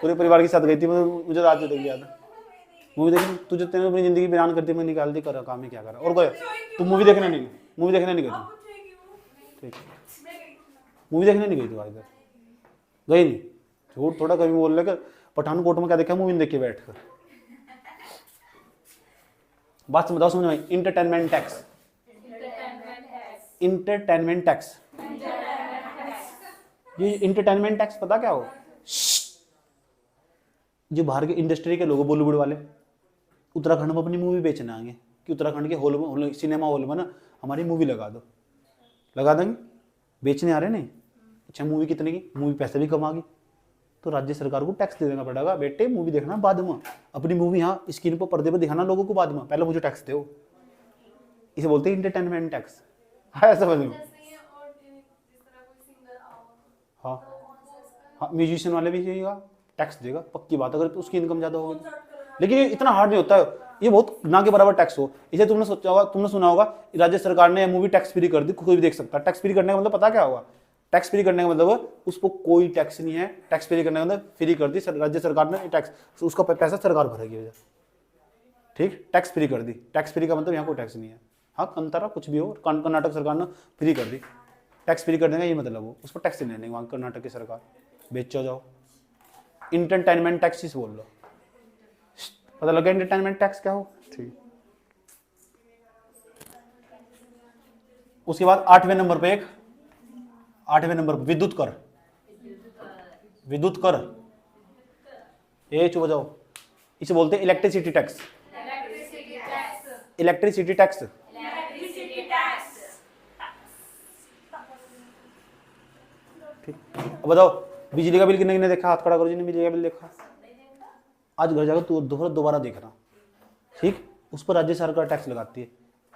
पूरे परिवार के साथ गई थी, मुझे रात तक याद है। मूवी देखने तुझे तेने अपनी जिंदगी बयान करती मैं निकाल दी, कर काम ही क्या करा। और कोई तुम मूवी देखने नहीं गई थी? ठीक, मूवी देखने नहीं गई थी इधर? गई नहीं, झूठ थोड़ा कभी बोल लेकर। पठानकोट में क्या देखा? मूवी देख के बैठ कर। बात बताओ, समझ में? Entertainment tax, entertainment tax. ये इंटरटेनमेंट टैक्स पता क्या हो? जो बाहर के इंडस्ट्री के लोग, बॉलीवुड वाले, उत्तराखंड में अपनी मूवी बेचने आएंगे कि उत्तराखंड के हॉल में, सिनेमा हॉल में ना हमारी मूवी लगा दो, लगा देंगे, बेचने आ रहे नहीं। अच्छा, मूवी कितने की? मूवी पैसे भी कमागी, तो राज्य सरकार को टैक्स दे देना पड़ेगा। बेटे मूवी देखना बाद में, अपनी मूवी यहाँ स्क्रीन पर पर्दे पर दिखाना लोगों को बाद में, पहले मुझे टैक्स दो। इसे बोलते हैं इंटरटेनमेंट टैक्स। है समझ में? हाँ हाँ, म्यूजिशियन वाले भी यही टैक्स देगा, पक्की बात, अगर उसकी इनकम ज़्यादा होगी। लेकिन ये इतना हार्ड नहीं होता है, ये बहुत ना के बराबर टैक्स हो। इसे तुमने सोचा होगा, तुमने सुना होगा राज्य सरकार ने मूवी टैक्स फ्री कर दी, कोई भी देख सकता है। टैक्स फ्री करने का मतलब पता क्या होगा? टैक्स फ्री करने का मतलब उसको कोई टैक्स नहीं है। टैक्स फ्री करने का मतलब फ्री कर दी राज्य सरकार ने, टैक्स उसका पैसा सरकार भरेगी। ठीक, टैक्स फ्री कर दी। टैक्स फ्री का मतलब यहाँ कोई टैक्स नहीं है। हाँ, अंतरा कुछ भी हो, कर्नाटक सरकार ने फ्री कर दी, टैक्स फ्री कर देगा ये मतलब हो, उस पर टैक्स नहीं लेने वहाँ कर्नाटक की सरकार। बेचो जाओ, इंटरटेनमेंट टैक्स बोल लो। पता लगा इंटरटेनमेंट टैक्स क्या हो? ठीक। उसके बाद 8वें नंबर पे विद्युत कर। विद्युत कर, ये चुप जाओ, इसे बोलते हैं इलेक्ट्रिसिटी टैक्स। इलेक्ट्रिसिटी टैक्स ठीक, अब बताओ बिजली का बिल कितने कितने देखा, हाथ खड़ा करो जिन्हें बिजली का बिल देखा। आज घर जाकर तू दोबारा देखना, ठीक, उस पर राज्य सरकार टैक्स लगाती है।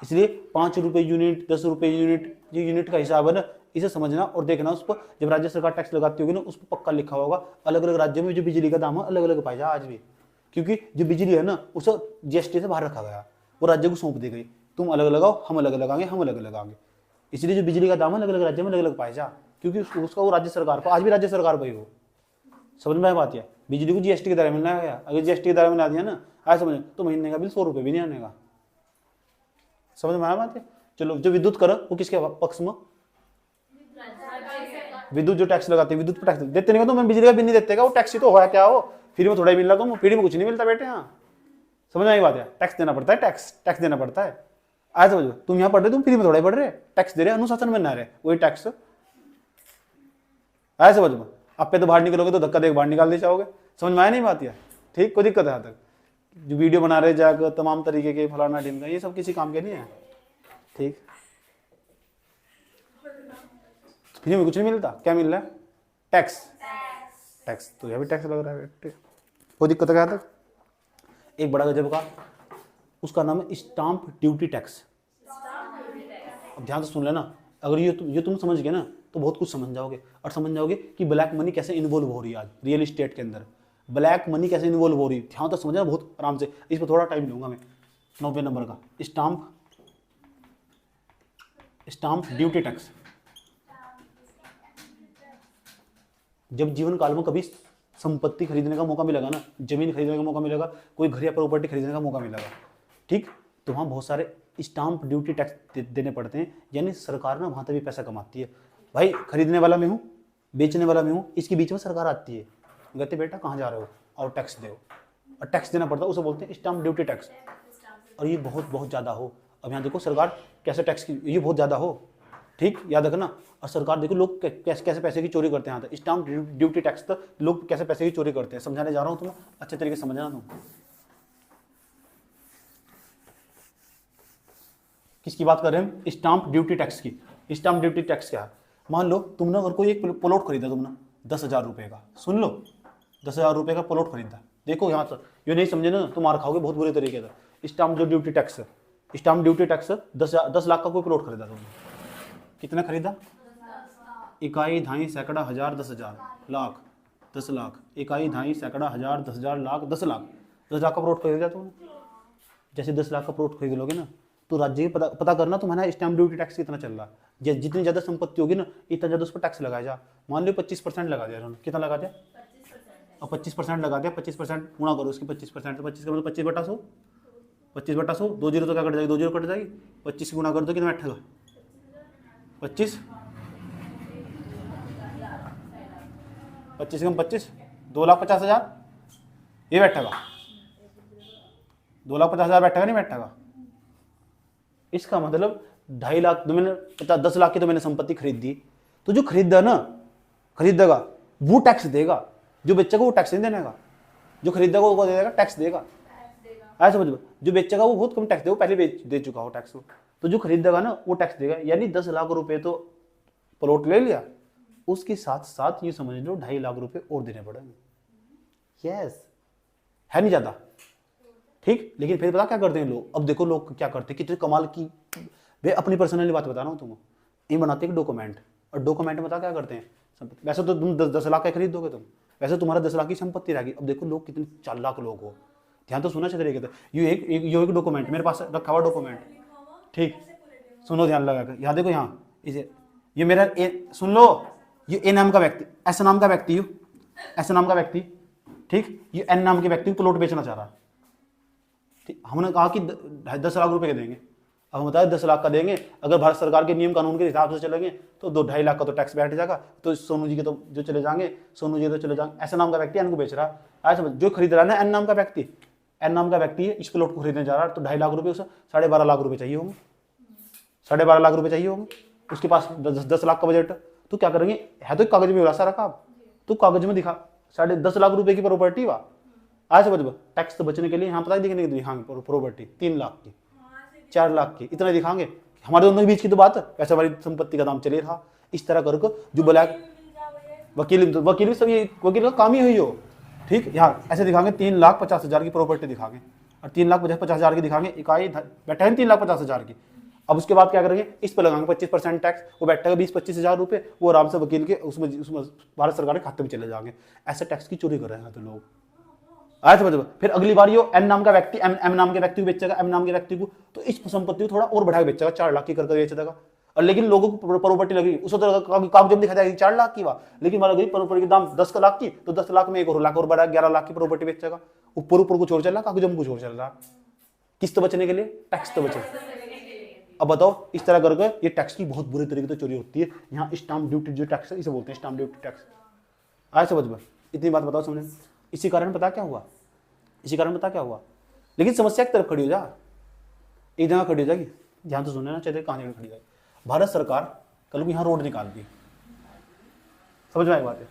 इसलिए 5 रुपये यूनिट, 10 रुपये यूनिट, ये यूनिट का हिसाब है ना, इसे समझना और देखना। उस पर जब राज्य सरकार टैक्स लगाती होगी ना, उस पर पक्का लिखा होगा अलग अलग राज्यों में जो बिजली का दाम है अलग अलग पाएगा आज भी, क्योंकि जो बिजली है ना उसे जीएसटी से बाहर रखा गया, वो राज्य को सौंप दी गई, तुम अलग लगाओ, हम अलग लगाएंगे, हम अलग लगाएंगे। इसलिए जो बिजली का दाम है अलग अलग राज्य में अलग अलग पाएगा, क्योंकि उसका वो राज्य सरकार को, आज भी राज्य सरकार पर ही हो। समझ में बात है, बिजली को जीएसटी के दायरे में लाया गया, अगर जीएसटी के दायरे में ला दिया ना आज समझ तो महीने का बिल 100 रुपये भी नहीं आने का। समझ में आया बात है। चलो जो विद्युत कर वो किसके पक्ष में, विद्युत जो टैक्स लगाते हैं, विद्युत पर टैक्स देते नहीं, तो मैं बिजली का बिल नहीं देते वो टैक्स ही तो हुआ क्या हो, फ्री में थोड़ा ही मिल रहा, तो फ्री में कुछ नहीं मिलता बेटे। हाँ समझ में आई बात है, टैक्स देना पड़ता है, टैक्स देना पड़ता है। आज समझो तुम यहाँ पढ़ रहे, तुम फ्री में थोड़ा ही पढ़ रहे, टैक्स दे रहे, अनुशासन में ना रहे, वही टैक्स आया। समझ में, अब पे तो बाहर निकलोगे तो धक्का देकर बाहर निकाल दे जाओगे। समझ में आया नहीं बात है, ठीक, कोई दिक्कत है। यहाँ तक जो वीडियो बना रहे जाकर तमाम तरीके के फलाना ढिमका, ये सब किसी काम के नहीं है, ठीक। फ्री में कुछ नहीं मिलता, क्या मिल रहा है, टैक्स तो यहाँ भी टैक्स लग रहा है, ठीक, कोई दिक्कत है। यहाँ तक एक बड़ा गजब का, उसका नाम है स्टाम्प ड्यूटी टैक्स। अब ध्यान से सुन लेना, अगर ये तुम समझ गए ना तो बहुत कुछ समझ जाओगे, और समझ जाओगे कि ब्लैक मनी कैसे इन्वॉल्व हो रही है आज रियल इस्टेट के अंदर, ब्लैक मनी कैसे इन्वॉल्व हो रही है। ध्यान तो समझना बहुत आराम से, इस पर थोड़ा टाइम लूंगा मैं। 90 नंबर का स्टाम्प ड्यूटी टैक्स। जब जीवन काल में कभी संपत्ति खरीदने का मौका मिलेगा ना, जमीन खरीदने का मौका मिलेगा, कोई घर या प्रॉपर्टी खरीदने का मौका मिलेगा, ठीक, तो वहाँ बहुत सारे स्टाम्प ड्यूटी टैक्स देने पड़ते हैं, यानी सरकार ना वहाँ तक भी पैसा कमाती है। भाई खरीदने वाला मैं हूँ, बेचने वाला मैं हूँ, इसके बीच में सरकार आती है, कहते बेटा कहाँ जा रहे हो, और टैक्स दो, और टैक्स देना पड़ता है, उसे बोलते हैं स्टाम्प ड्यूटी टैक्स। और ये बहुत ज़्यादा हो, अब यहाँ देखो सरकार कैसे टैक्स की, ये बहुत ज़्यादा हो, ठीक, याद रखना। और सरकार देखो लोग कैसे पैसे की चोरी करते हैं, यहाँ तक स्टाम्प ड्यूटी टैक्स तक लोग कैसे पैसे की चोरी करते हैं, समझाने जा रहा हूँ, तुम अच्छे तरीके से समझना। तुम किसकी बात कर रहे हैं, स्टाम्प ड्यूटी टैक्स की। स्टाम्प ड्यूटी टैक्स क्या है, मान लो तुमने अगर कोई एक प्लॉट खरीदा, तुमने 10,000 रुपये का, सुन लो 10,000 रुपये का प्लॉट खरीदा, देखो यहाँ तक ये नहीं समझे ना तो मार खाओगे बहुत बुरे तरीके से। स्टाम्प जो ड्यूटी टैक्स है, स्टाम्प ड्यूटी टैक्स 10 लाख का कोई प्लॉट खरीदा तुमने, कितना खरीदा, इकाई, धाई, सैकड़ा, हजार, 10,000, लाख, 10 लाख, इकाई, धाई, सैकड़ा, हजार, 10,000, लाख, 10 लाख, 10 लाख का प्लॉट खरीदा तुमने। जैसे 10 लाख का प्लॉट खरीद लोगे ना तो राज्य की पता करना तुम्हारा स्टाम्प ड्यूटी टैक्स कितना चल रहा है। जितनी ज़्यादा संपत्ति होगी ना इतना ज़्यादा उस पर टैक्स लगाया जा। मान लो 25% लगा दिया उन्होंने, कितना लगा दिया, और 25% लगा दिया, 25% गुणा करो उसकी 25%, तो 25 का मतलब 25/100, 25/100, 2 जीरो तो क्या कट जाएगी, 2 जीरो कट जाएगी, 25 गुणा कर दो कितना बैठेगा, 25 25 कम 25, 2,50,000 ये बैठेगा, 2,50,000 बैठेगा, नहीं बैठेगा। इसका मतलब 2.5 लाख तो मैंने 10 लाख की तो मैंने संपत्ति खरीद दी, तो जो खरीदेगा वो टैक्स देगा, जो बेचेगा वो टैक्स नहीं देने का, जो खरीदेगा वो देगा टैक्स देगा। ऐसा समझ लो, जो बेचेगा वो बहुत कम टैक्स देगा, पहले दे चुका हो टैक्स, तो जो खरीदेगा ना वो टैक्स देगा। यानी 10 लाख रुपए तो प्लॉट ले लिया, उसके साथ साथ ये समझ लो 2.5 लाख रुपए और देने पड़ेंगे। यस, है नहीं ज्यादा, ठीक। लेकिन फिर पता क्या करते हैं लोग, अब देखो लोग क्या करते हैं, कितने कमाल की, वे अपनी पर्सनली बात बता रहा हूँ तुम्हें, ये बनाते हैं डॉक्यूमेंट, और डॉक्यूमेंट में पता क्या करते हैं, वैसे तो तुम 10 लाख का खरीद दोगे तुम, वैसे तुम्हारा 10 लाख की संपत्ति रहेगी। अब देखो लोग कितने चालाक लोग हो, ध्यान तो सुना चाहिए तरीके से। ये एक डॉक्यूमेंट मेरे पास रखा हुआ डॉक्यूमेंट, ठीक, सुनो ध्यान लगाकर, यहाँ देखो, यहाँ इसे ये मेरा सुन लो, ये ए नाम का व्यक्ति, ऐसा नाम का व्यक्ति, ऐसा नाम का व्यक्ति, ठीक, ये एन नाम के व्यक्ति को प्लॉट बेचना चाह रहा है, ठीक। हमने कहा कि 10 लाख रुपए के देंगे, अब हम बताया 10 लाख का देंगे, अगर भारत सरकार के नियम कानून के हिसाब से चलेंगे तो 2-2.5 लाख का तो टैक्स बैठ जाएगा, तो सोनू जी के तो जो चले जाएंगे, सोनू जी तो चले जाएंगे। ऐसा नाम का व्यक्ति एन को बेच रहा है, ऐसा जो खरीद रहा है ना एन नाम का व्यक्ति, एन नाम का व्यक्ति है, इस प्लॉट को खरीदने जा रहा है, तो 2.5 लाख रुपये, उसे 12.5 लाख रुपये चाहिए होंगे, 12.5 लाख रुपये चाहिए होंगे, उसके पास 10 लाख का बजट, तो क्या करेंगे, है तो कागज में उलासा रखा, तो कागज में दिखा 10.5 लाख रुपए की प्रॉपर्टी हुआ, आज समझ टैक्स तो बचने के लिए यहाँ पता दिखने दिखाएंगे प्रॉपर्टी 3 लाख की, 4 लाख की, इतना हमारे दोनों के बीच की तो बात है, वैसे हमारी संपत्ति का दाम चले रहा। इस तरह करके जो ब्लैक वकील भी सब ये वकील का काम ही यही हो। ठीक, यहाँ ऐसे दिखाएंगे 3,50,000 की प्रॉपर्टी दिखाएंगे और 3,50,000 की दिखाएंगे, इकाई बैठा है 3,50,000 की। अब उसके बाद क्या करेंगे, इस पर लगाएंगे 25% टैक्स, वो बैठेगा 20-25,000 रुपये, वो आराम से वकील के उसमें भारत सरकार के खाते में चले जाएंगे। ऐसे टैक्स की चोरी कर रहे हैं तो लोग आए समझ। फिर अगली बार ये एन नाम का व्यक्ति एम नाम के व्यक्ति को बेचेगा, एम नाम के व्यक्ति को, तो इस संपत्ति को थोड़ा और बढ़ा के बेचेगा, 4 लाख की करके बेच देगा। और लेकिन लोगों को प्रॉपर्टी लगी उस कागज जब दिखा जाएगी 4 लाख की, वहां लेकिन मान लो प्रॉपर्टी के दाम 10 लाख की, तो 10 लाख में 1 लाख और बढ़ा 11 लाख की प्रॉपर्टी बेचेगा। ऊपर कुछ और चल रहा, कागज कुछ और चल रहा। किस तो बचने के लिए, टैक्स तो बचे। अब बताओ, इस तरह करके ये टैक्स की बहुत बुरी तरीके से चोरी होती है। यहाँ स्टाम्प ड्यूटी जो टैक्स है इसे बोलते हैं स्टाम्प ड्यूटी टैक्स। आए समझ में, इतनी बात बताओ समझ। इसी कारण पता क्या हुआ, लेकिन समस्या की तरफ खड़ी हो जा, एक जगह खड़ी हो जाएगी, ध्यान तो सुनना ना चाहिए, कहां खड़ी जाएगी। भारत सरकार कल को यहाँ रोड निकाल दी, समझ में आई बात है,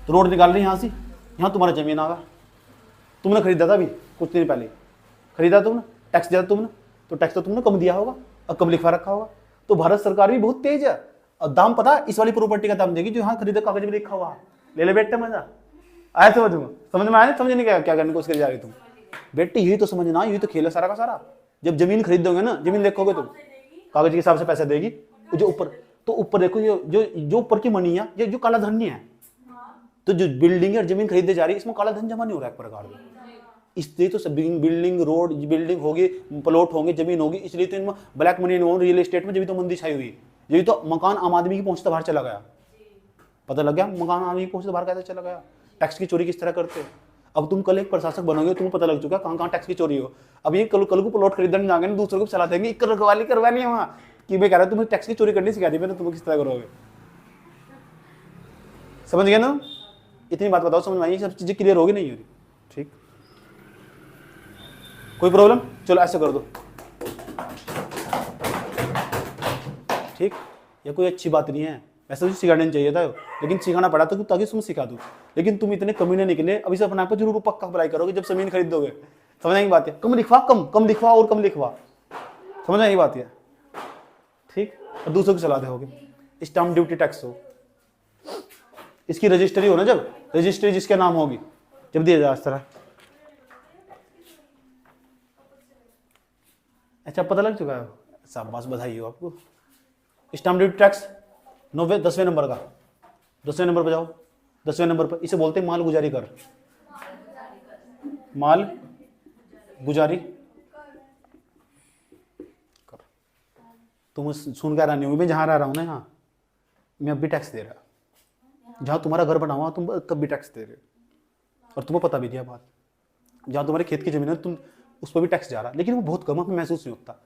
तो रोड निकाल रही यहाँ से, यहाँ तुम्हारा जमीन आगा, तुमने खरीदा था अभी कुछ दिन पहले, खरीदा तुमने, टैक्स दिया तुमने, तो टैक्स तो तुमने कम दिया होगा और कम लिखवा रखा होगा। तो भारत सरकार भी बहुत तेज है, और दाम पता इस वाली प्रॉपर्टी का दाम देगी जो यहाँ खरीदे कागज में लिखा हुआ, ले ले बेटे मजा आया। समझ में आया, समझने क्या करने की कोशिश कर जा रही तुम बेटी, यही तो समझना, यही तो खेल है सारा का सारा। जब जमीन खरीदोगे ना, जमीन देखोगे तुम, कागज के हिसाब से पैसा देगी, जो ऊपर, तो ऊपर देखो जो ऊपर की मनी है, ये जो काला धन नहीं है, तो जो बिल्डिंग और जमीन खरीदे जा रही है इसमें काला धन जमा नहीं हो रहा है एक प्रकार में। इसलिए तो बिल्डिंग, रोड, बिल्डिंग होगी, प्लॉट होंगे, जमीन होगी, इसलिए तो इनमें ब्लैक मनी नहीं हो, रियल एस्टेट में जब तो मंदी छाई हुई, जब तो मकान आम आदमी की पहुंचता बाहर चला गया। पता लग गया मकान आदमी की पहुंचता बाहर कैसे चला गया, टैक्स की चोरी किस तरह करते। अब तुम कल एक प्रशासक बनोगे, तुम्हें पता लग चुका कहाँ टैक्स की चोरी हो। अब ये कल को प्लॉट खरीदने जाएंगे ना, दूसरों को चला देंगे, करवानी है वहाँ कि मैं कह रहा हूँ तुम्हें टैक्स की चोरी करनी सिखा दी मैंने, तुम्हें किस तरह करोगे। समझ गया ना, इतनी बात बताओ, समझ में आई, सब चीजें क्लियर होगी नहीं हो रही। ठीक, कोई प्रॉब्लम, चलो ऐसे कर दो। ठीक, ये कोई अच्छी बात नहीं है, वैसे तो सिखाना चाहिए था, लेकिन सिखाना पड़ा तो ताकि तुम सिखा दो। लेकिन तुम इतने कमीने निकले, अभी से अपने आप को जरूर पक्का अप्लाई करोगे जब जमीन खरीद दोगे। समझ आई बात है, कम लिखवा, कम लिखवा और कम लिखवा, समझ आई बात है। ठीक, और दूसरों को चला दोगे। स्टाम्प ड्यूटी टैक्स हो, इसकी रजिस्ट्री हो ना, जब रजिस्ट्री जिसके नाम होगी जब दिया जाए इस तरह। अच्छा, पता लग चुका है, शाबाश, बधाई हो आपको। स्टाम्प ड्यूटी टैक्स 10वें नंबर का, 10वें नंबर पर जाओ, 10वें नंबर पर इसे बोलते हैं माल गुजारी कर, माल गुजारी कर। तुम सुन कर रहा मैं जहां रह रहा हूं ना, यहाँ मैं अब भी टैक्स दे रहा, जहां तुम्हारा घर बना हुआ तुम तब भी टैक्स दे रहे हो, और तुम्हें पता भी दिया बात। जहां तुम्हारे खेत की जमीन है तुम उस पर भी टैक्स जा रहा, लेकिन वो बहुत कम, हमें महसूस नहीं होता।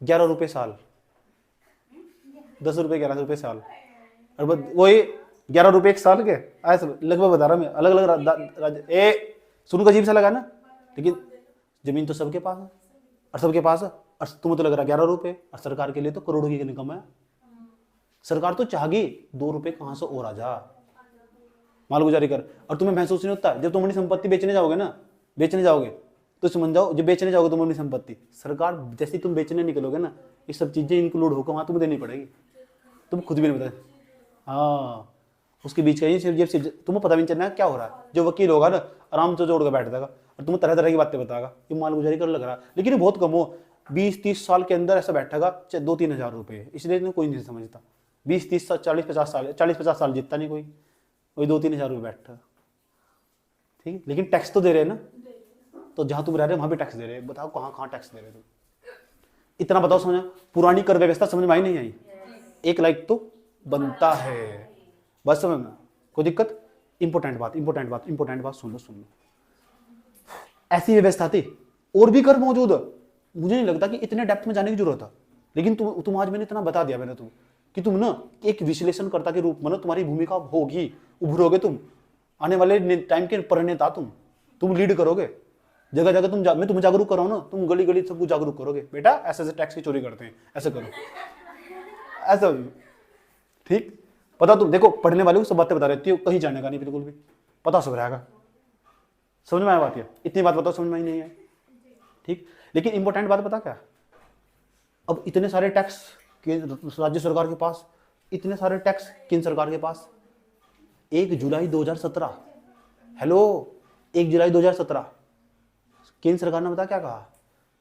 11 रुपये साल, 10 रुपये 11 रुपये साल, और वही 11 रुपये एक साल के, ऐसा लगभग बता रहा मैं। अलग अलग राज्य सुनो, अजीब सा लगा ना, लेकिन जमीन तो सबके पास है, और सबके पास है, और तुम्हें तो लग रहा 11 रुपये, और सरकार के लिए तो करोड़ों की इनकम है। सरकार तो चाहेगी 2 रुपये कहाँ से और आ जा, माल गुजारी कर, और तुम्हें महसूस नहीं होता। जब तुम अपनी संपत्ति बेचने जाओगे ना, तो समझ जाओ, जब बेचने जाओगे तुम अपनी संपत्ति, सरकार जैसे तुम बेचने निकलोगे ना, ये सब चीजें इंक्लूड होकर वहां तुम्हें देनी पड़ेगी, तुम खुद भी नहीं पता। हाँ, उसके बीच का ये तुम्हें पता भी नहीं चलना क्या हो रहा है। जो वकील होगा ना, आराम से जोड़ कर बैठ जाएगा और तुम्हें तरह तरह की बातें बताएगा, ये माल गुजारी कर लग रहा है, लेकिन ये बहुत कम हो। 20-30 साल के अंदर ऐसा बैठेगा 2-3 हज़ार रुपये, इसलिए कोई नहीं समझता। 20-30 साल, 40-50 साल जीतता नहीं कोई, वही 2-3 हज़ार रुपये बैठा। ठीक है, लेकिन टैक्स तो दे रहे हैं ना, तो जहां तुम रह रहे हो वहां भी टैक्स दे रहे हैं। बताओ कहाँ टैक्स दे रहे हो तुम, इतना बताओ। समझ, पुरानी कर व्यवस्था समझ में आई नहीं आई? एक लाइक तो बनता है, बस समझ में, कोई दिक्कत? इंपॉर्टेंट बात सुन लो। ऐसी व्यवस्था थी, और भी कर मौजूद है। मुझे नहीं लगता कि इतने डेप्थ में जाने की जरूरत है, लेकिन तुम आज मैंने इतना बता दिया मैंने कि तुम ना एक विश्लेषणकर्ता के रूप में ना तुम्हारी भूमिका होगी, उभरोगे तुम, आने वाले टाइम के प्रणेता तुम लीड करोगे। जगह जगह मैं तुम्हें जागरूक कराऊं ना, तुम गली गली सबको जागरूक करोगे, बेटा ऐसे ऐसे टैक्स की चोरी करते हैं, ऐसे करो, ऐसा। ठीक, पता तुम देखो, पढ़ने वाले को सब बातें बता रहती हो, कहीं जाने का नहीं बिल्कुल भी, पता सब रहेगा। समझ में आया बात? है इतनी बात बताओ, समझ में नहीं है? ठीक, लेकिन इंपॉर्टेंट बात पता क्या, अब इतने सारे टैक्स राज्य सरकार के पास, इतने सारे टैक्स केंद्र सरकार के पास, 1 जुलाई 2017, हेलो 1 जुलाई 2017 केंद्र सरकार ने बता क्या कहा,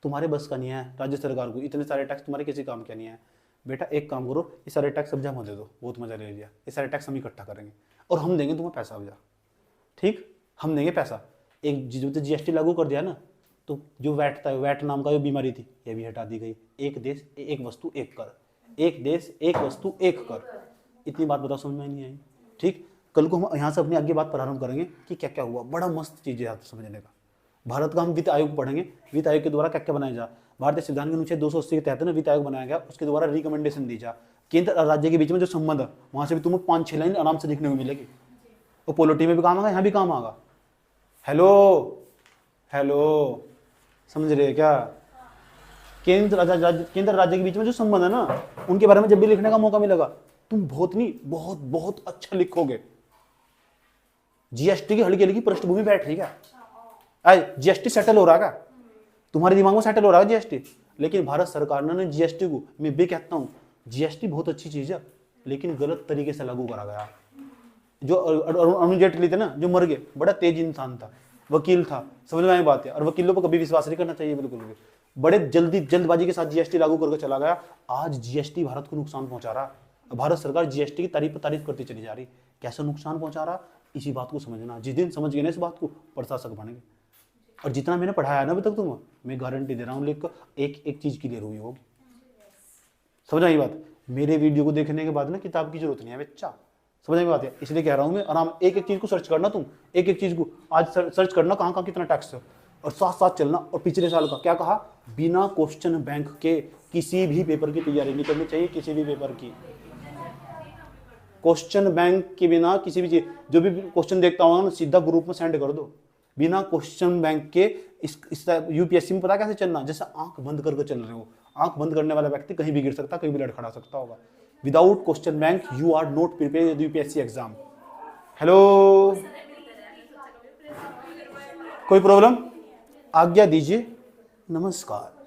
तुम्हारे बस का नहीं है राज्य सरकार को, इतने सारे टैक्स तुम्हारे किसी काम के नहीं है। बेटा एक काम करो, ये सारे टैक्स सब जमा दे दो, बहुत मजा ले लिया, ये सारे टैक्स हम इकट्ठा करेंगे और हम देंगे तुम्हें पैसा भैया, ठीक, हम देंगे पैसा। एक जो जीएसटी लागू कर दिया ना, तो जो वैट था, वैट नाम का जो बीमारी थी, ये भी हटा दी गई। एक देश एक वस्तु एक कर, एक देश एक वस्तु एक कर, इतनी बात बताओ समझ में नहीं आई, ठीक। कल को हम यहाँ से अपनी आगे बात प्रारंभ करेंगे कि क्या क्या हुआ, बड़ा मस्त चीज़ है समझने का। भारत का हम वित्त आयोग पढ़ेंगे, वित्त आयोग के द्वारा क्या क्या बनाया जा, भारतीय संविधान के अनुच्छेद 280 के तहत ना वित्त आयोग बनाया गया, उसके द्वारा रिकमेंडेशन दी जा, केंद्र और राज्य के बीच में जो संबंध है, वहाँ से भी तुम्हें 5-6 लाइन आराम से दिखने को मिलेगी। वो पोलिटी में भी काम आएगा, यहाँ भी काम आएगा। हेलो हेलो, समझ रहे क्या? केंद्र राज्य के बीच में जो संबंध है ना, उनके बारे में जब भी लिखने का मौका मिलेगा, तुम बहुत नहीं बहुत बहुत अच्छा लिखोगे। जीएसटी की हल्की हल्की पृष्ठभूमि बैठ रही है, जीएसटी सेटल हो रहा है, तुम्हारे दिमाग में सेटल हो रहा है जीएसटी, लेकिन भारत सरकार ने जीएसटी को, मैं भी कहता हूं जीएसटी बहुत अच्छी चीज है, लेकिन गलत तरीके से लागू करा गया। जो अरुण जेटली थे ना, जो मर गए, बड़ा तेज इंसान था, वकील था, समझ में आई बात है, और वकीलों पर कभी विश्वास नहीं करना चाहिए बिल्कुल भी। बड़े जल्दबाजी के साथ जीएसटी लागू करके चला गया, आज जीएसटी भारत को नुकसान पहुंचा रहा। भारत सरकार जीएसटी की तारीफ करती चली जा रही, कैसे नुकसान पहुंचा रहा, इसी बात को समझना। जिस दिन समझ गए ना इस बात को, प्रशासक बनेंगे। और जितना मैंने पढ़ाया ना अभी तक तुम्हें, मैं गारंटी दे रहा हूँ, लिख एक एक चीज क्लियर हुई होगी। समझ आई बात? मेरे वीडियो को देखने के बाद ना किताब की जरूरत नहीं है बच्चा, समझ में बात है, इसलिए कह रहा हूँ मैं, आराम एक एक चीज को सर्च करना, तुम एक एक चीज को आज सर्च करना, कहाँ कहाँ कितना टैक्स है, और साथ साथ चलना। और पिछले साल का क्या कहा, बिना क्वेश्चन बैंक के किसी भी पेपर की तैयारी नहीं करनी चाहिए, किसी भी पेपर की क्वेश्चन बैंक के बिना किसी भी चीज, जो भी क्वेश्चन देखता हूँ ना सीधा ग्रुप में सेंड कर दो, बिना क्वेश्चन बैंक के। इस यूपीएससी में पता कैसे चलना, जैसे आंख बंद करके चल रहे हो, आंख बंद करने वाला व्यक्ति कहीं भी गिर सकता, कहीं भी लड़खड़ा सकता होगा। Without question bank you are not prepare UPSC exam. Hello, कोई प्रॉब्लम? आज्ञा दीजिए, नमस्कार।